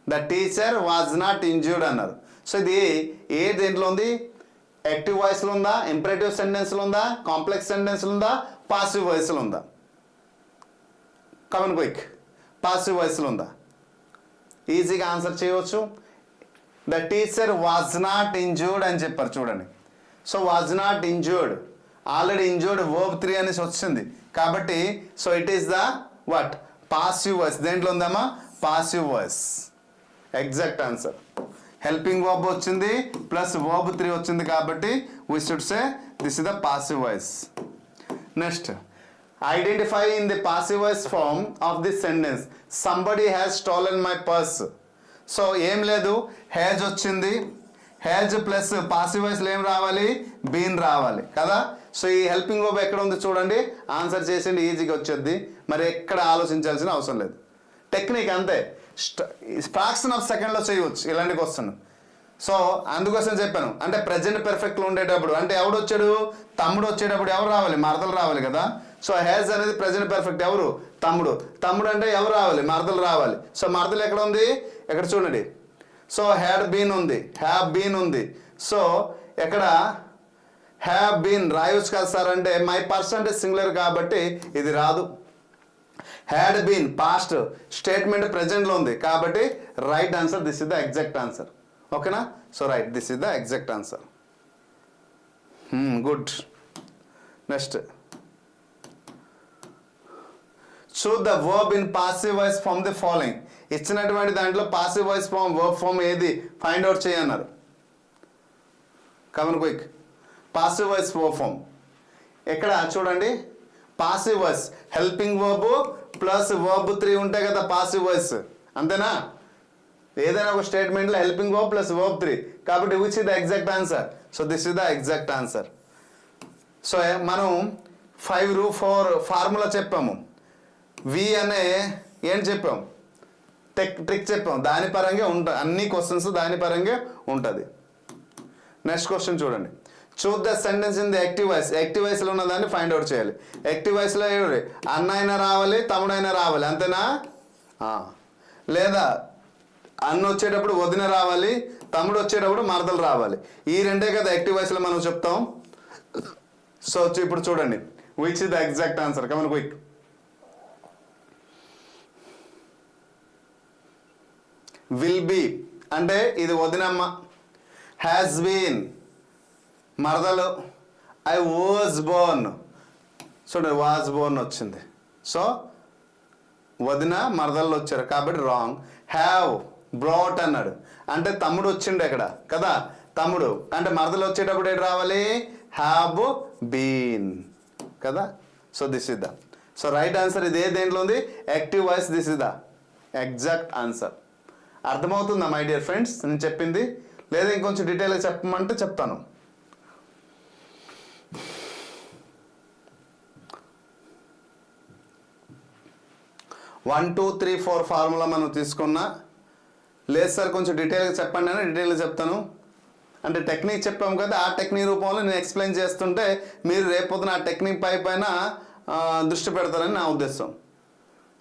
The teacher was not injured అన్నారు. సో ఇది ఏ దేంట్లో ఉంది, యాక్టివ్ వాయిస్లో ఉందా, ఇంపరేటివ్ సెంటెన్స్లో ఉందా, కాంప్లెక్స్ సెంటెన్స్లో ఉందా, పాసివ్ వాయిస్లో ఉందా, కమన్ క్విక్, పాసివ్ వాయిస్లో ఉందా. ఈజీగా ఆన్సర్ చేయవచ్చు. The teacher was not injured అని చెప్పారు చూడండి. So was not injured, already injured verb 3 అనేసి వచ్చింది కాబట్టి so it is the what, passive voice. దేంట్లో ఉందమ్మా, passive voice. Exact answer. Helping verb వచ్చింది ప్లస్ వర్బ్ 3 వచ్చింది కాబట్టి we should say this is the passive voice. Next, identify in the passive voice form of this sentence somebody has stolen my purse. So ఏం లేదు, has వచ్చింది, has plus passive వాయిస్లో ఏం రావాలి, been రావాలి కదా. సో ఈ హెల్పింగ్ వర్బ్ ఎక్కడ ఉంది చూడండి, ఆన్సర్ చేసేయండి, ఈజీగా వచ్చేది. మరి ఎక్కడ ఆలోచించాల్సిన అవసరం లేదు, టెక్నిక్ అంతే. ఫ్రాక్షన్ ఆఫ్ సెకండ్లో చేయవచ్చు ఇలాంటి క్వశ్చన్. సో అందుకోసం చెప్పాను, అంటే ప్రజెంట్ పెర్ఫెక్ట్లో ఉండేటప్పుడు అంటే ఎవడు వచ్చాడు, తమ్ముడు వచ్చేటప్పుడు ఎవరు రావాలి, మరదలు రావాలి కదా. సో హ్యాజ్ అనేది ప్రజెంట్ పెర్ఫెక్ట్, ఎవరు, తమ్ముడు. తమ్ముడు అంటే ఎవరు రావాలి, మరదలు రావాలి. సో మరదలు ఎక్కడ ఉంది, ఎక్కడ చూడండి. సో హ్యాడ్ బీన్ ఉంది, హ్యావ్ బీన్ ఉంది. సో ఎక్కడ హ్యావ్ బీన్ రాయొచ్చు కదా సార్ అంటే మై పర్సన్ అంటే సింగులర్ కాబట్టి ఇది రాదు. హ్యాడ్ బీన్ పాస్ట్ స్టేట్మెంట్ ప్రెజెంట్లో ఉంది కాబట్టి right answer, this is the exact answer. ఓకేనా. So right, this is the exact answer. Good. Next, choose the verb in passive voice from the following. ఇచ్చినటువంటి దాంట్లో passive voice form verb form ఏది find out చేయన్నారు. Come on quick. Passive voice verb form ఎక్కడ చూడండి, passive voice helping verb plus verb 3 ఉంటాయి కదా passive voice, అంతేనా. ఏదైనా ఒక స్టేట్మెంట్లో హెల్పింగ్ వర్బ్ ప్లస్ వర్బ్ 3 కాబట్టి which is the exact answer. So this is the exact answer. So మనం 5 ఫార్ములా చెప్పాము, వి అనే ఏం చెప్పాం, ట్రిక్ చెప్పాం, దాని పరంగా ఉంటుంది అన్ని క్వశ్చన్స్, దాని పరంగా ఉంటుంది. నెక్స్ట్ క్వశ్చన్ చూడండి, choose the sentence in the active voice. Active వాయిస్లో ఉన్న దాన్ని ఫైండ్ అవుట్ చేయాలి. యాక్టివ్ వాయిస్లో అన్న అయినా రావాలి, తమ్ముడైనా రావాలి, అంతేనా. లేదా అన్న వచ్చేటప్పుడు వదిన రావాలి, తమ్ముడు వచ్చేటప్పుడు మరదలు రావాలి. ఈ రెండే కదా యాక్టివ్ వాయిస్లో మనం చెప్తాం. సో ఇప్పుడు చూడండి, which is the exact answer. Come on quick. Will be అంటే ఇది వదినమ్మ, హ్యాస్ బీన్ మరదలు, ఐ వాజ్ బోర్న్ చూడండి వాజ్ బోర్న్ వచ్చింది. సో వదిన మరదళ్ళు వచ్చారు కాబట్టి రాంగ్. హ్యావ్ బ్రాట్ అన్నాడు అంటే తమ్ముడు వచ్చిండు ఎక్కడ కదా, తమ్ముడు అంటే మరదలు వచ్చేటప్పుడు ఏంటి రావాలి, హ్యావ్ బీన్ కదా. So this is the, so right answer ఇది. దేంట్లో ఉంది, active voice. This is the exact answer. అర్థమవుతుందా మై డియర్ ఫ్రెండ్స్ నేను చెప్పింది, లేదా ఇంకొంచెం డీటెయిల్గా చెప్పమంటే చెప్తాను. వన్ 2 3 4 ఫార్ములా మనం తీసుకున్నా, లేదు సార్ కొంచెం డీటెయిల్గా చెప్పండి అని డీటెయిల్గా చెప్తాను. అంటే టెక్నిక్ చెప్పాము కదా, ఆ టెక్నిక్ రూపంలో నేను ఎక్స్ప్లెయిన్ చేస్తుంటే మీరు రేపొద్దున ఆ టెక్నిక్ పైన దృష్టి పెడతారని నా ఉద్దేశం.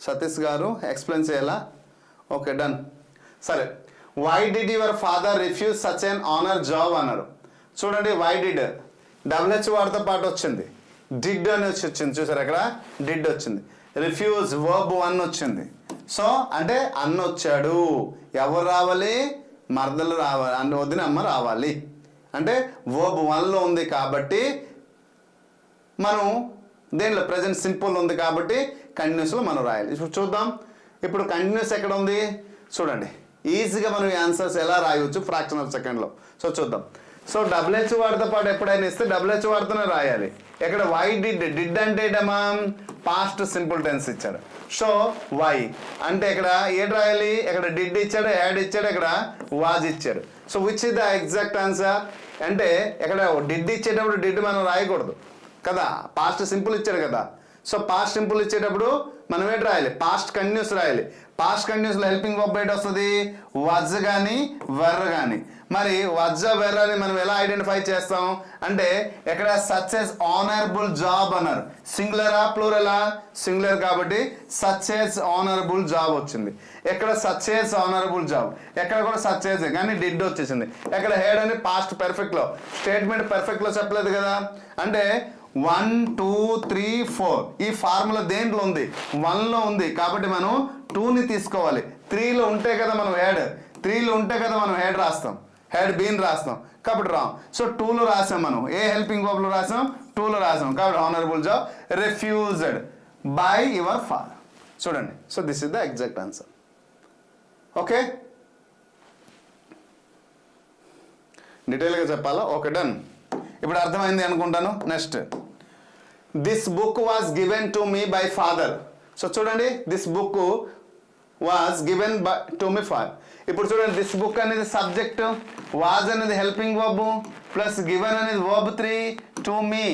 సతీష్ గారు ఎక్స్ప్లెయిన్ చేయాలా, ఓకే డన్. సరే, why did your father refuse such an honour job అన్నారు. చూడండి వై డిడ్ డబ్ల్యూహెచ్ వాడితో పాటు వచ్చింది, డిడ్ అని వచ్చింది చూసారు, అక్కడ డిడ్ వచ్చింది. రిఫ్యూజ్ వర్బ్ 1 వచ్చింది. సో అంటే అన్న వచ్చాడు, ఎవరు రావాలి, మరదలు రావాలి, అంటే వదిన అమ్మ రావాలి. అంటే వర్బ్ 1లో ఉంది కాబట్టి మనం దేంట్లో ప్రజెంట్ సింపుల్ ఉంది కాబట్టి కంటిన్యూస్లో మనం రాయాలి. ఇప్పుడు చూద్దాం, ఇప్పుడు కంటిన్యూస్ ఎక్కడ ఉంది చూడండి, ఈజీగా మనం ఈ ఆన్సర్స్ ఎలా రాయవచ్చు ఫ్రాక్షన్ ఆఫ్ సెకండ్లో. సో చూద్దాం. సో డబ్ల్యూహెచ్ వాడితో పాటు ఎప్పుడైనా ఇస్తే డబ్ల్యూహెచ్ వాడితోనే రాయాలి. ఇక్కడ వై డిడ్, డిడ్ అంటే ఏటమ్మా పాస్ట్ సింపుల్ టెన్స్ ఇచ్చాడు. సో వై అంటే ఇక్కడ ఏం రాయాలి, ఇక్కడ డిడ్ ఇచ్చాడు, యాడ్ ఇచ్చాడు, ఇక్కడ వాజ్ ఇచ్చాడు. So which is the exact answer అంటే ఇక్కడ డిడ్ ఇచ్చేటప్పుడు డిడ్ మనం రాయకూడదు కదా, పాస్ట్ సింపుల్ ఇచ్చాడు కదా. సో పాస్ట్ సింపుల్ ఇచ్చేటప్పుడు మనం ఏంటి రాయాలి, పాస్ట్ కంటిన్యూస్ రాయాలి. పాస్ట్ కంటిన్యూస్లో హెల్పింగ్ వర్బ్ ఏంటి వస్తుంది, వజ్ కానీ వర్ కానీ. మరి వజ్ వెర్ అని మనం ఎలా ఐడెంటిఫై చేస్తాం అంటే ఎక్కడ సచ్ ఎస్ ఆనరబుల్ జాబ్ అన్నారు. సింగులరా ప్లూరలా, సింగులర్ కాబట్టి సచ్ ఎస్ ఆనరబుల్ జాబ్ వచ్చింది. ఎక్కడ సచ్ ఎస్ ఆనరబుల్ జాబ్, ఎక్కడ కూడా సచ్ ఎస్ కానీ డిడ్ వచ్చేసింది. ఎక్కడ హెడ్ అని పాస్ట్ పెర్ఫెక్ట్లో, స్టేట్మెంట్ పెర్ఫెక్ట్లో చెప్పలేదు కదా. అంటే 1 2 3 4 ఈ ఫార్ములా దేంట్లో ఉంది, 1లో ఉంది కాబట్టి మనం 2ని తీసుకోవాలి. 3లో ఉంటే కదా మనం హెడ్, 3లో ఉంటే కదా మనం హెడ్ రాస్తాం, హెడ్ బీన్ రాస్తాం కాబట్టి రాంగ్. సో 2లో రాసాం మనం, ఏ హెల్పింగ్ వర్బ్లో రాసాం, 2లో రాసాం కాబట్టి honourable job refused by your father. చూడండి, so this is the exact answer. Okay డీటెయిల్గా చెప్పాలా? Okay, done. ఇప్పుడు అర్థమైంది అనుకుంటాను. Next, this book was given to me by father. So చూడండి, this book was given by to me father. ఇప్పుడు చూడండి, this book అనేది సబ్జెక్ట్, వాజ్ అనేది హెల్పింగ్ వర్బ్, ప్లస్ గివెన్ అనేది వర్బ్ 3, టు మీ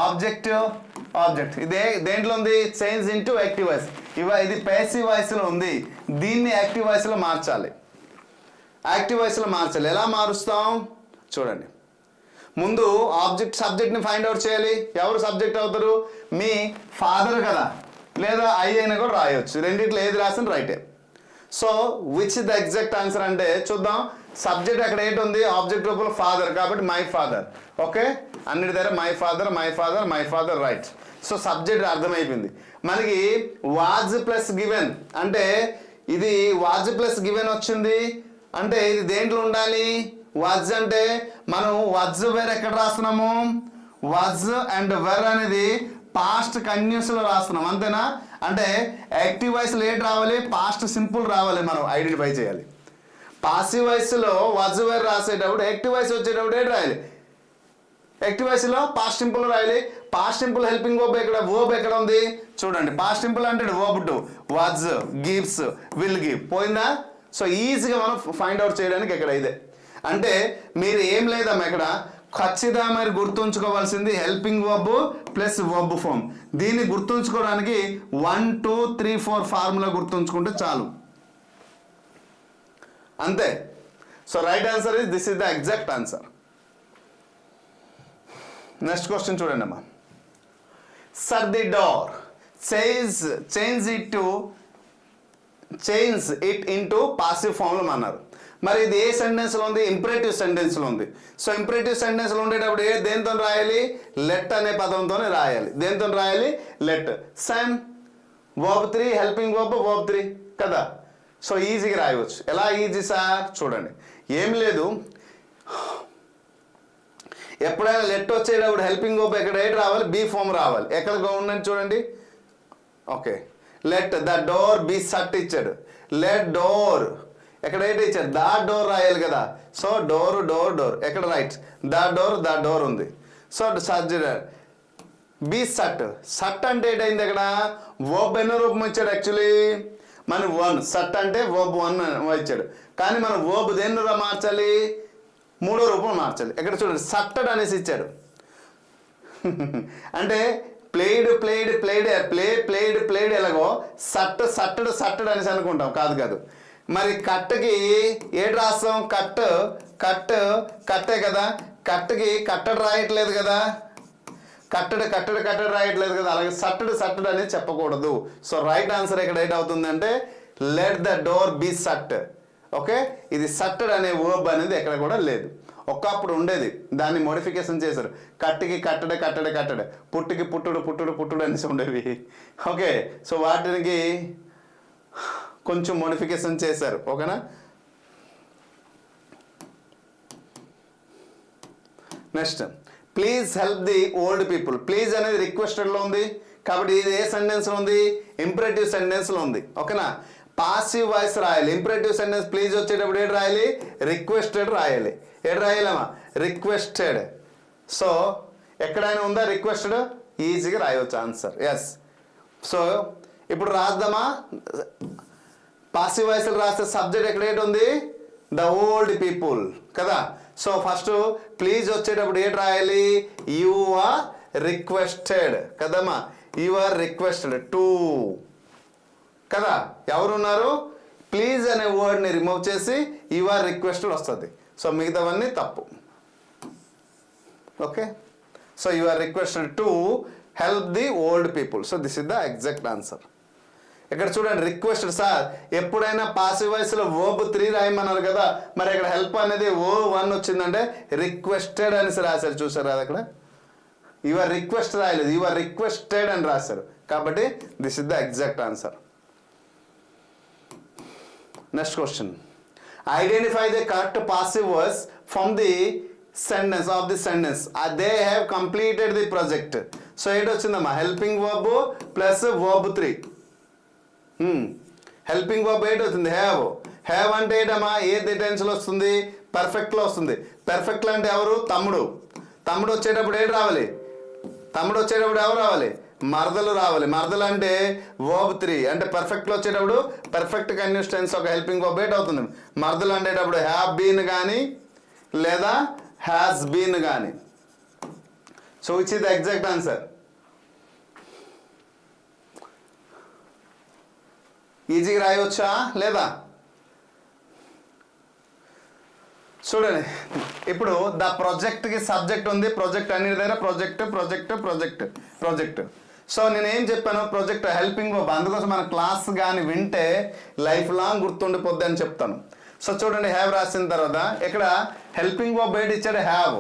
ఆబ్జెక్ట్. ఇదే దేంట్లో ఉంది? Change into active voice. ఇది ప్యాసివ్ వాయిస్లో ఉంది, దీన్ని యాక్టివ్ వాయిస్లో మార్చాలి. యాక్టివ్ వాయిస్లో మార్చాలి. ఎలా మారుస్తాం చూడండి. ముందు సబ్జెక్ట్ని ఫైండ్ అవుట్ చేయాలి. ఎవరు సబ్జెక్ట్ అవుతారు? మీ ఫాదర్ కదా, లేదా ఐ అయినా కూడా రాయొచ్చు. రెండిట్లో ఏది రాసిన రైటే. So which the exact answer అంటే చూద్దాం. సబ్జెక్ట్ అక్కడ ఏంటి ఉంది? ఆబ్జెక్ట్ రూపంలో ఫాదర్, కాబట్టి మై ఫాదర్. ఓకే, అన్నిటి దగ్గర my father my father my father, right. So subject అర్థమైపోయింది. మనకి వాజ్ ప్లస్ గివెన్ అంటే ఇది వాజ్ ప్లస్ గివెన్ వచ్చింది అంటే ఇది దేంట్లో ఉండాలి? వాజ్ అంటే మనం వాజ్ వేర్ ఎక్కడ రాస్తున్నాము? వాజ్ అండ్ వెర్ అనేది పాస్ట్ కంటిన్యూస్లో రాస్తున్నాం, అంతేనా? అంటే యాక్టివ్ వాయిస్లో ఏంటి రావాలి? పాస్ట్ సింపుల్ రావాలి, మనం ఐడెంటిఫై చేయాలి. పాసివ్ వాయిస్లో వాజ్ వేర్ రాసేటప్పుడు యాక్టివ్ వాయిస్ వచ్చేటప్పుడు ఏంటి రాయాలి? యాక్టివ్ వాయిస్లో పాస్ట్ సింపుల్ రాయాలి. పాస్ట్ సింపుల్ హెల్పింగ్ వర్బ్ ఎక్కడ? వర్బ్ ఎక్కడ ఉంది చూడండి. పాస్ట్ సింపుల్ అంటే verb to, was, gives, will give. పోయిందా? సో ఈజీగా మనం ఫైండ్ అవుట్ చేయడానికి ఇక్కడ ఇదే. అంటే మీరు ఏం లేదమ్మా ఇక్కడ ఖచ్చితంగా మరి గుర్తుంచుకోవాల్సింది helping verb plus verb form. దీన్ని గుర్తుంచుకోవడానికి 1 2 3 4 ఫార్ములా గుర్తుంచుకుంటే చాలు, అంతే. So right answer is this is the exact answer. Next question చూడండి అమ్మా. Sir the door change it into passive ఫామ్లో అన్నారు. మరి ఇది ఏ సెంటెన్స్లో ఉంది? ఇంపరేటివ్ సెంటెన్స్లో ఉంది. సో ఇంపరేటివ్ సెంటెన్స్లో ఉండేటప్పుడు దేంతో రాయాలి? లెట్ అనే పదంతో రాయాలి. దేంతో రాయాలి? Let. Same verb 3 helping verb 3 కదా. సో ఈజీగా రాయవచ్చు. ఎలా ఈజీ సార్? చూడండి, ఏం లేదు, ఎప్పుడైనా లెట్ వచ్చేటప్పుడు హెల్పింగ్ వర్బ్ ఎక్కడ ఏంటి రావాలి? బీ ఫామ్ రావాలి. ఎక్కడ ఉండండి చూడండి. Okay, let the door be shut ఇచ్చాడు. లెట్ డోర్ ఎక్కడ ఏంటి ఇచ్చాడు? ద డోర్ రాయాలి కదా. సో డోర్ ఎక్కడ? రైట్, ద డోర్ ఉంది. సో బీ షట్ అంటే ఏంటైంది అక్కడ? వర్బ్ ఎన్నో రూపం ఇచ్చాడు యాక్చువల్లీ? మన 1. షట్ అంటే వర్బ్ 1 ఇచ్చాడు, కానీ మనం వర్బ్ దేన్ని మార్చాలి? 3వ రూపం మార్చాలి. ఎక్కడ చూడండి, సట్టడ్ అనేసి ఇచ్చాడు. అంటే ప్లేడ్ ఎలాగో సట్టడ్ అనేసి అనుకుంటాం, కాదు. మరి కట్టకి ఏడు రాస్తాం? కట్టే కదా. కట్టకి కట్టడు రాయట్లేదు కదా, కట్టడు రాయట్లేదు కదా. అలాగే సట్టడు అనేది చెప్పకూడదు. సో రైట్ ఆన్సర్ ఇక్కడ ఏంటవుతుందంటే let the door be shut. Okay, ఇది షట్టడ్ అనే వర్బ్ అనేది ఎక్కడ కూడా లేదు. ఒకప్పుడు ఉండేది, దాన్ని మోడిఫికేషన్ చేశారు. కట్టికి కట్టడే, పుట్టికి పుట్టుడు అనేసి ఉండేవి. ఓకే, సో వాటికి కొంచెం మోడిఫికేషన్ చేశారు. ఓకేనా? Next, please help the old people. Please అనేది రిక్వెస్టెడ్లో ఉంది, కాబట్టి ఇది ఏ సెంటెన్స్లో ఉంది? ఇంపరేటివ్ సెంటెన్స్లో ఉంది. ఓకేనా? పాసివ్ వాయిస్ రాయాలి. ఇంపరేటివ్ సెంటెన్స్ ప్లీజ్ వచ్చేటప్పుడు ఏంటి రాయాలి? రిక్వెస్టెడ్ రాయాలి. ఏడు రాయాలమ్మా? రిక్వెస్టెడ్. సో ఎక్కడైనా ఉందా రిక్వెస్టెడ్? ఈజీగా రాయవచ్చు ఆన్సర్. ఎస్. సో ఇప్పుడు రాద్దామా? పాసివ్ వాయిస్లో రాస్తే సబ్జెక్ట్ ఎక్కడ ఏంటి ఉంది? ద ఓల్డ్ పీపుల్ కదా. సో ఫస్ట్ ప్లీజ్ వచ్చేటప్పుడు ఏంటి రాయాలి? యు ఆర్ రిక్వెస్టెడ్ కదమ్మా. యు ఆర్ రిక్వెస్టెడ్ టు కదా. ఎవరున్నారు? ప్లీజ్ అనే వర్డ్ని రిమూవ్ చేసి యు ఆర్ రిక్వెస్టెడ్ వస్తుంది. సో మిగతావన్నీ తప్పు. Okay, so you are requested to help the old people. So this is the exact answer. ఇక్కడ చూడండి, రిక్వెస్టెడ్ సార్ ఎప్పుడైనా పాసివ్ వాయిస్లో వర్బ్ 3 రాయమన్నారు కదా, మరి ఇక్కడ హెల్ప్ అనేది O1 వచ్చిందంటే రిక్వెస్టెడ్ అనేసి రాశారు. చూసారు అది అక్కడ? యు ఆర్ రిక్వెస్ట్ రాయలేదు, యు ఆర్ రిక్వెస్టెడ్ అని రాశారు. కాబట్టి this is the exact answer. Next question, identify the correct passive words from the sentence of the sentence. They have completed the project. So ఏంటి వచ్చిందమ్మా? Helping verb plus verb 3. Helping verb ఏంటి వచ్చింది? Have. Have అంటే ఏంటమ్మా ఏ టెన్స్లో వస్తుంది, పర్ఫెక్ట్లో వస్తుంది. పర్ఫెక్ట్లో అంటే ఎవరు, తమ్ముడు. తమ్ముడు వచ్చేటప్పుడు ఏంటి రావాలి, తమ్ముడు వచ్చేటప్పుడు ఎవరు రావాలి, మరదలు రావాలి. మరదలు అంటే వర్బ్ 3 అంటే పర్ఫెక్ట్లో వచ్చేటప్పుడు పర్ఫెక్ట్ కంటిన్యూస్ టెన్స్ ఒక హెల్పింగ్ వర్బ్ ఏంటి అవుతుంది. మరదలు అంటేటప్పుడు హ్యావ్ బీన్ కానీ లేదా హ్యాస్ బీన్ కానీ. So which is the exact answer? ఈజీగా రాయవచ్చా లేదా? చూడండి, ఇప్పుడు ద ప్రాజెక్ట్కి సబ్జెక్ట్ ఉంది, ప్రాజెక్ట్ అన్ని దగ్గర project project project project. So నేను ఏం చెప్పాను, ప్రాజెక్ట్ హెల్పింగ్ వర్బ్. అందుకోసం మన క్లాస్ కానీ వింటే లైఫ్ లాంగ్ గుర్తుండిపోద్ది అని చెప్తాను. సో చూడండి, హ్యావ్ రాసిన తర్వాత ఇక్కడ హెల్పింగ్ వర్బ్ ఏంటి ఇచ్చాడు, హ్యావ్.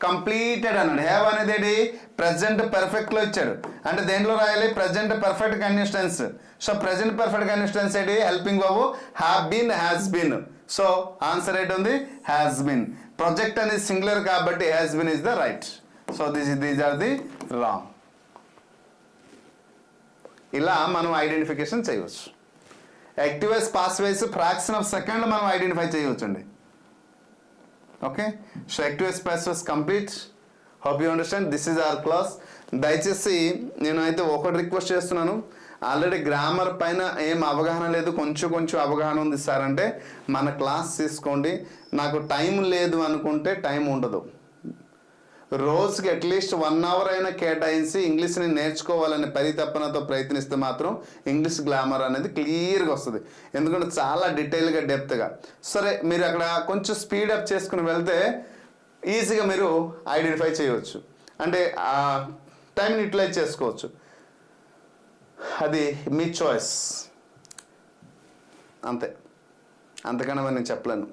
కంప్లీటెడ్ అన్నాడు. హ్యావ్ అనేది ఏంటి, ప్రెజెంట్ పర్ఫెక్ట్లో ఇచ్చాడు. అంటే దేంట్లో రాయాలి, present perfect continuous tense. So present perfect continuous tense ఏంటి, helping verb have been has been. So answer ఏంటి ఉంది, హ్యాస్ బీన్. ప్రొజెక్ట్ అనేది సింగులర్ కాబట్టి has been is the right. So these are the wrong. ఇలా మనం identification చేయవచ్చు. Active voice pass voice fraction of సెకండ్లో మనం ఐడెంటిఫై చేయవచ్చు అండి. Okay, so active voice pass voice complete. Hope you understand. This is our class. దయచేసి నేను అయితే ఒకటి రిక్వెస్ట్ చేస్తున్నాను, ఆల్రెడీ గ్రామర్ పైన ఏం అవగాహన లేదు, కొంచెం అవగాహన ఉంది సార్ అంటే మన క్లాస్ తీసుకోండి. నాకు టైం లేదు అనుకుంటే టైం ఉండదు. రోజుకి అట్లీస్ట్ 1 hour అయినా కేటాయించి ఇంగ్లీష్ని నేర్చుకోవాలనే పరితపనతో ప్రయత్నిస్తే మాత్రం ఇంగ్లీష్ గ్రామర్ అనేది క్లియర్గా వస్తుంది. ఎందుకంటే చాలా డీటెయిల్గా డెప్త్గా. సరే, మీరు అక్కడ కొంచెం స్పీడప్ చేసుకుని వెళ్తే ఈజీగా మీరు ఐడెంటిఫై చేయవచ్చు, అంటే టైంని యూటిలైజ్ చేసుకోవచ్చు. అది మీ చాయిస్, అంతే, అంతకన్నా నేను చెప్పలేను.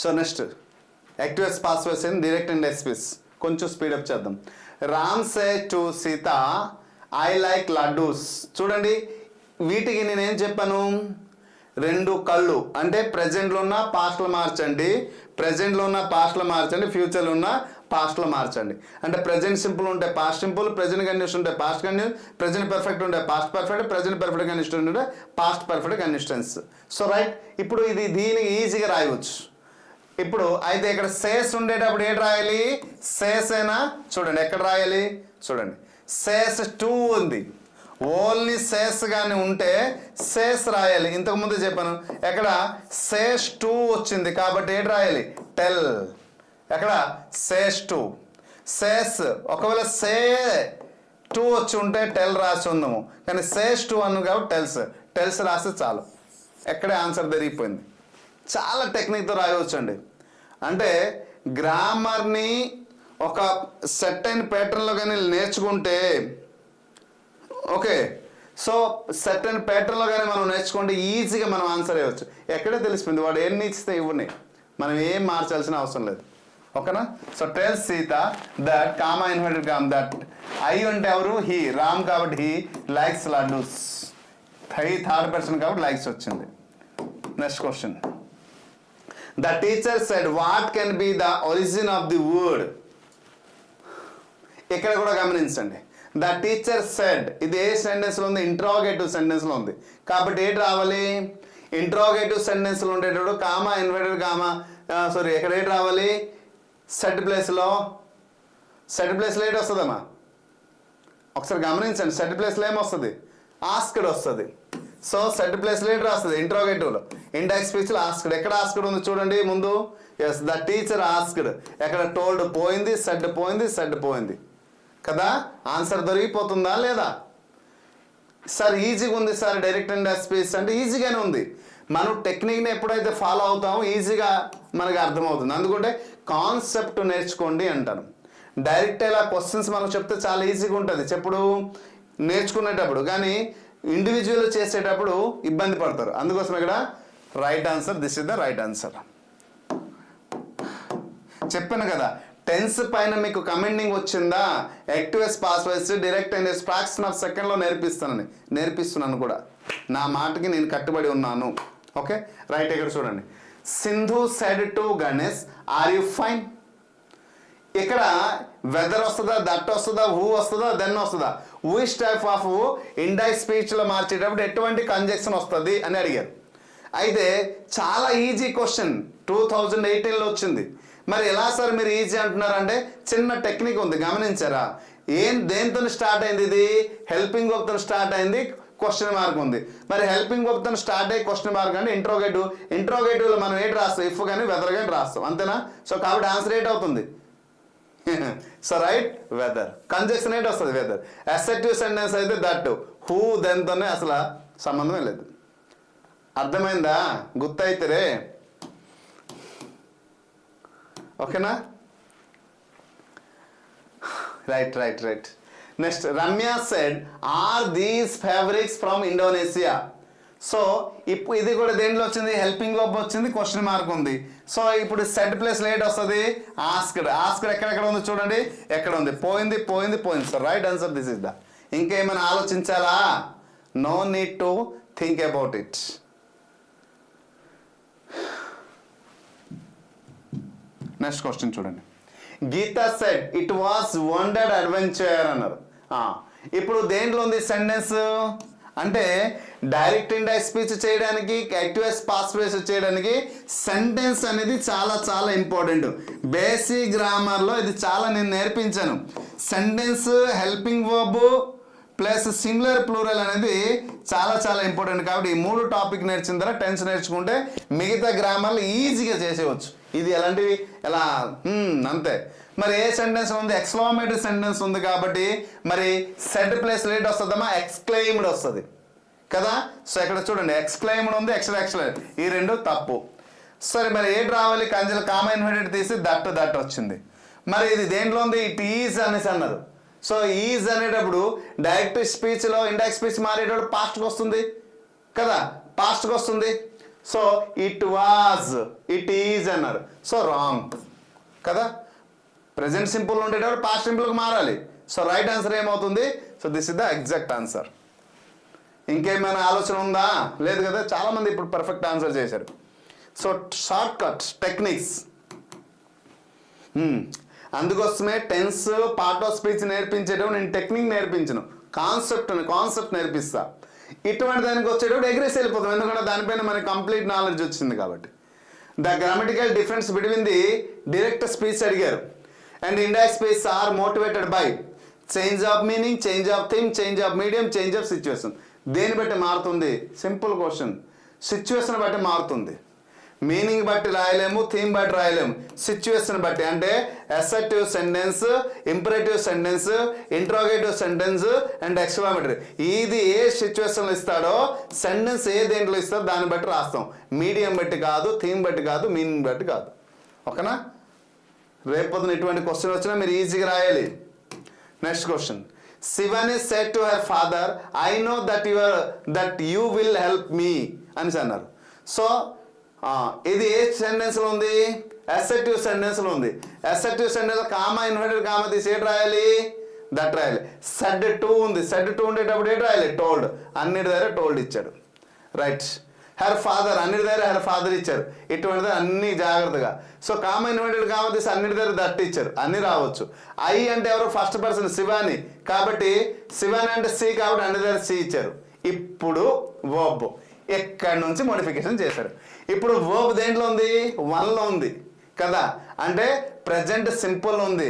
So next active voice pass voice in direct and speeches. కొంచెం స్పీడప్ చేద్దాం. Ram say to Sita I like laddoos. చూడండి, వీటికి నేనేం చెప్పాను, 2 కళ్ళు అంటే ప్రజెంట్లో ఉన్న పాస్ట్లో మార్చండి, ప్రజెంట్లో ఉన్న పాస్ట్లో మార్చండి, ఫ్యూచర్లో ఉన్న పాస్ట్లో మార్చండి. అంటే ప్రజెంట్ సింపుల్ ఉంటే పాస్ట్ సింపుల్, ప్రజెంట్ కండిషన్ ఉంటే పాస్ట్ కండిషన్, ప్రజెంట్ పర్ఫెక్ట్ ఉంటే past perfect, present perfect condition ఉంటే past perfect conditions. So right, ఇప్పుడు ఇది దీనికి ఈజీగా రాయవచ్చు. ఇప్పుడు అయితే ఇక్కడ సేస్ ఉండేటప్పుడు ఏంటి రాయాలి, సేస్ అయినా. చూడండి ఎక్కడ రాయాలి, చూడండి సేస్ 2 ఉంది. ఓన్లీ సేస్ కానీ ఉంటే సేస్ రాయాలి. ఇంతకుముందు చెప్పాను, ఎక్కడ సేస్ 2 వచ్చింది కాబట్టి ఏంటి రాయాలి, టెల్. ఎక్కడ సేస్ 2. సేస్ ఒకవేళ సే 2 వచ్చి ఉంటే టెల్ రాసి ఉందాము, కానీ సేస్ 2 అన్నాను కాబట్టి టెల్స్. టెల్స్ రాస్తే చాలు, ఎక్కడే ఆన్సర్ దొరికిపోయింది. చాలా టెక్నిక్తో రాయవచ్చు అండి. అంటే గ్రామర్ని ఒక సెట్ అయిన ప్యాటర్న్లో కానీ నేర్చుకుంటే, ఓకే, సో సెట్ అయిన ప్యాటర్న్లో కానీ మనం నేర్చుకుంటే ఈజీగా మనం ఆన్సర్ ఇవ్వచ్చు. ఎక్కడే తెలిసిపోయింది, వాడు ఏం ఇస్తే ఇవ్వని, మనం ఏం మార్చాల్సిన అవసరం లేదు. ఓకేనా? So tell Sita that comma inverted comma that I అంటే ఎవరు, హీ. రామ్ కాబట్టి he likes laddoos. Third person కాబట్టి లైక్స్ వచ్చింది. Next question. The teacher said what can be the origin of the word. ఇక్కడ కూడా గమనించండి, ద టీచర్ సెడ్ ఇది ఏ సెంటెన్స్లో ఉంది, ఇంట్రాగేటివ్ సెంటెన్స్లో ఉంది కాబట్టి ఏంటి రావాలి, ఇంట్రాగేటివ్ సెంటెన్స్లో ఉండేటప్పుడు కామా ఇన్వర్టెడ్ కామా ఎక్కడ ఏంటి రావాలి, సెట్ ప్లేస్లో. సెట్ ప్లేస్లో ఏంటి వస్తుందమ్మా, ఒకసారి గమనించండి. సెట్ ప్లేస్లో ఏమొస్తుంది, ఆస్క్డ్ వస్తుంది. సో సెట్ ప్లేస్లో ఏంటి రాస్తుంది, ఇంట్రాగేటివ్లో. ఇండెక్స్ స్పీచ్లో ఆస్క్డ్. ఎక్కడ ఆస్క్డ్ ఉంది చూడండి ముందు, ఎస్ ద టీచర్ ఆస్క్డ్. ఎక్కడ టోల్డ్ పోయింది, సెడ్ పోయింది, సెడ్ పోయింది కదా. ఆన్సర్ దొరికిపోతుందా లేదా? సార్ ఈజీగా ఉంది సార్ డైరెక్ట్ అండ్ స్పీచ్ అంటే ఈజీగానే ఉంది. మనం టెక్నిక్ని ఎప్పుడైతే ఫాలో అవుతామో ఈజీగా మనకు అర్థమవుతుంది. అందుకంటే కాన్సెప్ట్ నేర్చుకోండి అంటాను. డైరెక్ట్ ఇలా క్వశ్చన్స్ మనం చెప్తే చాలా ఈజీగా ఉంటుంది చెప్పుడు నేర్చుకునేటప్పుడు, కానీ ఇండివిజువల్ చేసేటప్పుడు ఇబ్బంది పడతారు. అందుకోసం ఇక్కడ right answer, this is the right answer. చెప్పాను కదా, టెన్స్ పైన మీకు కమెండింగ్ వచ్చిందా, active pass voice direct and fraction of సెకండ్లో నేర్పిస్తున్నాను కూడా. నా మాటకి నేను కట్టుబడి ఉన్నాను. ఓకే రైట్, ఇక్కడ చూడండి. Sindhu said to Ganesh are you fine. ఇక్కడ వెదర్ వస్తుందా, దట్ వస్తుందా, హూ వస్తుందా, దెన్ వస్తుందా, విచ్ టైప్ ఆఫ్ ఇండైరెక్ట్ స్పీచ్లో మార్చేటప్పుడు ఎటువంటి కంజెక్షన్ వస్తుంది అని అడిగారు. అయితే చాలా ఈజీ క్వశ్చన్ 2018లో వచ్చింది. మరి ఎలా సార్ మీరు ఈజీ అంటున్నారంటే చిన్న టెక్నిక్ ఉంది, గమనించారా? దేంతో స్టార్ట్ అయింది? ఇది హెల్పింగ్ వర్బ్తో స్టార్ట్ అయింది, క్వశ్చన్ మార్క్ ఉంది. మరి హెల్పింగ్ వర్బ్తో స్టార్ట్ అయ్యి క్వశ్చన్ మార్క్ అంటే ఇంట్రోగేటివ్లో మనం ఏంటి రాస్తాం? ఇఫ్ కానీ వెదర్ కానీ రాస్తాం, అంతేనా? సో కాబట్టి ఆన్సర్ ఏంటి అవుతుంది? So right, weather. కంజక్షన్ ఏంటి వస్తుంది? వెదర్. అసెర్టివ్ సెంటెన్స్ అయితే దట్, హూ దెన్తోనే అసలు సంబంధమే లేదు. అర్థమైందా? గుర్తయితే రే, ఓకేనా? Right right right. Next, Ramya said are these fabrics from Indonesia. So ఇప్పుడు ఇది కూడా దేంట్లో వచ్చింది? హెల్పింగ్ వర్బ్ వచ్చింది, క్వశ్చన్ మార్క్ ఉంది. సో ఇప్పుడు సెడ్ ప్లస్ లేట్ వస్తుంది ఆస్క్డ్. ఆస్క్డ్ ఎక్కడెక్కడ ఉంది చూడండి, ఎక్కడ ఉంది? పోయింది పోయింది పోయింది. So right answer this is the. ఇంకేమైనా ఆలోచించాలా? No need to think about it. Next question చూడండి. Geetha said it was wondered adventure అన్నారు. ఇప్పుడు దేంట్లో ఉంది సెంటెన్స్ అంటే డైరెక్ట్ ఇండైరెక్ట్ స్పీచ్ చేయడానికి, యాక్టివ్ పాస్ట్ వాయిస్ చేయడానికి సెంటెన్స్ అనేది చాలా చాలా ఇంపార్టెంట్. బేసిక్ గ్రామర్లో ఇది చాలా నేను నేర్పించాను. Sentence, helping verb plus singular plural అనేది చాలా చాలా ఇంపార్టెంట్. కాబట్టి ఈ 3 టాపిక్ నేర్చిన తర్వాత టెన్స్ నేర్చుకుంటే మిగతా గ్రామర్లు ఈజీగా చేసేవచ్చు. ఇది ఎలాంటివి ఎలా అంతే. మరి ఏ సెంటెన్స్ ఉంది? ఎక్స్క్లమేటరీ సెంటెన్స్ ఉంది కాబట్టి మరి సెడ్ ప్లస్ లేట్ వస్తుందమ్మా, ఎక్స్క్లెయిమ్డ్ వస్తుంది కదా. సో ఇక్కడ చూడండి, ఎక్స్క్లెయిమ్డ్ ఉంది, ఎక్స్క్లెయిమ్, ఈ రెండు తప్పు. సరే మరి ఏంటి రావాలి? కంజల కామా ఇన్వర్టెడ్ తీసి దట్ వచ్చింది. మరి ఇది దేంట్లో ఉంది? ఇట్ ఈజ్ అనేసి అన్నారు. సో ఈజ్ అనేటప్పుడు డైరెక్ట్ స్పీచ్లో ఇండైరెక్ట్ స్పీచ్ మారేటప్పుడు పాస్ట్కి వస్తుంది కదా, పాస్ట్కి వస్తుంది. So it was, it is అన్నారు. సో రాంగ్ కదా. ప్రెజెంట్ సింపుల్ ఉండేటప్పుడు పాస్ట్ సింపుల్కి మారాలి. సో రైట్ ఆన్సర్ ఏమవుతుంది? So this is the exact answer. ఇంకేమైనా ఆలోచన ఉందా? లేదు కదా, చాలామంది ఇప్పుడు పర్ఫెక్ట్ ఆన్సర్ చేశారు. సో షార్ట్ కట్ టెక్నిక్స్, అందుకోసమే టెన్స్, పార్ట్ ఆఫ్ స్పీచ్ నేర్పించేటప్పుడు నేను టెక్నిక్ నేర్పించను, కాన్సెప్ట్ నేర్పిస్తా. ఇటువంటి దానికి వచ్చేటప్పుడు ఎగ్రెస్ వెళ్ళిపోతాం, ఎందుకంటే దానిపైన మనకి కంప్లీట్ నాలెడ్జ్ వచ్చింది కాబట్టి. The grammatical difference between the direct speech అడిగారు and indirect speech are motivated by change of meaning, change of theme, change of medium, change of situation. దేని బట్టి మారుతుంది? Simple question. సిచ్యువేషన్ బట్టి మారుతుంది. మీనింగ్ బట్టి రాయలేము, theme బట్టి రాయలేము, సిచ్యువేషన్ బట్టి. అంటే assertive sentence, imperative sentence, interrogative sentence and exclamatory. ఇది ఏ సిచ్యువేషన్లో ఇస్తాడో సెంటెన్స్ ఏ దేంట్లో ఇస్తాడో దాన్ని బట్టి రాస్తాం. మీడియం బట్టి కాదు, థీమ్ బట్టి కాదు, మీనింగ్ బట్టి కాదు. ఓకేనా? రేపొద్దున ఇటువంటి క్వశ్చన్ వచ్చినా మీరు ఈజీగా రాయాలి. Next question. Shivani said to her father I know that you will help me అని అన్నారు. సో ఇది ఏ సెంటెన్స్లో ఉంది? అసర్టివ్ సెంటెన్స్లో ఉంది. Assertive sentence comma inverted comma తీసి ఏంటి రాయాలి? దట్ రాయాలి. సెడ్ టు ఉంది, సెడ్ టు ఉండేటప్పుడు ఏంటి రాయాలి? టోల్డ్. అన్నిటి దగ్గర టోల్డ్ ఇచ్చాడు. రైట్. హర్ ఫాదర్, అన్నిటి దగ్గర హర్ ఫాదర్ ఇచ్చారు. ఇటువంటిది అన్ని జాగ్రత్తగా. సో కామా ఇన్వర్టెడ్ కామా తీసి అన్నిటి దగ్గర దట్ ఇచ్చారు, అన్ని రావచ్చు. ఐ అంటే ఎవరు? ఫస్ట్ పర్సన్ శివాని, కాబట్టి శివాని అంటే సి కాబట్టి అన్ని దగ్గర సి ఇచ్చారు. ఇప్పుడు వర్బ్ ఎక్కడి నుంచి మోడిఫికేషన్ చేశారు. ఇప్పుడు వర్బ్ దేంట్లో ఉంది? 1లో ఉంది కదా. అంటే ప్రజెంట్ సింపుల్ ఉంది,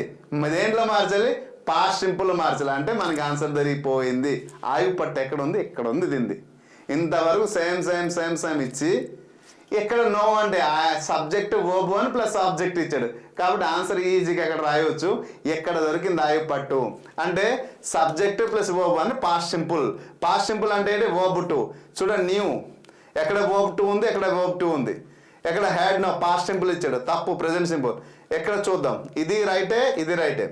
దేంట్లో మార్చాలి? పాస్ట్ సింపుల్ మార్చాలి. అంటే మనకి ఆన్సర్ దొరికిపోయింది. ఆయువు పట్టు ఎక్కడ ఉంది? ఇక్కడ ఉంది, దింది. ఇంతవరకు సేమ్ ఇచ్చి ఇక్కడ నో అంటే సబ్జెక్ట్ వర్బ్ అని ప్లస్ ఆబ్జెక్ట్ ఇచ్చాడు కాబట్టి ఆన్సర్ ఈజీగా అక్కడ రాయవచ్చు. ఎక్కడ దొరికింది ఆయువు పట్టు అంటే సబ్జెక్ట్ ప్లస్ వర్బ్ అని పాస్ట్ సింపుల్. పాస్ట్ సింపుల్ అంటే ఏంటి? Verb to. చూడండి, న్యూ ఎక్కడ వర్బ్ టు ఉంది, ఎక్కడ వర్బ్ టు ఉంది, ఎక్కడ హ్యాడ్ నో పాస్ట్ సింపుల్ ఇచ్చాడు, తప్పు ప్రెజెంట్ సింపుల్. ఎక్కడ చూద్దాం, ఇది రైటే, ఇది రైటే.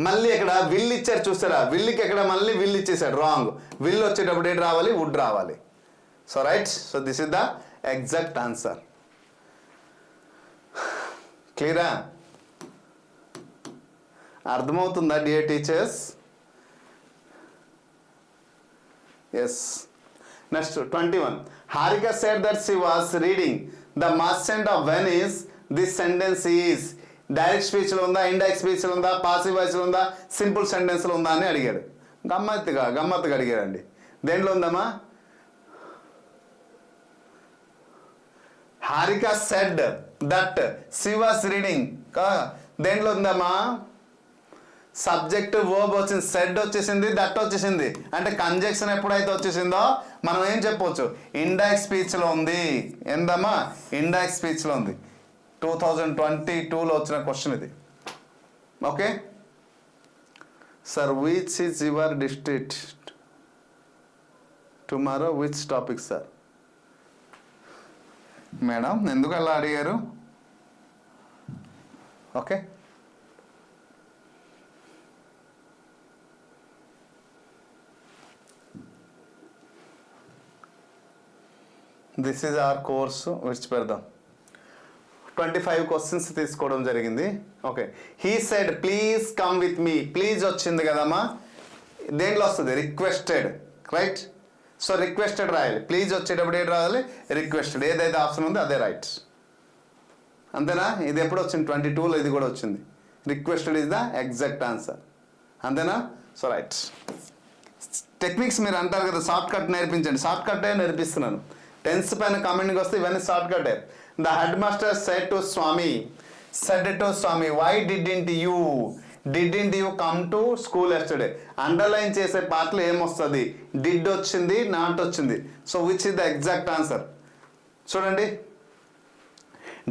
మళ్ళీ ఇక్కడ విల్ ఇచ్చారు చూస్తారా, విల్లుకి ఎక్కడ మళ్ళీ విల్ ఇచ్చేసాడు, రాంగ్. విల్ వచ్చేటప్పుడు ఏంటి రావాలి? వుడ్ రావాలి. So right. So this is the exact answer. క్లియరా? అర్థమవుతుందా dear teachers? Yes. Next 21. Harika said that she was reading The Merchant of Venice. This sentence is direct స్పీచ్లో ఉందా, ఇండైరెక్ట్ స్పీచ్లో ఉందా, పాసివ్ వాయిస్లో ఉందా, సింపుల్ సెంటెన్స్లో ఉందా అని అడిగాడు. గమ్మత్తుగా అడిగాడండి. దేంట్లో ఉందమ్మా? Harika said that she was reading. దేంట్లో ఉందమ్మా? సబ్జెక్ట్ వర్బ్ వచ్చింది, సెడ్ వచ్చేసింది, దట్ వచ్చేసింది. అంటే కంజెక్షన్ ఎప్పుడైతే వచ్చేసిందో మనం ఏం చెప్పవచ్చు? ఇండైరెక్ట్ స్పీచ్లో ఉంది. ఏందమ్మా? ఇండైరెక్ట్ స్పీచ్లో ఉంది. 2022లో వచ్చిన క్వశ్చన్ ఇది. Okay sir, which is your district tomorrow, which topic sir? Madam ఎందుకు అలా అడిగారు? Okay, this is our course విడిచిపెడదాం. 25 క్వశ్చన్స్ తీసుకోవడం జరిగింది. Okay, he said please come with me. Please వచ్చింది కదమ్మా, దేంట్లో వస్తుంది? Requested, right? సో రిక్వెస్టెడ్ రాయాలి. ప్లీజ్ వచ్చేటప్పుడు ఏం రాయాలి? రిక్వెస్టెడ్. ఏదైతే ఆప్షన్ ఉందో అదే రైట్. అంతేనా? ఇది ఎప్పుడు వచ్చింది? 22లో ఇది కూడా వచ్చింది. Requested is the exact answer. అంతేనా? So right. టెక్నిక్స్ మీరు అంటారు కదా షార్ట్ కట్ నేర్పించండి. షార్ట్ కట్టే నేర్పిస్తున్నాను. టెన్స్ పైన కామెంట్కి వస్తే ఇవన్నీ షార్ట్ కట్టే. The head master said to Swami, why didn't you come to school yesterday? Underline చేసే పార్ట్లో ఏమొస్తుంది? డిడ్ వచ్చింది, నాట్ వచ్చింది. So which is the exact answer? చూడండి,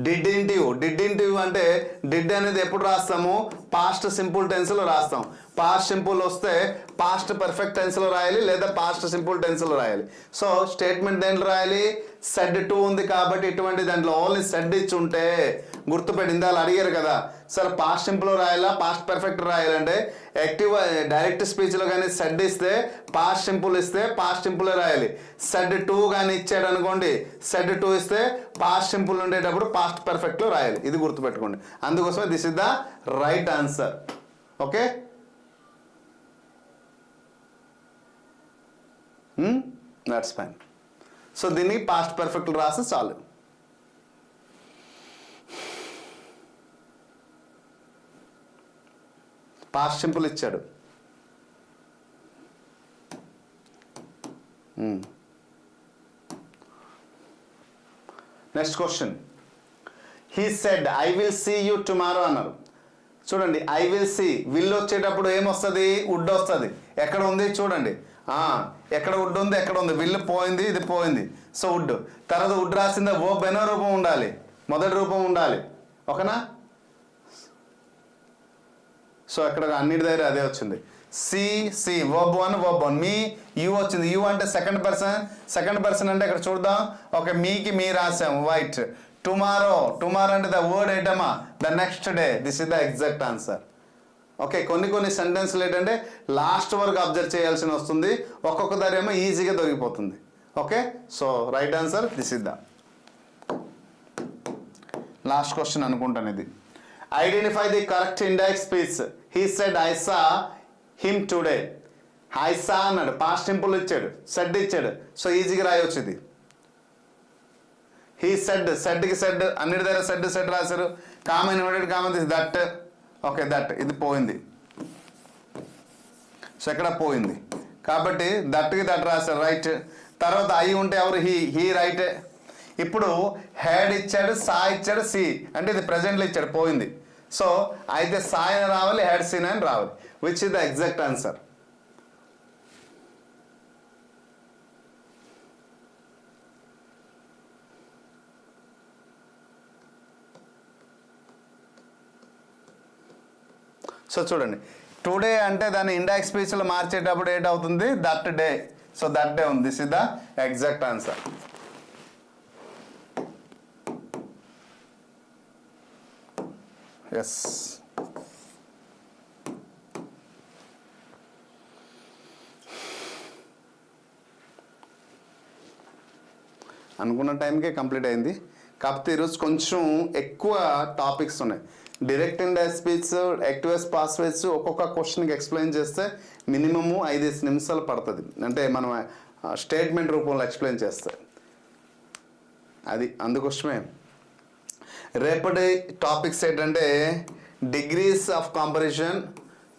డిడ్ంట్ యూ అంటే డిడ్ అనేది ఎప్పుడు రాస్తాము? పాస్ట్ సింపుల్ టెన్స్లో రాస్తాం. పాస్ట్ సింపుల్ వస్తే పాస్ట్ పర్ఫెక్ట్ టెన్స్లో రాయాలి, లేదా పాస్ట్ సింపుల్ టెన్స్లో రాయాలి. సో స్టేట్మెంట్ దేంట్లో రాయాలి? సెడ్ టు ఉంది కాబట్టి ఇటువంటి దాంట్లో ఓన్లీ సెడ్ ఇచ్చి ఉంటే గుర్తుపెట్టింది. వాళ్ళు అడిగారు కదా సార్ పాస్ట్ సింపుల్ రాయాలా, పాస్ట్ పర్ఫెక్ట్ రాయాలంటే యాక్టివ్ డైరెక్ట్ స్పీచ్లో కానీ సెడ్ ఇస్తే పాస్ట్ సింపుల్ ఇస్తే పాస్ట్ సింపుల్ రాయాలి. సెడ్ టు కానీ ఇచ్చాడు అనుకోండి, సెడ్ టు ఇస్తే పాస్ట్ సింపుల్ ఉండేటప్పుడు పాస్ట్ పర్ఫెక్ట్లో రాయాలి. ఇది గుర్తుపెట్టుకోండి. అందుకోసమే this is the right answer. Okay, that's fine. So దీన్ని పాస్ట్ పర్ఫెక్ట్ రాస్తే చాలు. పాస్ట్ సింపుల్ ఇచ్చాడు. Next question, he said I will see you tomorrow అన్నారు. చూడండి, ఐ విల్ సీ, విల్ వచ్చేటప్పుడు ఏమొస్తుంది? వుడ్ వస్తుంది. ఎక్కడ ఉంది? చూడండి, ఎక్కడ వుడ్ ఉంది? ఎక్కడ ఉంది? విల్ పోయింది, ఇది పోయింది. So would. తర్వాత వుడ్ రాసిందా? వర్బ్ ఎన్నో రూపం ఉండాలి? మొదటి రూపం ఉండాలి. ఓకేనా? సో అక్కడ అన్నిటి దగ్గర అదే వచ్చింది. See verb one. Me you వచ్చింది. యూ అంటే సెకండ్ పర్సన్ అంటే ఇక్కడ చూద్దాం. ఓకే, మీకి మీ రాసాము, వైట్. టుమారో అంటే ద వర్డ్ ఐటమా, the next day. This is the exact answer. Okay, కొన్ని సెంటెన్స్లు ఏంటంటే లాస్ట్ వరకు అబ్జర్వ్ చేయాల్సి వస్తుంది. ఒక్కొక్క దారి ఏమో ఈజీగా దొరికిపోతుంది. Okay, so right answer this is the last question అనుకుంటాను ఇది. Identify the correct indirect speech. He said I saw him today. I saw అన్నాడు, పాస్ట్ సింపుల్ ఇచ్చాడు, సెడ్ ఇచ్చాడు. సో ఈజీగా రాయొచ్చు ఇది. హీ సెడ్కి సెడ్, అన్నిటి దగ్గర సెడ్ రాశారు. Common inverted common this that. Okay, that ఇది పోయింది. సో ఎక్కడ పోయింది కాబట్టి దట్కి దట్ రాశారు, రైట్. తర్వాత ఐ ఉంటే ఎవరు? He right. ఇప్పుడు హెడ్ ఇచ్చాడు, సా ఇచ్చాడు, సి అంటే ఇది ప్రజెంట్లో ఇచ్చాడు, పోయింది. సో అయితే సా అని రావాలి, హెడ్ సీన్ అని రావాలి. Which is the exact answer? So చూడండి, టుడే అంటే దాన్ని ఇండైరెక్ట్ స్పీచ్లో మార్చేటప్పుడు ఏంటవుతుంది? That day. So that day ఉంది. This is the exact answer. Yes, అనుకున్న టైంకే కంప్లీట్ అయింది. కాకపోతే ఈరోజు కొంచెం ఎక్కువ టాపిక్స్ ఉన్నాయి. డైరెక్ట్ ఇండైరెక్ట్ స్పీచ్, యాక్టివ్ పాస్వేజ్ ఒక్కొక్క క్వశ్చన్కి ఎక్స్ప్లెయిన్ చేస్తే మినిమము 5 నిమిషాలు పడుతుంది. అంటే మనం స్టేట్మెంట్ రూపంలో ఎక్స్ప్లెయిన్ చేస్తే అది. అందుకోసమే రేపటి టాపిక్స్ ఏంటంటే degrees of comparison,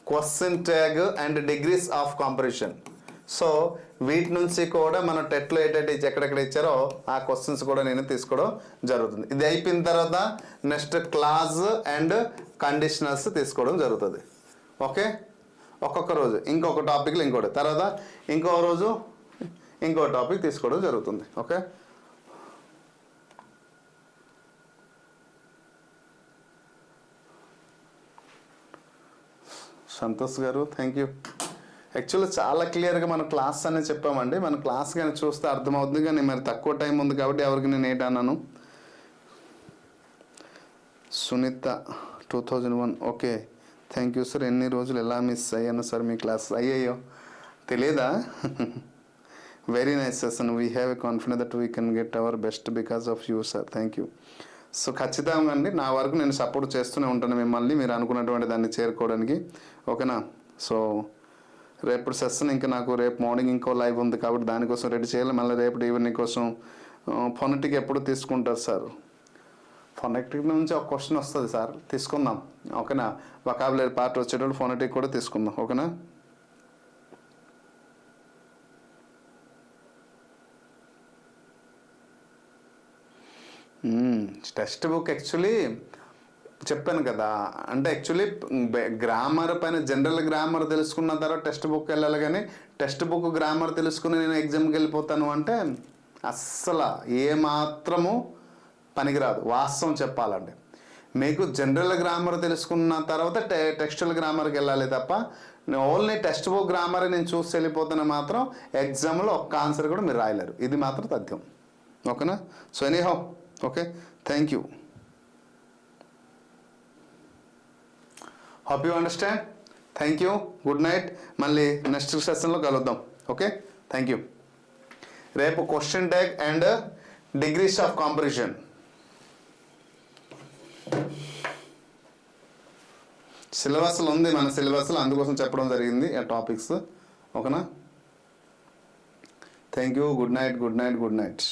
question tag and degrees of comparison. So వీటి నుంచి కూడా మనం టెట్లో ఏంటంటే ఎక్కడెక్కడ ఇచ్చారో ఆ క్వశ్చన్స్ కూడా నేను తీసుకోవడం జరుగుతుంది. ఇది అయిపోయిన తర్వాత నెక్స్ట్ క్లాజ్ అండ్ కండిషనల్స్ తీసుకోవడం జరుగుతుంది. ఓకే, ఒక్కొక్క రోజు ఇంకొక టాపిక్లు ఇంకోటి, తర్వాత ఇంకో రోజు ఇంకో టాపిక్ తీసుకోవడం జరుగుతుంది. ఓకే, సంతోష్ గారు థ్యాంక్ యూ. యాక్చువల్లీ చాలా క్లియర్గా మన క్లాస్ అనేది చెప్పామండి. మన క్లాస్ కానీ చూస్తే అర్థమవుతుంది, కానీ మరి తక్కువ టైం ఉంది కాబట్టి ఎవరికి నేను ఏంటన్నాను. Sunitha 2001 okay thank you sir. ఎన్ని రోజులు ఎలా మిస్ అయ్యాను సార్ మీ క్లాస్? అయ్యయ్యో తెలియదా? Very nice session. We have a confidence that we can get our best because of you sir. Thank you. So ఖచ్చితంగా అండి, నా వరకు నేను సపోర్ట్ చేస్తూనే ఉంటాను మిమ్మల్ని మీరు అనుకున్నటువంటి దాన్ని చేరుకోవడానికి. ఓకేనా? సో రేపు సెషన్ ఇంకా నాకు రేపు మార్నింగ్ ఇంకో లైవ్ ఉంది కాబట్టి దానికోసం రెడీ చేయాలి. మళ్ళీ రేపు ఈవినింగ్ కోసం ఫొనెటిక్ ఎప్పుడు తీసుకుంటారు సార్? ఫొనెటిక్ నుంచి ఒక క్వశ్చన్ వస్తుంది సార్, తీసుకుందాం. ఓకేనా? వొకాబులరీ పార్ట్ వచ్చేటప్పుడు ఫొనెటిక్ కూడా తీసుకుందాం. ఓకేనా? టెక్స్ట్ బుక్ యాక్చువల్లీ చెప్పాను కదా, అంటే యాక్చువల్లీ గ్రామర్ పైన జనరల్ గ్రామర్ తెలుసుకున్న తర్వాత టెక్స్ట్ బుక్ వెళ్ళాలి, కానీ టెక్స్ట్ బుక్ గ్రామర్ తెలుసుకుని నేను ఎగ్జామ్కి వెళ్ళిపోతాను అంటే అస్సలు ఏమాత్రము పనికిరాదు. వాస్తవం చెప్పాలండి, మీకు జనరల్ గ్రామర్ తెలుసుకున్న తర్వాత టెక్స్టువల్ గ్రామర్కి వెళ్ళాలి తప్ప ఓన్లీ టెక్స్ట్ బుక్ గ్రామర్ నేను చూసి వెళ్ళిపోతాను మాత్రం ఎగ్జామ్లో ఒక్క ఆన్సర్ కూడా మీరు రాయలేరు. ఇది మాత్రం తథ్యం. ఓకేనా? So anyhow okay, thank you. Hope you understand. Thank you, good night. మళ్ళీ నెక్స్ట్ సెషన్లో కలుద్దాం. Okay, thank you. రేపు question tag and degrees of competition సిలబస్లో ఉంది, మన సిలబస్లో, అందుకోసం చెప్పడం జరిగింది ఆ టాపిక్స్. ఓకేనా? Thank you, good night, good night, good night.